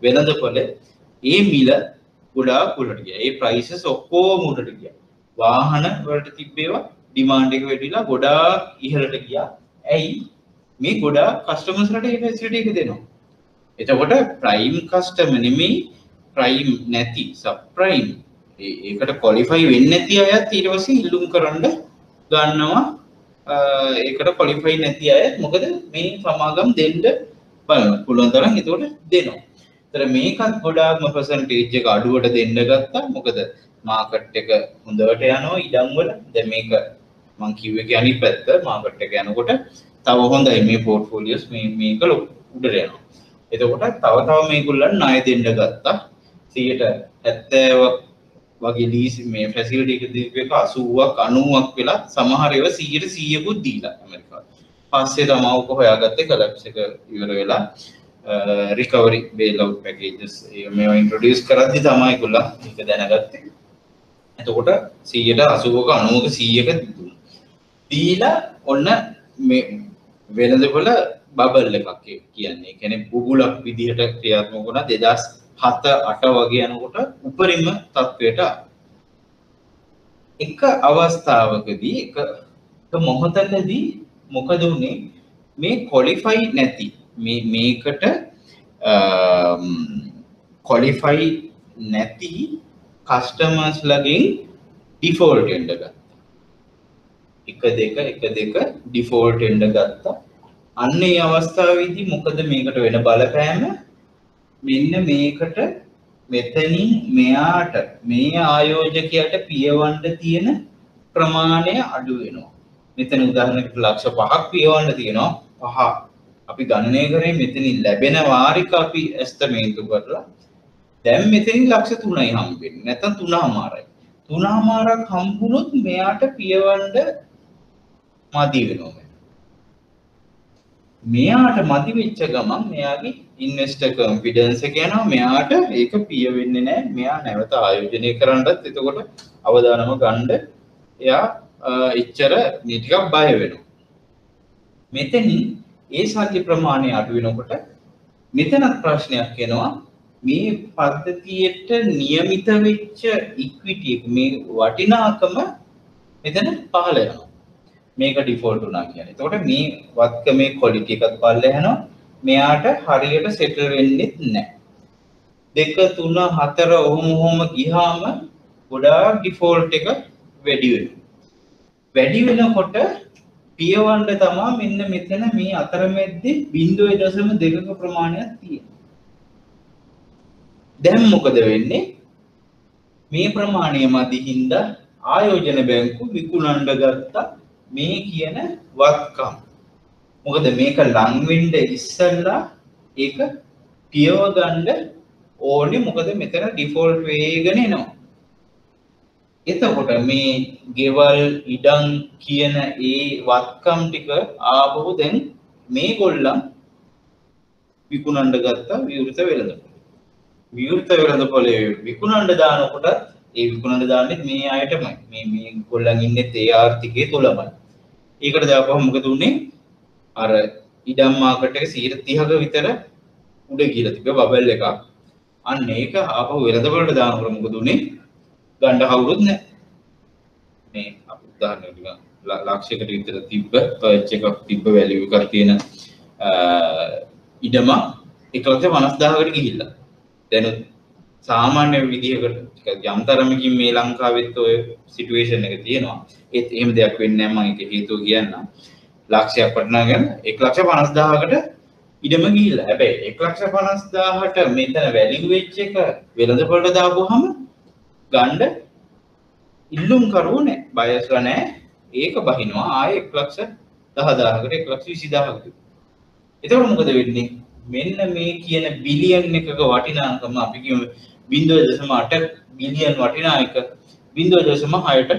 වෙළඳපොළ ඒ මිල ගොඩාක් උඩට ගියා. ඒ ප්‍රයිසස් ඔක්කොම උඩට ගියා. වාහන වලට තිබ්බේවා ඩිමාන්ඩ් එක වැඩිලා ගොඩාක් ඉහළට ගියා. ඇයි? මේ ගොඩාක් කස්ටමර්ස්ලට ඒ ෆැසිලිටි එක දෙනවා. එතකොට ප්‍රයිම් කස්ටමර් නෙමෙයි ප්‍රයිම් නැති සබ්ප්‍රයිම් ඒකට ක්වොලිෆයි වෙන්නේ නැති අයත් ඊට පස්සේ ඉල්ලුම් කරන්න ගන්නවා. ඒකට ක්වොලිෆයි නැති අය මොකද මේ සමාගම් දෙන්න බලන්න පුළුවන් තරම් ඒකට දෙනවා. ඒතර මේකත් ගොඩාක්ම පර්සන්ටේජ් එක අඩුවට දෙන්න ගත්තා. මොකද මාකට් එක හොඳට යනවා ඉඩම් වල. දැන් මේක මම කිව්වේ අනිත් පැත්ත මාකට් එක යනකොට තව හොඳයි මේ පෝර්ට්ෆෝලියෝස් මේක උඩට යනවා. එතකොට තව මේගොල්ලන් ණය දෙන්න ගත්තා. 70% වගේ ලීස් මේ ෆැසිලිටි එක දීපු එක 80ක් 90ක් වෙලා සමහර ඒවා 100%කුත් දීලා ඇමරිකාව. පස්සේ තමයි ඔක හොයාගත්තේ කොලැප්ස් එක ඉවර වෙලා රිකවරි බේල් අවුට් පැකේජස් මේවා ඉන්ට්‍රොඩියුස් කරද්දි තමයි ඒගොල්ලන් ඒක දැනගත්තේ. එතකොට 180ක 90ක 100ක දීලා ඔන්න මේ වෙළඳපොළ බබල් එකක් කියන්නේ. ඒ කියන්නේ බුබුලක් විදිහට ක්‍රියාත්මක වුණා 2007-8 වගේ යනකොට උපරිම තත්වයට එක අවස්ථාවකදී එක මොහොතකදී මොකද උනේ? මේ ක්වොලිෆයි නැති මේකට ක්වොලිෆයි නැති කස්ටමර්ස් ලගෙන් ඩිෆෝල්ට් වෙන්න ගත්තා. එක දෙක ඩිෆෝල්ට් වෙන්න ගත්තා. අන්න ඒ අවස්ථාවේදී මොකද මේකට වෙන බලපෑම? මෙන්න මේකට මෙතනින් මෙයාට මේ ආයෝජකයාට පියවන්න තියෙන ප්‍රමාණය අඩු වෙනවා. මෙතන උදාහරණයකට ලක්ෂ 5ක් පියවන්න තියෙනවා. 5 අපි ගණනය කරේ මෙතනින් ලැබෙන වාරික අපි එස්ටිමේට් කරලා දැන් මෙතනින් ලක්ෂ 3යි හම්බෙන්නේ. නැත්නම් 3මාරයි. 3මාරක් හම්බුනොත් මෙයාට පියවන්න මදි වෙනවා. මෙයාට මදි වෙච්ච ගමන් මෙයාගේ ඉන්වෙස්ටර් කොන්ෆිඩන්ස් එක යනවා. මෙයාට ඒක පිය වෙන්නේ නැහැ. මෙයා නැවත ආයෝජනය කරන්නත් එතකොට අවදානම ගන්න එයා එච්චර මේ ටිකක් බය වෙනවා. මෙතනින් ඒ සල්ලි ප්‍රමාණය අඩු වෙනකොට මෙතනත් ප්‍රශ්නයක් එනවා. මේ පද්ධතියට නියමිත වෙච්ච ඉක්විටි එක මේ වටිනාකම මෙතන පහළ යනවා. මේක ඩිෆෝල්ට් වුණා කියන්නේ. එතකොට මේ වත්කමේ ක්වොලිටි එකත් පල්ල යනවා. මෙයාට හරියට සෙටල් වෙන්නේ නැහැ. 2 3 4 ඔහොම ගියාම ගොඩාක් ඩිෆෝල්ට් එක වැඩි වෙනවා. වැඩි වෙනකොට පියවන්න තමයි මෙන්න මෙතන මේ අතරමැද්දේ 0.2ක ප්‍රමාණයක් තියෙනවා. දැන් මොකද වෙන්නේ? මේ ප්‍රමාණය මදි හින්දා ආයෝජන බැංකු විකුණන්න ගත්තා මේ කියන වත්කම්. මොකද මේක ලං වෙන්න ඉස්සෙල්ලා ඒක පියව ගන්න ඕනේ. මොකද මෙතන ඩිෆෝල්ට් වේගන එනවා. එතකොට මේ ගෙවල් ඉඩම් කියන ඒ වත්කම් ටික ආවොත් දැන් මේගොල්ලන් විකුණන්න ගත්තා විවෘත වෙළඳපොළ. විවෘත වෙළඳපොළේ විකුණන්න දානකොට ඒ විකුණන දාන්නේ මේ අයටමයි. මේ ගොල්ලන් ඉන්නේ ඒ ආර්ථිකයේ තුලමයි. ඒකට දාපුවම මොකද උනේ? අර ඉඩම් මාකට් එක 30%ක විතර උඩ ගිහලා තිබ්බ බබල් එකක්. අන්න ඒක ආපහු වෙළඳ වලට දානකොට මොකද උනේ? ගන්න කවුරුත් නැහැ. මේ අපි උදාහරණයක් ලක්ෂයකට විතර තිබ්බ පර්ච් එකක් තිබ්බ වැලියු එකක් තියෙන ඉඩම 1,50,000කට ගිහිල්ලා. දැන් සාමාන්‍ය විදිහකට යම් තරමකින් මේ ලංකාවෙත් ඔය සිටුේෂන් එක තියෙනවා. ඒත් එහෙම දෙයක් වෙන්නේ නැහැ මම ඒක හේතුව කියන්නම්. ලක්ෂයක් වටනා ගන්න 1,50,000කට ඉඩම ගිහිල්ලා. හැබැයි 1,50,000ට මෙතන වැලියු වෙච්ච එක වෙළඳපොළට දාපුවාම ගන්න ඉල්ලුම් කරුවෝ නැහැ. බයස්ලා නැහැ. ඒක බහිනවා ආයේ 1,10,000කට 1,20,000කට. එතකොට මොකද වෙන්නේ? මෙන්න මේ කියන බිලියන් එකක වටිනාකම අපි කියමු 0.8 බිලියන් වටිනා එක 0.6ට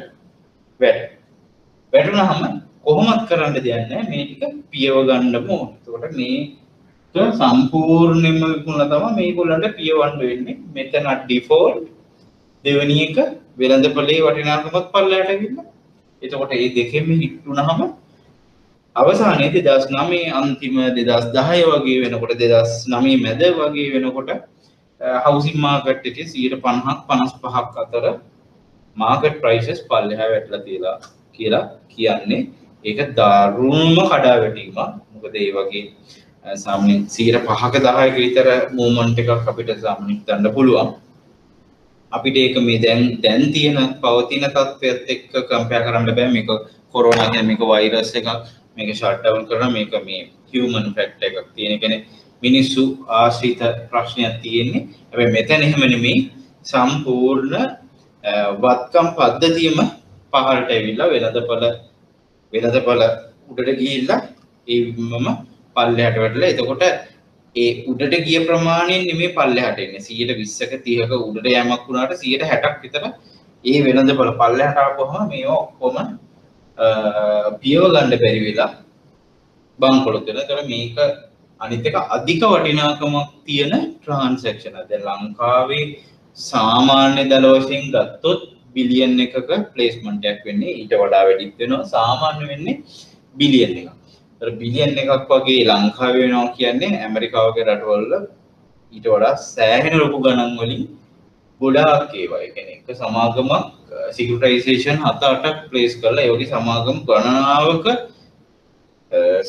වැටුනහම කොහොමත් කරන්න දෙයක් නැහැ. මේ ටික පියව ගන්නම ඕනේ. එතකොට මේක සම්පූර්ණයෙන්ම විකුණලා තමයි මේගොල්ලන්ට පියවන්න වෙන්නේ. මෙතන ඩිෆෝල්ට් දෙවෙනි එක වෙළඳපොලේ වටිනාකමත් පල්ලයට ඇවිල්ලා. එතකොට මේ දෙකෙන්ම හිට් වුණාම අවසානයේ 2009 අන්තිම 2010 වගේ වෙනකොට 2009 මැද වගේ වෙනකොට හවුසින් මාකට් එකේ 50ක් 55ක් අතර මාකට් ප්‍රයිසස් පල්ලෙහා වැටලා තියලා කියලා කියන්නේ ඒක දාරුණම කඩාවැටීමක්. මොකද ඒ වගේ සාමාන්‍යයෙන් 5ක 10ක විතර මූවමන්ට් එකක් අපිට සාමාන්‍යයෙන් ගන්න පුළුවන්. අපිට ඒක මේ දැන් තියෙන පවතින තත්ත්වයට එක්ක කම්පෙයාර් කරන්න බෑ. මේක කොරෝනා කියන්නේ මේක වෛරස් එකක්. මේක ෂට් ඩවුන් කරන මේක මේ හියුමන් ෆැක්ටර් එකක් තියෙන කෙනේ මිනිස්සු ආශ්‍රිත ප්‍රශ්නයක් තියෙන්නේ. හැබැයි මෙතන එහෙම නෙමෙයි සම්පූර්ණ වත්කම් පද්ධතියම පහළට ඇවිල්ලා වෙළඳපොළ උඩට ගිහිල්ලා ඒවම පල්ලෙහාට වැටලා. එතකොට ඒ උඩට ගිය ප්‍රමාණයෙන් නෙමෙයි පල්ලෙහාට එන්නේ. 120ක 30ක උඩට යෑමක් වුණාට 60ක් විතර ඒ වෙළඳපොළ පල්ලෙහාට ආපුවම මේවා ඔක්කොම පියව ගන්න බැරි වෙලා බංකොලොත් වෙනවා. ඒතර මේක අනිත් එක අධික වටිනාකමක් තියෙන ට්‍රාන්සැක්ෂන්. දැන් ලංකාවේ සාමාන්‍ය දල වශයෙන් ගත්තොත් බිලියන් එකක ප්ලේස්මන්ට් එකක් වෙන්නේ ඊට වඩා වැඩිත් වෙනවා. සාමාන්‍ය වෙන්නේ බිලියන් එකක්. ඒතර බිලියන් එකක් වගේ ලංකාවේ වෙනවා කියන්නේ ඇමරිකාව වගේ රටවල ඊට වඩා සෑහෙන ලොකු ගණන් වලින් ගොඩාක් ඒවා. ඒ කියන්නේ එක සමාගමක් සිකියුරිටයිසේෂන් 7-8ක් ප්ලේස් කරලා ඒ වගේ සමාගම් ගණනාවක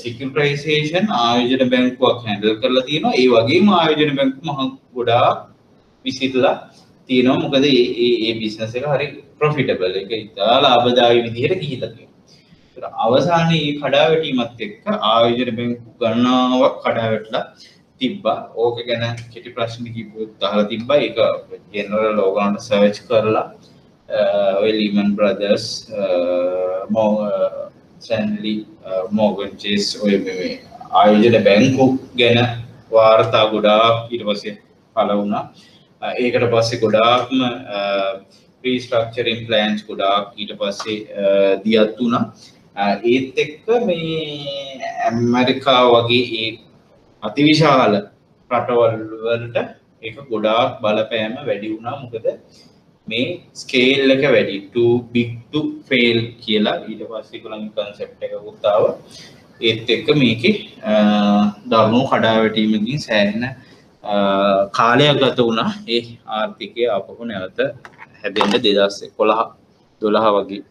සිකියුරිටයිසේෂන් ආයෝජන බැංකුවක් හැන්ඩල් කරලා තියෙනවා. ඒ වගේම ආයෝජන බැංකු මහ ගොඩාක් විසිරලා තියෙනවා. මොකද මේ බිස්නස් එක හරි ප්‍රොෆිටබල්. ඒක ඉතා ලාභදායී විදිහට ගිහිල්ලා තියෙනවා. අවසානයේ මේ කඩාවැටීමත් එක්ක ආයෝජන බැංකු ගණනාවක් කඩාවැටලා තිබ්බා. ඕක ගැන කෙටි ප්‍රශ්න කිව්වොත් අහලා තිබ්බා. ඒක ජෙනරල් ඕගලන්ට සර්ච් කරලා ඔය ලීමන් බ්‍රදර්ස් සැන්ලි මෝගන් චේස් ඔය මේ ආයෝජන බැංකු ගැන වාර්තා ගොඩාක් ඊට පස්සේ පළ වුණා. ඒකට පස්සේ ගොඩාක්ම රීස්ට්‍රක්චරින් ප්ලෑන්ස් ගොඩාක් ඊට පස්සේ දියත් වුණා. ඒත් එක්ක මේ ඇමරිකාව වගේ ඒ අතිවිශාල රටවල් වලට ඒක ගොඩාක් බලපෑම වැඩි වුණා. මොකද මේ ස්කේල් එක වැඩි too big to fail කියලා ඊට පස්සේ ඒගොල්ලන්ගේ concept එකකුත් ආවා. ඒත් එක්ක මේකේ දරුණු කඩාවැටීමකින් සෑහෙන කාලයක් ගත වුණා. ඒ ආර්ථිකය ආපහු නැවත හැදෙන්න 2011-12 වගේ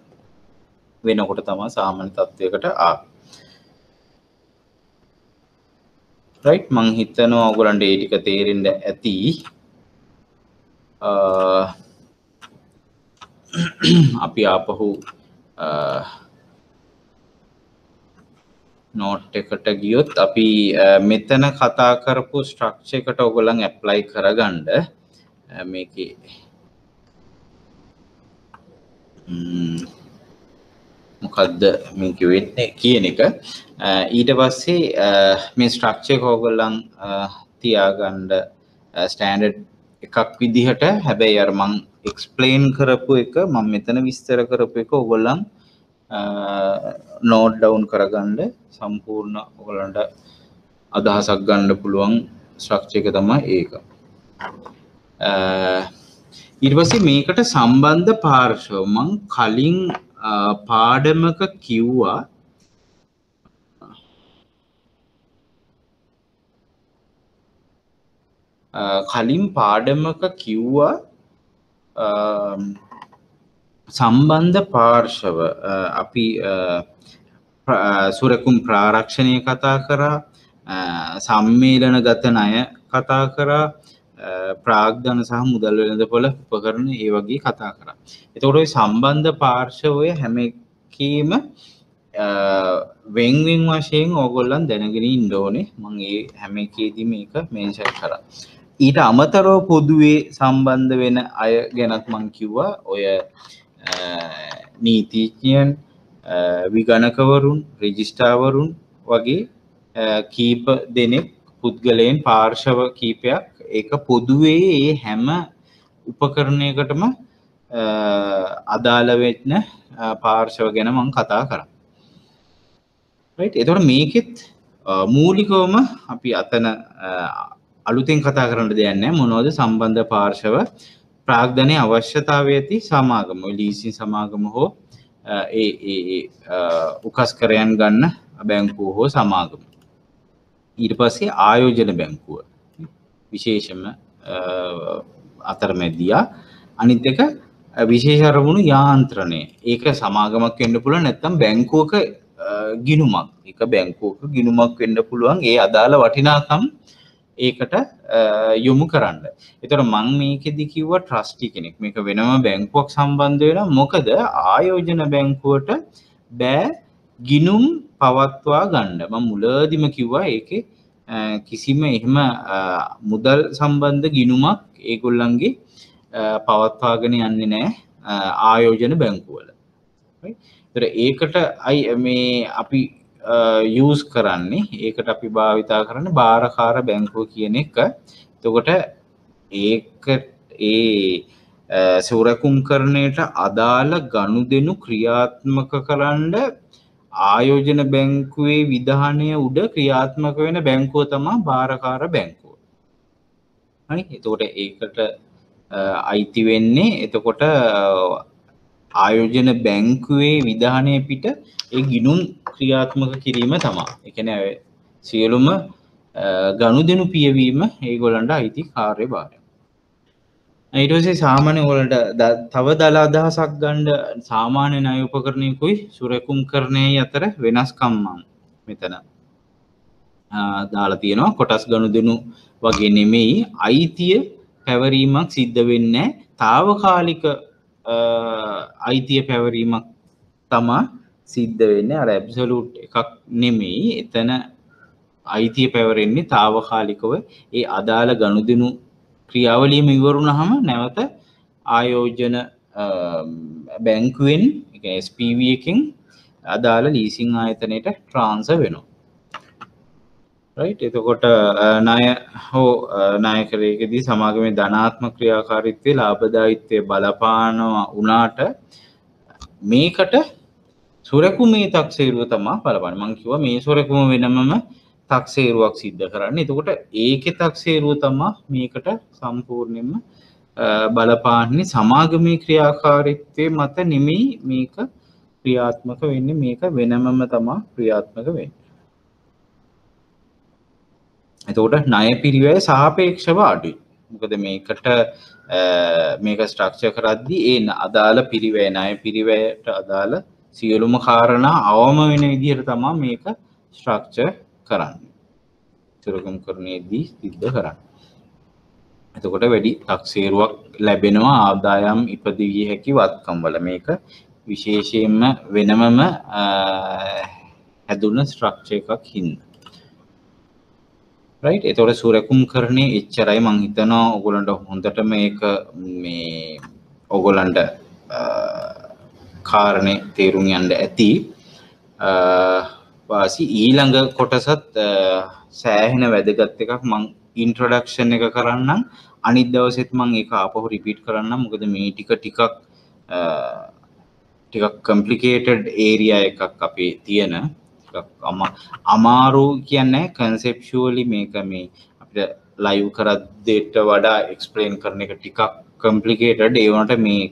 වෙනකොට තමයි සාමාන්‍ය තත්ත්වයකට ආවේ. රයිට්, මං හිතනවා ඔයගොල්ලන්ට ඒ ටික තේරෙන්න ඇති. අපි ආපහු නෝට් එකට ගියොත් අපි මෙතන කතා කරපු ස්ට්‍රක්චර් එකට ඔයගොල්ලන් ඇප්ලයි කරගන්න මේකේ මොකද්ද මේක වෙන්නේ කියන එක. ඊට පස්සේ මේ ස්ට්‍රක්චර් එක ඔයගොල්ලන් තියාගන්න ස්ටෑන්ඩඩ් එකක් විදිහට. හැබැයි අර මම එක්ස්ප්ලেইন කරපු එක මම මෙතන විස්තර කරපු එක ඔයගොල්ලන් නෝට් ඩවුන් කරගන්න. සම්පූර්ණ ඔයගොල්ලන්ට අදහසක් ගන්න පුළුවන් ස්ට්‍රක්චර් එක තමයි ඒක. ඊට පස්සේ මේකට සම්බන්ධ පාර්ශව මං කලින් පාඩමක කිව්වා සම්බන්ධ පාර්ශව අපි සුරකුම් ප්‍රාරක්ෂණය කතා කරා, සම්මේලනගත ණය කතා කරා, ප්‍රාග්ධන සහ මුදල් වෙළඳපොළ උපකරණ ඒ වගේ කතා කරා. එතකොට ওই සම්බන්ධ පාර්ශවය හැම එකේම වෙන් වශයෙන් ඕගොල්ලන් දැනගෙන ඉන්න ඕනේ. මම ඒ හැම එකේදී මේක මෙන්ෂන් කරා. ඊට අමතරව පොදුවේ සම්බන්ධ වෙන අය ගැනත් මම කිව්වා. ඔය නීතිඥයන්, විගණකවරුන්, රෙජිස්ට්‍රාර්වරුන් වගේ කීප දෙනෙක් පුද්ගලයන් පාර්ශව කීපයක් ඒක පොදුවේ ඒ හැම උපකරණයකටම අදාළ වෙන්න පාර්ශව ගැන මම කතා කරා. right එතකොට මේකෙත් මූලිකවම අපි අතන අලුතෙන් කතා කරන්න දෙයක් නැහැ. මොනවද සම්බන්ධ පාර්ශව? ප්‍රාග්ධනයේ අවශ්‍යතාවය ඇති සමාගම, ලීසින් සමාගම හෝ ඒ උකස්කරයන් ගන්න බැංකුව හෝ සමාගම. ඊට පස්සේ ආයෝජන බැංකුව විශේෂම අතරමැදියා. අනිත් එක විශේෂ අරමුණු යාන්ත්‍රණය. ඒක සමාගමක් වෙන්න පුළුවන්, නැත්නම් බැංකුවක ගිණුමක්. ඒක බැංකුවක ගිණුමක් වෙන්න පුළුවන්. ඒ අදාළ වටිනාකම් ඒකට යොමු කරන්න. ඒතර මම මේකෙදි කිව්වා ට්‍රස්ටි කෙනෙක්. මේක වෙනම බැංකුවක් සම්බන්ධ වෙනවා. මොකද ආයෝජන බැංකුවට බෑ ගිණුම් පවත්වා ගන්න. මම මුලදීම කිව්වා ඒකේ කිසිම එහෙම මුදල් සම්බන්ධ ගිණුමක් ඒගොල්ලන්ගේ පවත්වාගෙන යන්නේ නැහැ ආයෝජන බැංකුවල. ඒතර ඒකට මේ අපි යූස් කරන්නේ, ඒකට අපි භාවිතා කරන්නේ බාරකාර බැංකුව කියන එක. එතකොට ඒක සුරකුම්කරණයට අදාළ ගනුදෙනු ක්‍රියාත්මක කරන්න ආයෝජන බැංකුවේ විධානය උඩ ක්‍රියාත්මක වෙන බැංකුව තමයි බාරකාර බැංකුව. හරි. එතකොට ඒකට අයිති වෙන්නේ එතකොට ආයෝජන බැංකුවේ විධානය පිට ඒ ගිණුම් ක්‍රියාත්මක කිරීම තමයි. ඒ කියන්නේ සියලුම ගනුදෙනු පියවීම ඒගොල්ලන්ට අයිති කාර්යභාරය. ඊට පස්සේ සාමාන්‍ය වලට තව දල අදහසක් ගන්න සාමාන්‍ය ණය උපකරණයකුයි සුරකුම්කරණයයි අතර වෙනස්කම් මම මෙතන දාලා තියෙනවා. කොටස් ගනුදෙනු වගේ නෙමෙයි, අයිතිය පැවරීමක් සිද්ධ වෙන්නේ తాවකාලික අයිතිය පැවරීමක් තමයි සිද්ධ වෙන්නේ. අර ඇබ්සලූට් එකක් නෙමෙයි. එතන අයිතිය පැවරෙන්නේ తాවකාලිකව ඒ අදාළ ගනුදෙනු ක්‍රියාවලියම ඉවරුනහම නැවත ආයෝජන බැංකුවෙන් ඒ කියන්නේ SPV එකෙන් අදාළ ලීසින් ආයතනයට ට්‍රාන්ස්ෆර් වෙනවා. right එතකොට ණය හෝ ණයකරයකදී සමාගමේ ධනාත්මක ක්‍රියාකාරීත්වයේ ලාභදායීත්වයේ බලපානවා උනාට මේකට සුරකුමේ තක්සේරුව තමයි බලපාන්නේ. මම කිව්වා මේ සුරකුම වෙනමම තක්සේරුවක් සිද්ධ කරන්නේ. එතකොට ඒකේ තක්සේරුව තමයි මේකට සම්පූර්ණයෙන්ම බලපාන්නේ. සමාගමේ ක්‍රියාකාරීත්වයේ මත නෙමෙයි මේක ක්‍රියාත්මක වෙන්නේ. මේක වෙනමම තමයි ක්‍රියාත්මක වෙන්නේ. එතකොට ණය පිරිවැය සාපේක්ෂව අඩුයි. මොකද මේකට මේක ස්ට්‍රක්චර් කරද්දී ඒ අදාළ පිරිවැය ණය පිරිවැයට අදාළ සියලුම කාරණා අවම වෙන විදිහට තමයි මේක ස්ට්‍රක්චර් කරන්නේ. සුරකුම්කරණයේදී සිද්ධ කරන්නේ. එතකොට වැඩි තක්සේරුවක් ලැබෙනවා ආදායම් ඉපදිවිය හැකි වත්කම් වල. මේක විශේෂයෙන්ම වෙනමම හැදුන ස්ට්‍රක්චර් එකක් හින්දා. right එතකොට සුරකුම්කරණයේ එච්චරයි. මම හිතනවා ඔයගොල්ලන්ට හොඳට මේක මේ ඔයගොල්ලන්ට කාරණේ තේරුම් යන්න ඇති. වාසි ඊළඟ කොටසත් සෑහෙන වැදගත් එකක්. මම ඉන්ට්‍රොඩක්ෂන් එක කරන්නම්. අනිත් දවසෙත් මම ඒක ආපහු රිපීට් කරන්නම්. මොකද මේ ටිකක් කොම්ප්ලිකේටඩ් ඒරියා එකක් අපේ තියෙන. අමාරු කියන්නේ කන්සෙප්චුවලි මේක මේ අපිට ලයිව් කරද්දීට වඩා එක්ස්ප්ලেইন කරන එක ටිකක් complicated ඒවට මේ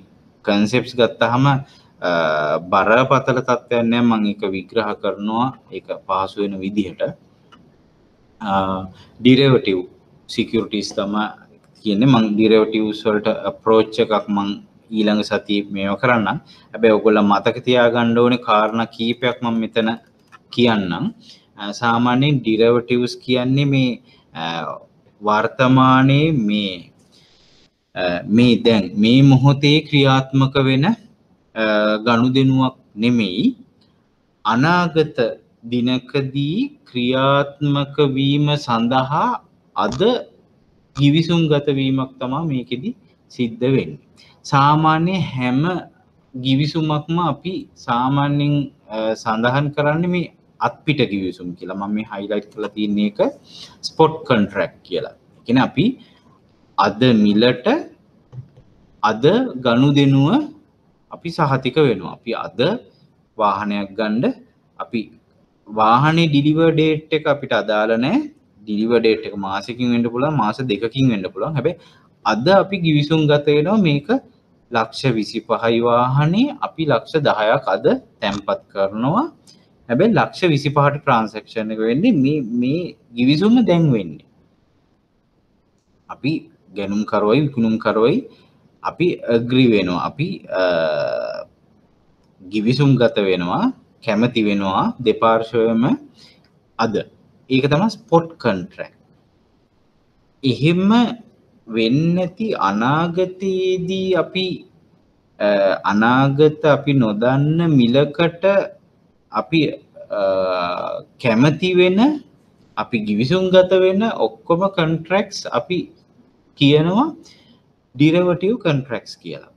concepts ගත්තාම බරපතල තත්ත්වයක් නෑ මම ඒක විග්‍රහ කරනවා ඒක පහසු වෙන විදිහට derivative securities තමයි කියන්නේ මම derivatives වලට approach එකක් මම ඊළඟ සතියේ මේව කරන්නම් හැබැයි ඔයගොල්ලෝ මතක තියාගන්න ඕනේ කාරණා කීපයක් මම මෙතන කියන්නම් සාමාන්‍යයෙන් derivatives කියන්නේ මේ වර්තමානයේ මේ දැන් මේ මොහොතේ ක්‍රියාත්මක වෙන ගනුදෙනුවක් නෙමෙයි අනාගත දිනකදී ක්‍රියාත්මක වීම සඳහා අද givisumගත වීමක් තමයි මේකෙදි සිද්ධ වෙන්නේ. සාමාන්‍ය හැම givisumක්ම අපි සාමාන්‍යයෙන් සඳහන් කරන්නේ මේ අත්පිට givisum කියලා. මම මේ highlight කරලා තියෙන එක spot contract කියලා. ඒ කියන්නේ අපි අද මිලට අද ගනුදෙනුව අපි සහතික වෙනවා. අපි අද වාහනයක් ගන්න අපි වාහනේ ඩිලිවර් ඩේට් එක අපිට අදාළ නැහැ. ඩිලිවර් ඩේට් එක මාසෙකින් වෙන්න පුළුවන්, මාස දෙකකින් වෙන්න පුළුවන්. හැබැයි අද අපි givisum ගත වෙනවා මේක ලක්ෂ 25යි වාහනේ අපි ලක්ෂ 10ක් අද තැන්පත් කරනවා. හැබැයි ලක්ෂ 25ට ට්‍රාන්සැක්ෂන් එක වෙන්නේ මේ givisum දැන් වෙන්නේ. අපි ගැනුම් කරවයි විකුණුම් කරවයි අපි agree වෙනවා. අපි givisum ගත වෙනවා. කැමති වෙනවා දෙපාර්ශ්වයම අද ඒක තමයි ස්පොට් කොන්ට්‍රැක්ට්. එහෙම වෙන්නේ නැති අනාගතයේදී අපි අනාගත අපි නොදන්න මිලකට අපි කැමති වෙන අපි givisum ගත වෙන ඔක්කොම කොන්ට්‍රැක්ට්ස් අපි කියනවා derivative contracts කියලා.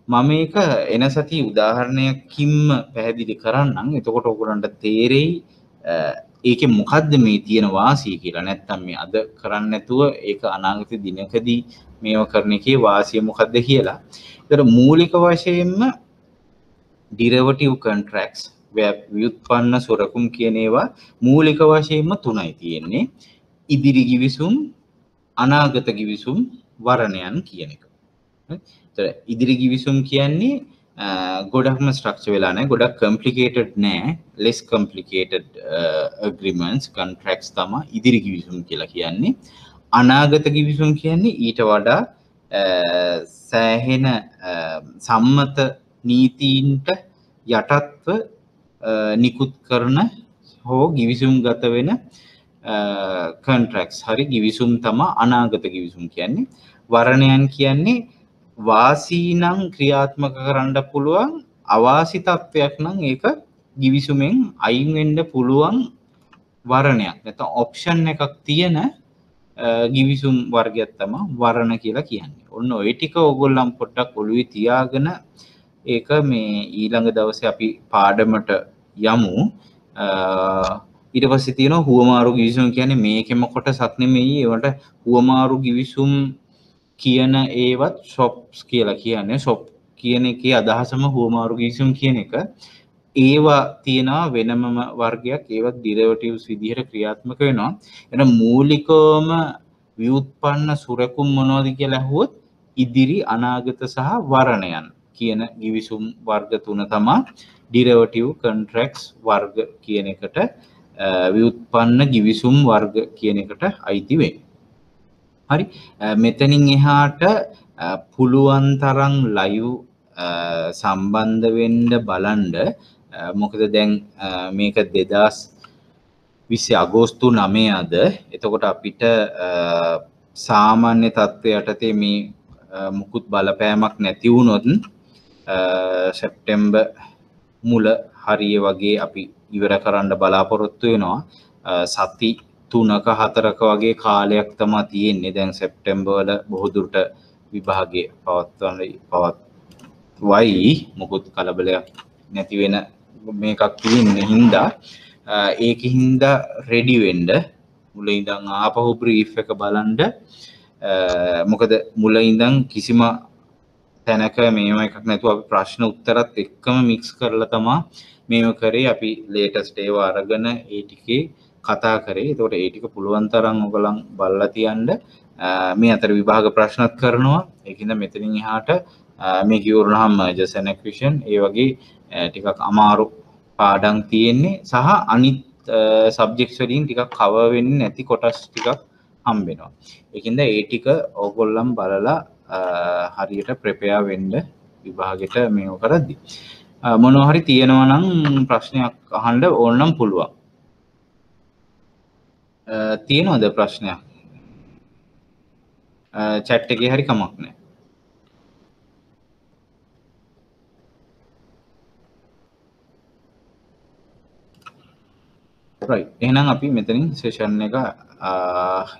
මම මේක එන සති උදාහරණයකින්ම පැහැදිලි කරන්නම්. එතකොට ඔයගොල්ලන්ට තේරෙයි ඒකේ මොකද්ද මේ තියෙන වාසිය කියලා. නැත්තම් මේ අද කරන්නේ නැතුව ඒක අනාගත දිනකදී මේව කරන එකේ වාසිය මොකද්ද කියලා. ඒතර මූලික වශයෙන්ම derivative contracts ව්‍යුත්පන්න සොරකුම් කියන ඒවා මූලික වශයෙන්ම තුනයි තියෙන්නේ. ඉදිරි givisum, අනාගත givisum, වරණයන් කියන එක. ඉදිරි givisum කියන්නේ ගොඩක්ම ස්ට්‍රක්චර් වෙලා නැහැ, ගොඩක් complicated නෑ, less complicated agreements contracts තමයි ඉදිරි givisum කියලා කියන්නේ. අනාගත givisum කියන්නේ ඊට වඩා සෑහෙන සම්මත නීතීන්ට යටත්ව නිකුත් කරන හෝ givisum ගත වෙන contracts. හරි givisum තමයි අනාගත givisum කියන්නේ. වරණයන් කියන්නේ වාසී නම් ක්‍රියාත්මක කරන්න පුළුවන්, අවාසි තත්වයක් නම් ඒක givisumෙන් අයින් වෙන්න පුළුවන් වරණයක්. නැත්නම් ඔප්ෂන් එකක් තියෙන givisum වර්ගයක් තමයි වරණ කියලා කියන්නේ. ඔන්න ඔය ටික ඕගොල්ලන් පොඩ්ඩක් ඔළුවේ තියාගෙන ඒක මේ ඊළඟ දවසේ අපි පාඩමට යමු. ඊට පස්සේ තියෙනවා හුවමාරු givisum කියන්නේ මේකෙම කොටසක් නෙමෙයි. ඒවට හුවමාරු givisum කියන ඒවත් shops කියලා කියන්නේ. shop කියන එකේ අදහසම හුවමාරු givisum කියන එක. ඒවා තියෙනවා වෙනමම වර්ගයක්. ඒවත් derivatives විදිහට ක්‍රියාත්මක වෙනවා. එන මූලිකවම ව්‍යුත්පන්න සුරකුම් මොනවද කියලා අහුවොත් ඉදිරි, අනාගත සහ වරණයන් කියන givisum වර්ග තුන තමයි derivative contracts වර්ග කියන එකට ව්‍යුත්පන්න givisum වර්ග කියන එකට අයිති වෙන්නේ. හරි, මෙතනින් එහාට පුළුවන් තරම් live සම්බන්ධ වෙන්න බලන්න. මොකද දැන් මේක 2020 අගෝස්තු 9ද. එතකොට අපිට සාමාන්‍ය තත්ත්වයට යටතේ මේ මුකුත් බලපෑමක් නැති වුණොත් සැප්තැම්බර් මුල හරිය වගේ අපි ඉවර කරන්න බලාපොරොත්තු වෙනවා. සති 3ක 4ක වගේ කාලයක් තමයි තියෙන්නේ. දැන් සැප්තැම්බර් වල බොහෝ දුරට විභාගයේ පවත්වයි. මොකුත් කලබලයක් නැති වෙන මේකක් තියෙන හින්දා ඒකින්ද රෙඩි වෙන්න මුල ඉඳන් ආපහු බ්‍රීෆ් එක බලන්න. මොකද මුල ඉඳන් කිසිම තැනක මේව එකක් නැතුව අපි ප්‍රශ්න උත්තරත් එක්කම මික්ස් කරලා තමයි මේව කරේ. අපි ලේටස්ට් ඒවා අරගෙන ඒ ටිකේ කතා කරේ. ඒතකොට ඒ ටික පුළුවන් තරම් ඔයගලන් බලලා තියන්න. මේ අතර විභාග ප්‍රශ්නත් කරනවා. ඒකින්ද මෙතනින් එහාට මේ කිව්වොනහම mergers and acquisition ඒ වගේ ටිකක් අමාරු පාඩම් තියෙන්නේ සහ අනිත් සබ්ජෙක්ට්ස් වලින් ටිකක් කවර් වෙන්නේ නැති කොටස් ටිකක් හම්බ වෙනවා. ඒකින්ද ඒ ටික ඕගොල්ලන් බලලා හරියට ප්‍රෙපෙයාර් වෙන්න විභාගෙට මේව කරද්දි. මොනවා හරි තියෙනවා නම් ප්‍රශ්නයක් අහන්න ඕන නම් පුළුවන්. තියෙනවද ප්‍රශ්නයක්? chat එකේ හරි කමක් නැහැ. right. එහෙනම් අපි මෙතනින් සෙෂන් එක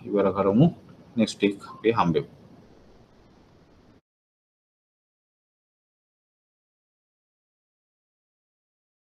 ඉවර කරමු. next week අපි හම්බෙමු.